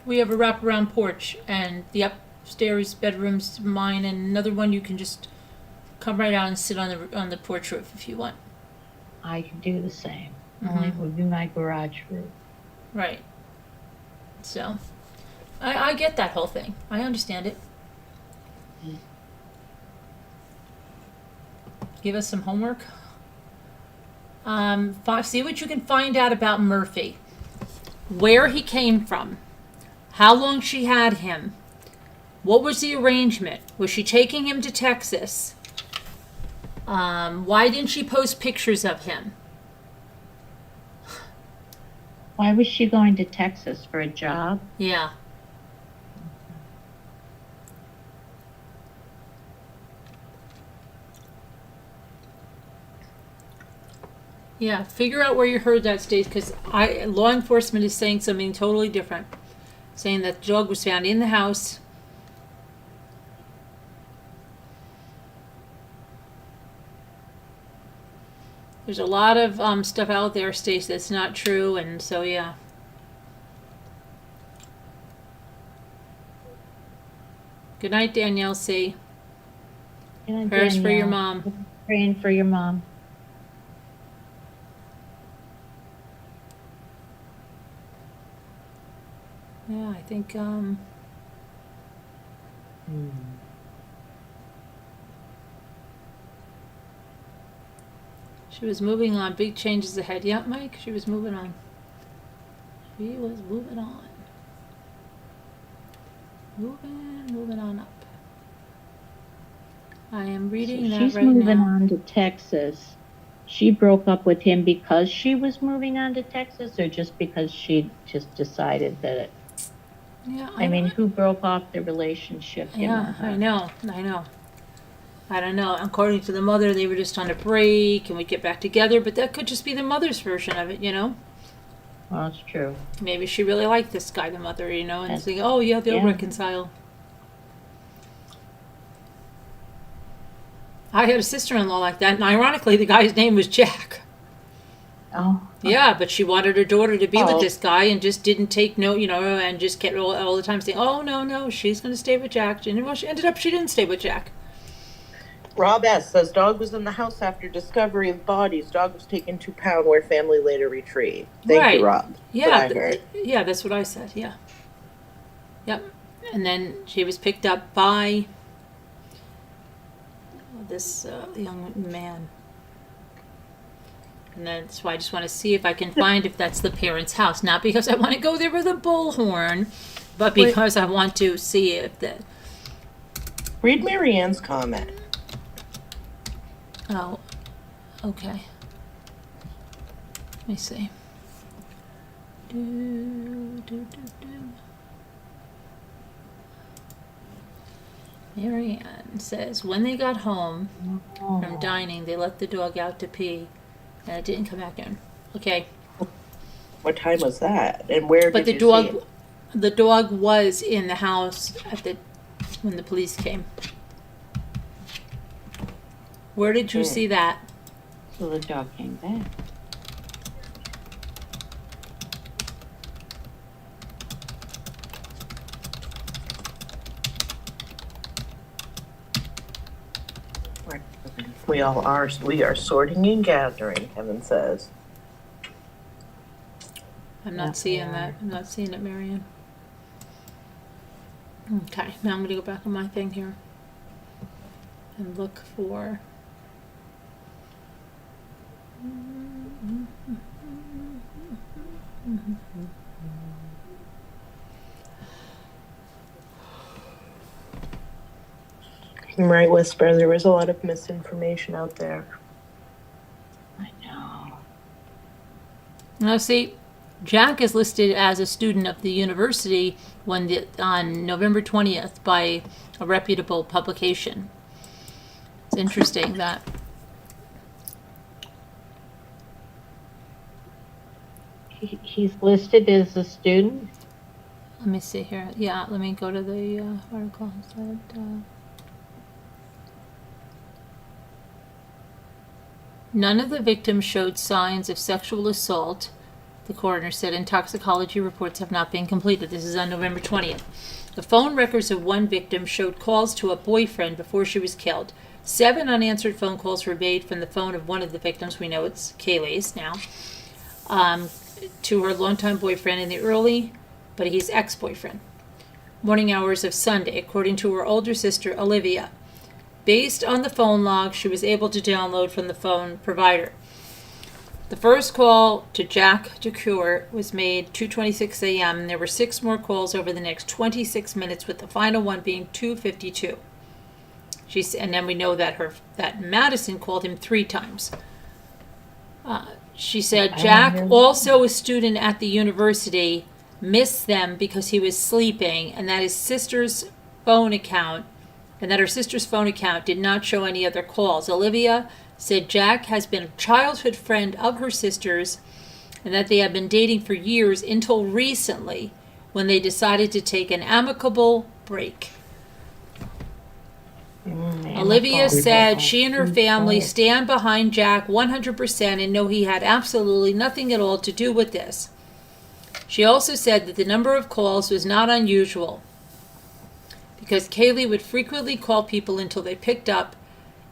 We have a wraparound porch, and the upstairs bedroom's mine, and another one you can just come right out and sit on the porch roof if you want. I can do the same. Only it would be my garage roof. Right. So, I get that whole thing. I understand it. Give us some homework. See what you can find out about Murphy. Where he came from. How long she had him. What was the arrangement? Was she taking him to Texas? Why didn't she post pictures of him? Why was she going to Texas for a job? Yeah. Yeah, figure out where you heard that, Stace, because law enforcement is saying something totally different. Saying that the dog was found in the house. There's a lot of stuff out there, Stace, that's not true, and so yeah. Good night, Danielle C. Good night, Prayers for your Danielle. mom. Praying for your mom. Yeah, I think she was moving on. Big changes ahead. Yeah, Mike, she was moving on. She was moving on. Moving on up. I am reading So that she's right moving now. on to Texas she broke up with him because she was moving on to Texas, or just because she just decided that it, Yeah, I mean, who broke off the relationship? You yeah, know, I know. I don't know. According to the mother, they were just on a break and we'd get back together, but that could just be the mother's version of it, you know? Well, it's true. Maybe she really liked this guy, the mother, you know, and That's- saying, oh, yeah, they'll yeah. reconcile. I had a sister-in-law like that, and ironically, the guy's name was Jack. Oh. Yeah, but she wanted her daughter to be with Oh. this guy and just didn't take no, you know, and just kept all the time saying, oh, no, she's going to stay with Jack. And well, she didn't stay with Jack. Rob S. says dog was in the house after discovery of bodies. Dog was taken to pound where family later retrieved. Thank Right. you, Rob. Yeah, That's what I heard. yeah, that's what I said. Yeah. Yep. And then she was picked up by this young man. And that's why I just want to see if I can find if that's the parents' house. Not because I want to go there with a bullhorn, but because I want to see if the. Read Marianne's comment. Oh, okay. Let me see. Marianne says, when they got home from dining, they let the dog out to pee, and it didn't come back in. Okay. What time was that? And where But did the you dog, see it? the dog was in the house when the police came. Where did you see that? So the dog came back. We all are. We are sorting and gathering, Kevin says. I'm not seeing that. I'm not seeing it, Marianne. Okay, now I'm going to go back on my thing here and look for. Right, Whisper, there was a lot of misinformation out there. I know. Now, see, Jack is listed as a student of the university on November 20th by a reputable publication. It's interesting that. He's listed as a student? Let me see here. Yeah, let me go to the article. None of the victims showed signs of sexual assault, the coroner said, and toxicology reports have not been completed. This is on November 20th. The phone records of one victim showed calls to a boyfriend before she was killed. 7 unanswered phone calls were made from the phone of one of the victims, we know it's Kaylee's now, to her longtime boyfriend in the early, but he's ex-boyfriend, morning hours of Sunday, according to her older sister, Olivia. Based on the phone log she was able to download from the phone provider. The first call to Jack DeCure was made 2:26 a.m. and there were 6 more calls over the next 26 minutes, with the final one being 2:52. And then we know that Madison called him 3 times. She said Jack, also a student at the university, missed them because he was sleeping, and that her sister's phone account did not show any other calls. Olivia said Jack has been a childhood friend of her sister's and that they have been dating for years until recently when they decided to take an amicable break. Olivia said she and her family stand behind Jack 100% and know he had absolutely nothing at all to do with this. She also said that the number of calls was not unusual, because Kaylee would frequently call people until they picked up,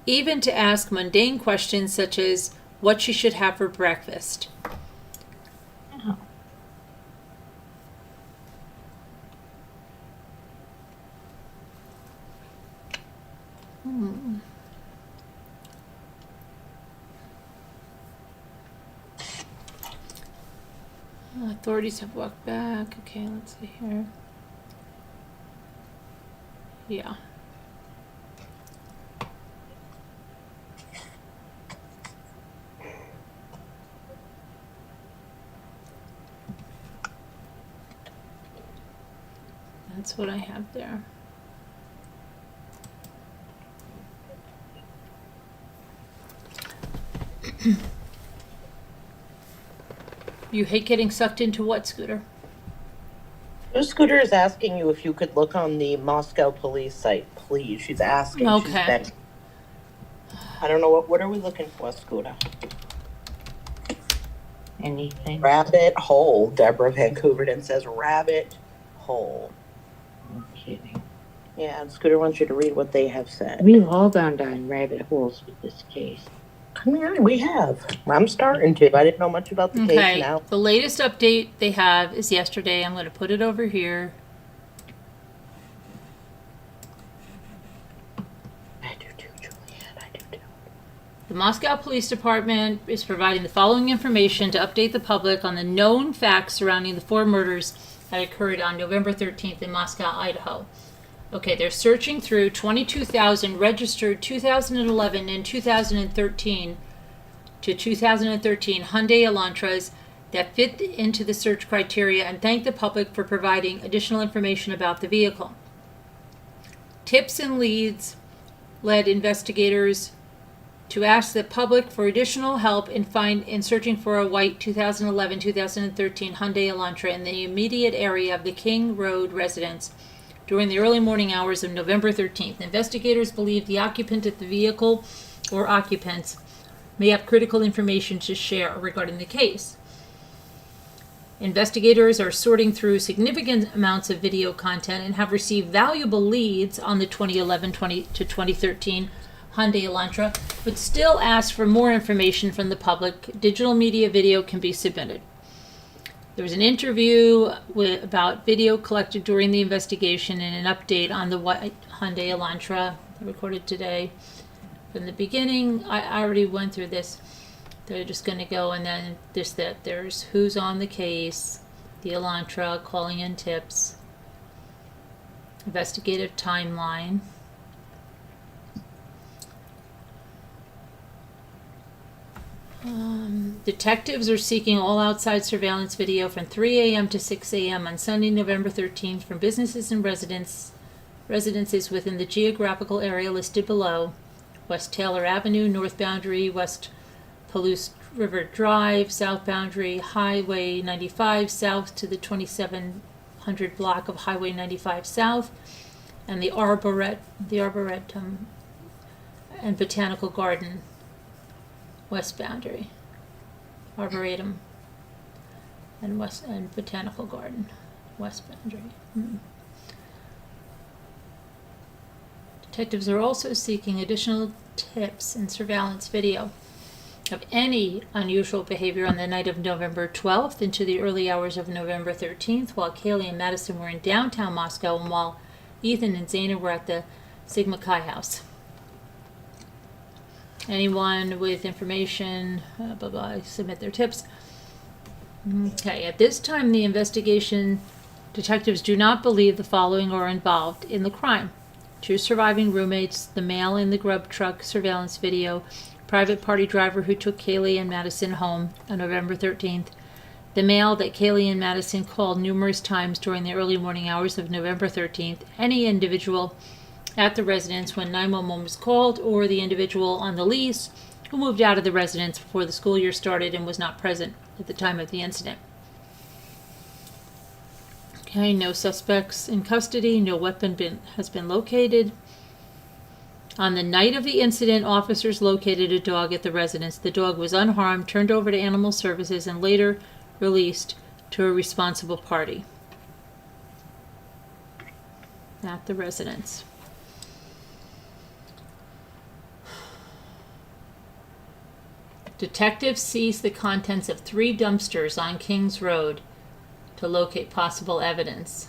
even to ask mundane questions such as what she should have for breakfast. Oh. 'Authorities have walked back. Okay, let's see here. Yeah. That's what I have there. You hate getting sucked into what, Scooter? Scooter is asking you if you could look on the Moscow police site, please. She's asking. Okay. She's begging. I don't know what are we looking for, Scooter? Anything? Rabbit hole. Deborah Van Couverden says rabbit hole. No kidding. Yeah, and Scooter wants you to read what they have said. We've all gone down rabbit holes with this case. I mean, we have. I'm starting to. I didn't know much about the case Okay, now. the latest update they have is yesterday. I'm going to put it over here. I do too, Juliet. I do too. The Moscow Police Department is providing the following information to update the public on the known facts surrounding the 4 murders that occurred on November 13th in Moscow, Idaho. Okay, they're searching through 22,000 registered 2011 and 2013 to 2013 Hyundai Elantras that fit into the search criteria and thank the public for providing additional information about the vehicle. Tips and leads led investigators to ask the public for additional help in searching for a white 2011-2013 Hyundai Elantra in the immediate area of the King Road residence during the early morning hours of November 13th. Investigators believe the occupant of the vehicle or occupants may have critical information to share regarding the case. Investigators are sorting through significant amounts of video content and have received valuable leads on the 2011 to 2013 Hyundai Elantra, but still ask for more information from the public. Digital media video can be submitted. There was an interview about video collected during the investigation and an update on the white Hyundai Elantra recorded today. From the beginning, I already went through this. They're just going to go and then there's who's on the case, the Elantra, calling in tips, investigative timeline. Detectives are seeking all outside surveillance video from 3 a.m. to 6 a.m. on Sunday, November 13th from businesses and residences within the geographical area listed below: West Taylor Avenue, North Boundary, West Palouse River Drive, South Boundary, Highway 95 south to the 2700 block of Highway 95 South, and the Arboretum and Botanical Garden, West Boundary, Arboretum, and Botanical Garden, West Boundary. Detectives are also seeking additional tips and surveillance video of any unusual behavior on the night of November 12th into the early hours of November 13th, while Kaylee and Madison were in downtown Moscow and while Ethan and Zaina were at the Sigma Chi house. Anyone with information, submit their tips. Okay, at this time, the investigation detectives do not believe the following are involved in the crime: 2 surviving roommates, the male in the grub truck surveillance video, private party driver who took Kaylee and Madison home on November 13th, the male that Kaylee and Madison called numerous times during the early morning hours of November 13th, any individual at the residence when 911 was called, or the individual on the lease who moved out of the residence before the school year started and was not present at the time of the incident. Okay, no suspects in custody, no weapon has been located. On the night of the incident, officers located a dog at the residence. The dog was unharmed, turned over to Animal Services, and later released to a responsible party at the residence. Detectives seized the contents of 3 dumpsters on Kings Road to locate possible evidence.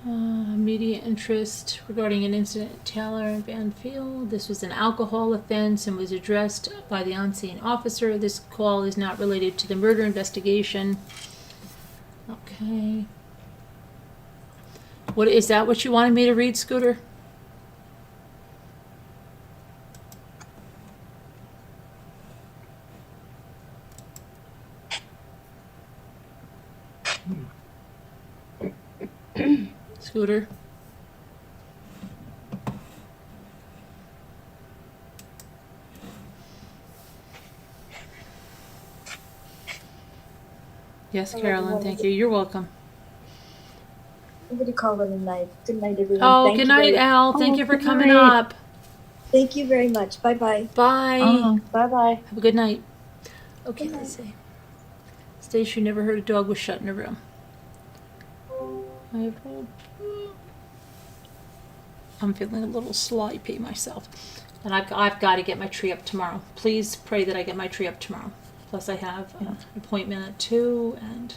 Media interest regarding an incident at Taylor and Banfield. This was an alcohol offense and was addressed by the on-scene officer. This call is not related to the murder investigation. Okay. What is that? What you wanted me to read, Scooter? Scooter. Yes, Carolyn, thank you. You're welcome. Somebody call it a night. Good night, everyone. Oh, Thank good you night, very- Al. Thank Oh, you for good coming night. up. Thank you very much. Bye-bye. Bye. Bye-bye. Have a good night. Okay, Good let's see. Stacia never heard a dog was shut in a room. I'm feeling a little sloppy myself. And I've got to get my tree up tomorrow. Please pray that I get my tree up tomorrow. Plus I have an appointment at 2 and...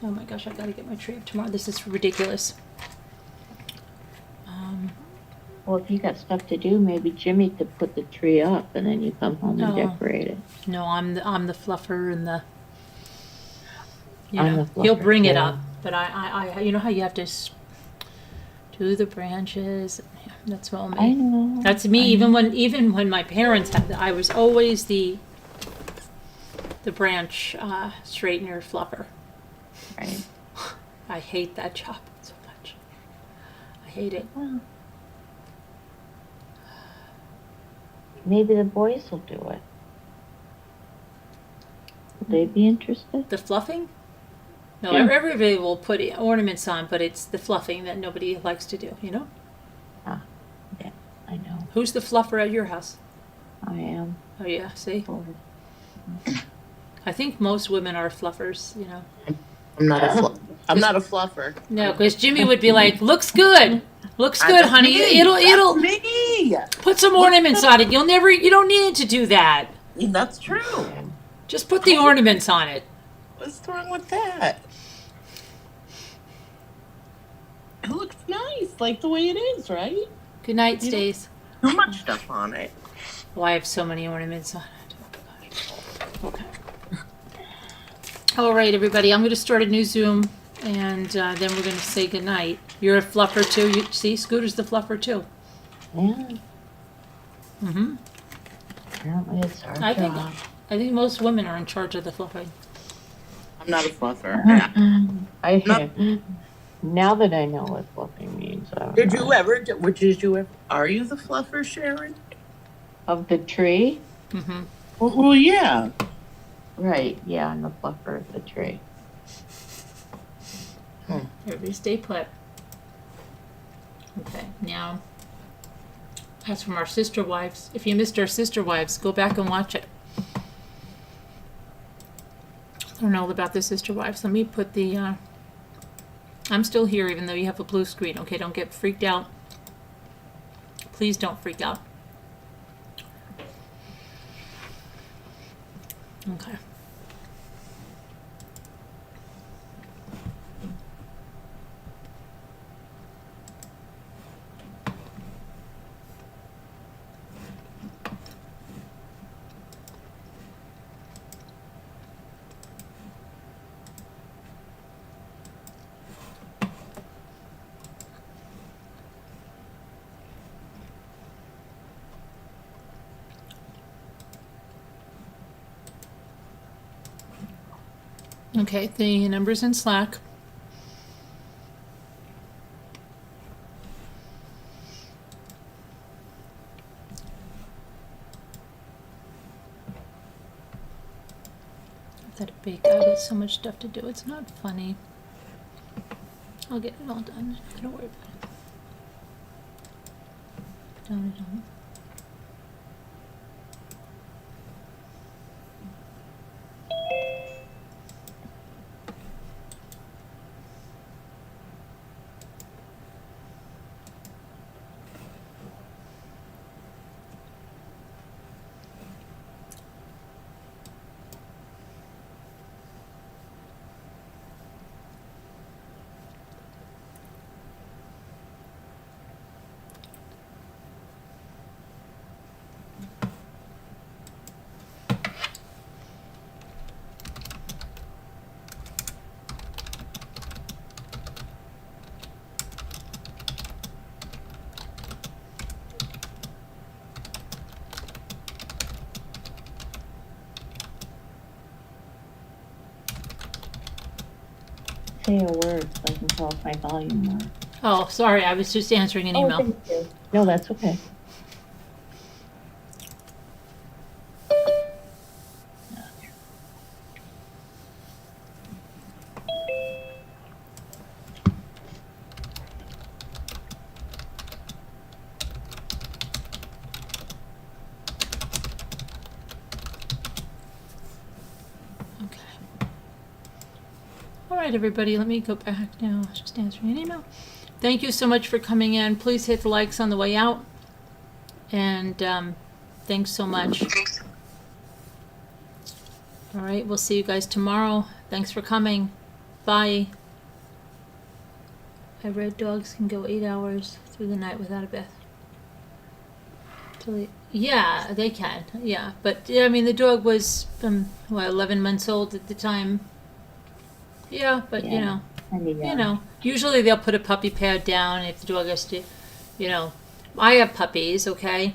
Oh my gosh, I've got to get my tree up tomorrow. This is ridiculous. Well, if you got stuff to do, maybe Jimmy could put the tree up and then you come home and No. decorate it. No, I'm the fluffer and the... You I'm know, the he'll fluffer, bring it too. up. But I you know how you have to do the branches? Yeah, that's all me. I know. That's me. Even when my parents had, I was always the branch straightener fluffer. Right. I hate that job so much. I hate it. Well, maybe the boys will do it. Would they be interested? The fluffing? No, Yeah. everybody will put ornaments on, but it's the fluffing that nobody likes to do. You know? I know. Who's the fluffer at your house? I am. Oh yeah, see. Or- I think most women are fluffers. You know. I'm not a fluffer. No, because Jimmy would be like, "Looks good, looks good, honey. It'll me. put some ornaments on it. You don't need to do that. That's true. Just put the ornaments on it." What's wrong with that? It looks nice, like the way it is, right? Good night, Stace. Too much stuff on it. Oh, I have so many ornaments on it. Oh, gosh. Okay. All right, everybody. I'm going to start a new Zoom, and then we're going to say good night. You're a fluffer too. You see, Scooter's the fluffer too. Yeah. Mm-hmm. Apparently it's our I think job. most women are in charge of the fluffing. I'm not a fluffer. Now that I know what fluffing means, I don't Did know. you ever? Are you the fluffer, Sharon? Of the tree? Mm-hmm. Well, yeah. Right, yeah, I'm the fluffer of the tree. Everybody stay put. Okay, now, that's from our Sister Wives. If you missed our Sister Wives, go back and watch it. I don't know all about the Sister Wives. Let me put the, I'm still here even though you have a blue screen. Okay, don't get freaked out. Please don't freak out. Okay. Okay, the number's in Slack. I've got to bake. I've got so much stuff to do. It's not funny. I'll get it all done. Don't worry about it. Done. say a word so I can tell if my volume works. Oh, sorry, I was just answering an Oh, email. thank you. No, that's okay. Okay. All right, everybody, let me go back now. I was just answering an email. Thank you so much for coming in. Please hit the likes on the way out. And thanks so much. All right, we'll see you guys tomorrow. Thanks for coming. Bye. I read dogs can go 8 hours through the night without a bath. Yeah, they can. Yeah, but I mean, the dog was 11 months old at the time. Yeah, but Yeah. you know, usually they'll put a puppy pad down if the dog has to, I have puppies, okay?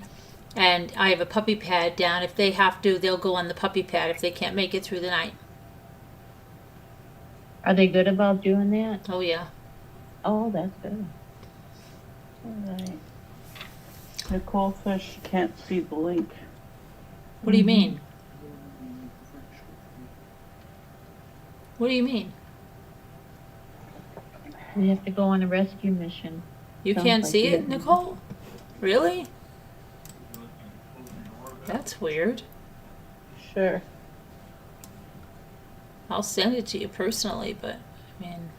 And I have a puppy pad down. If they have to, they'll go on the puppy pad if they can't make it through the night. Are they good about doing that? Oh, yeah. Oh, that's good. All right. Nicole says she can't see the link. What do you mean? What do you mean? We have to go on a rescue mission. You Sounds can't like see you it, didn't. Nicole? Really? That's weird. Sure. I'll send it to you personally, but I mean,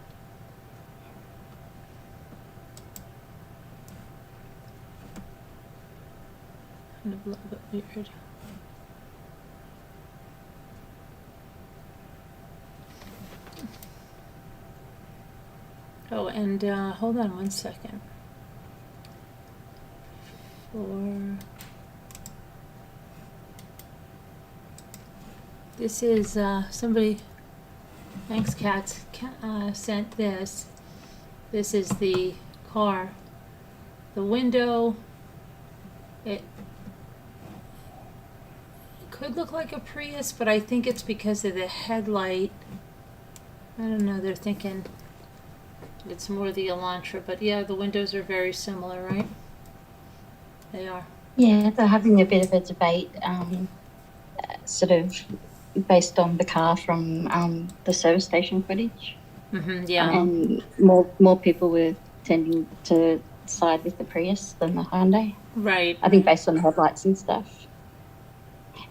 kind of a little bit weird. Oh, and hold on 1 second. This is somebody. Thanks, Cats. Sent this. This is the car. The window. It could look like a Prius, but I think it's because of the headlight. I don't know. They're thinking it's more the Elantra, but yeah, the windows are very similar, right? They are. Yeah, they're having a bit of a debate, sort of based on the car from the service station footage. Mm-hmm, yeah. And more people were tending to side with the Prius than the Hyundai. Right. I think based on the headlights and stuff.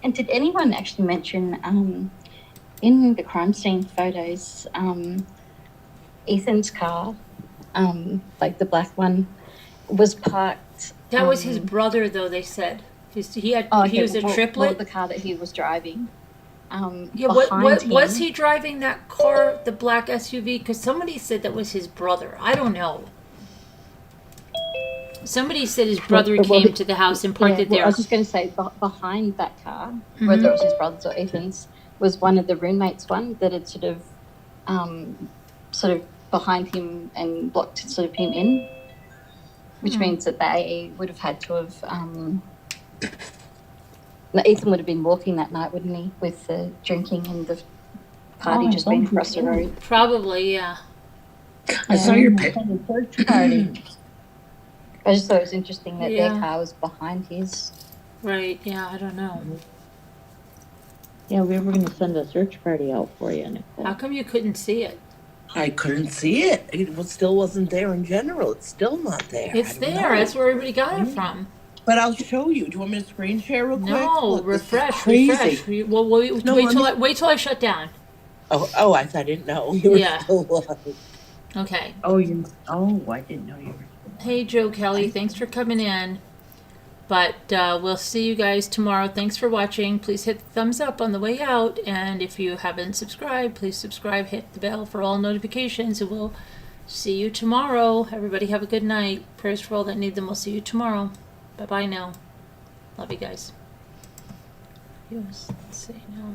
And did anyone actually mention in the crime scene photos, Ethan's car, like the black one, was parked. That was his brother, though. They said he was a triplet. Well, the car that he was driving. Yeah, was he driving that car, the black SUV? Because somebody said that was his brother. I don't know. Somebody said his brother came to the house and parked it there. I was just going to say, behind that car, whether it was his brother's or Ethan's, was one of the roommates' one that had sort of behind him and blocked sort of him in, which means that they would have had to have. Ethan would have been walking that night, wouldn't he, with the drinking and the party just being across the road? Probably, yeah. I saw your pic. Search party. I just thought it was interesting that their car was behind his. Right, yeah, I don't know. Yeah, we were going to send a search party out for you, Nicole. How come you couldn't see it? I couldn't see it. It still wasn't there in general. It's still not there. It's there. That's where everybody got it from. But I'll show you. Do you want me to screen share real quick? No, Look, refresh. Well, Wait till I shut down. Oh, I didn't know. You were still live. Okay. Oh, I didn't know you were. Hey, Joe Kelly, thanks for coming in. But we'll see you guys tomorrow. Thanks for watching. Please hit the thumbs up on the way out. And if you haven't subscribed, please subscribe. Hit the bell for all notifications. And we'll see you tomorrow. Everybody have a good night. Prayers for all that need them. We'll see you tomorrow. Bye-bye now. Love you guys. Yes, let's see now.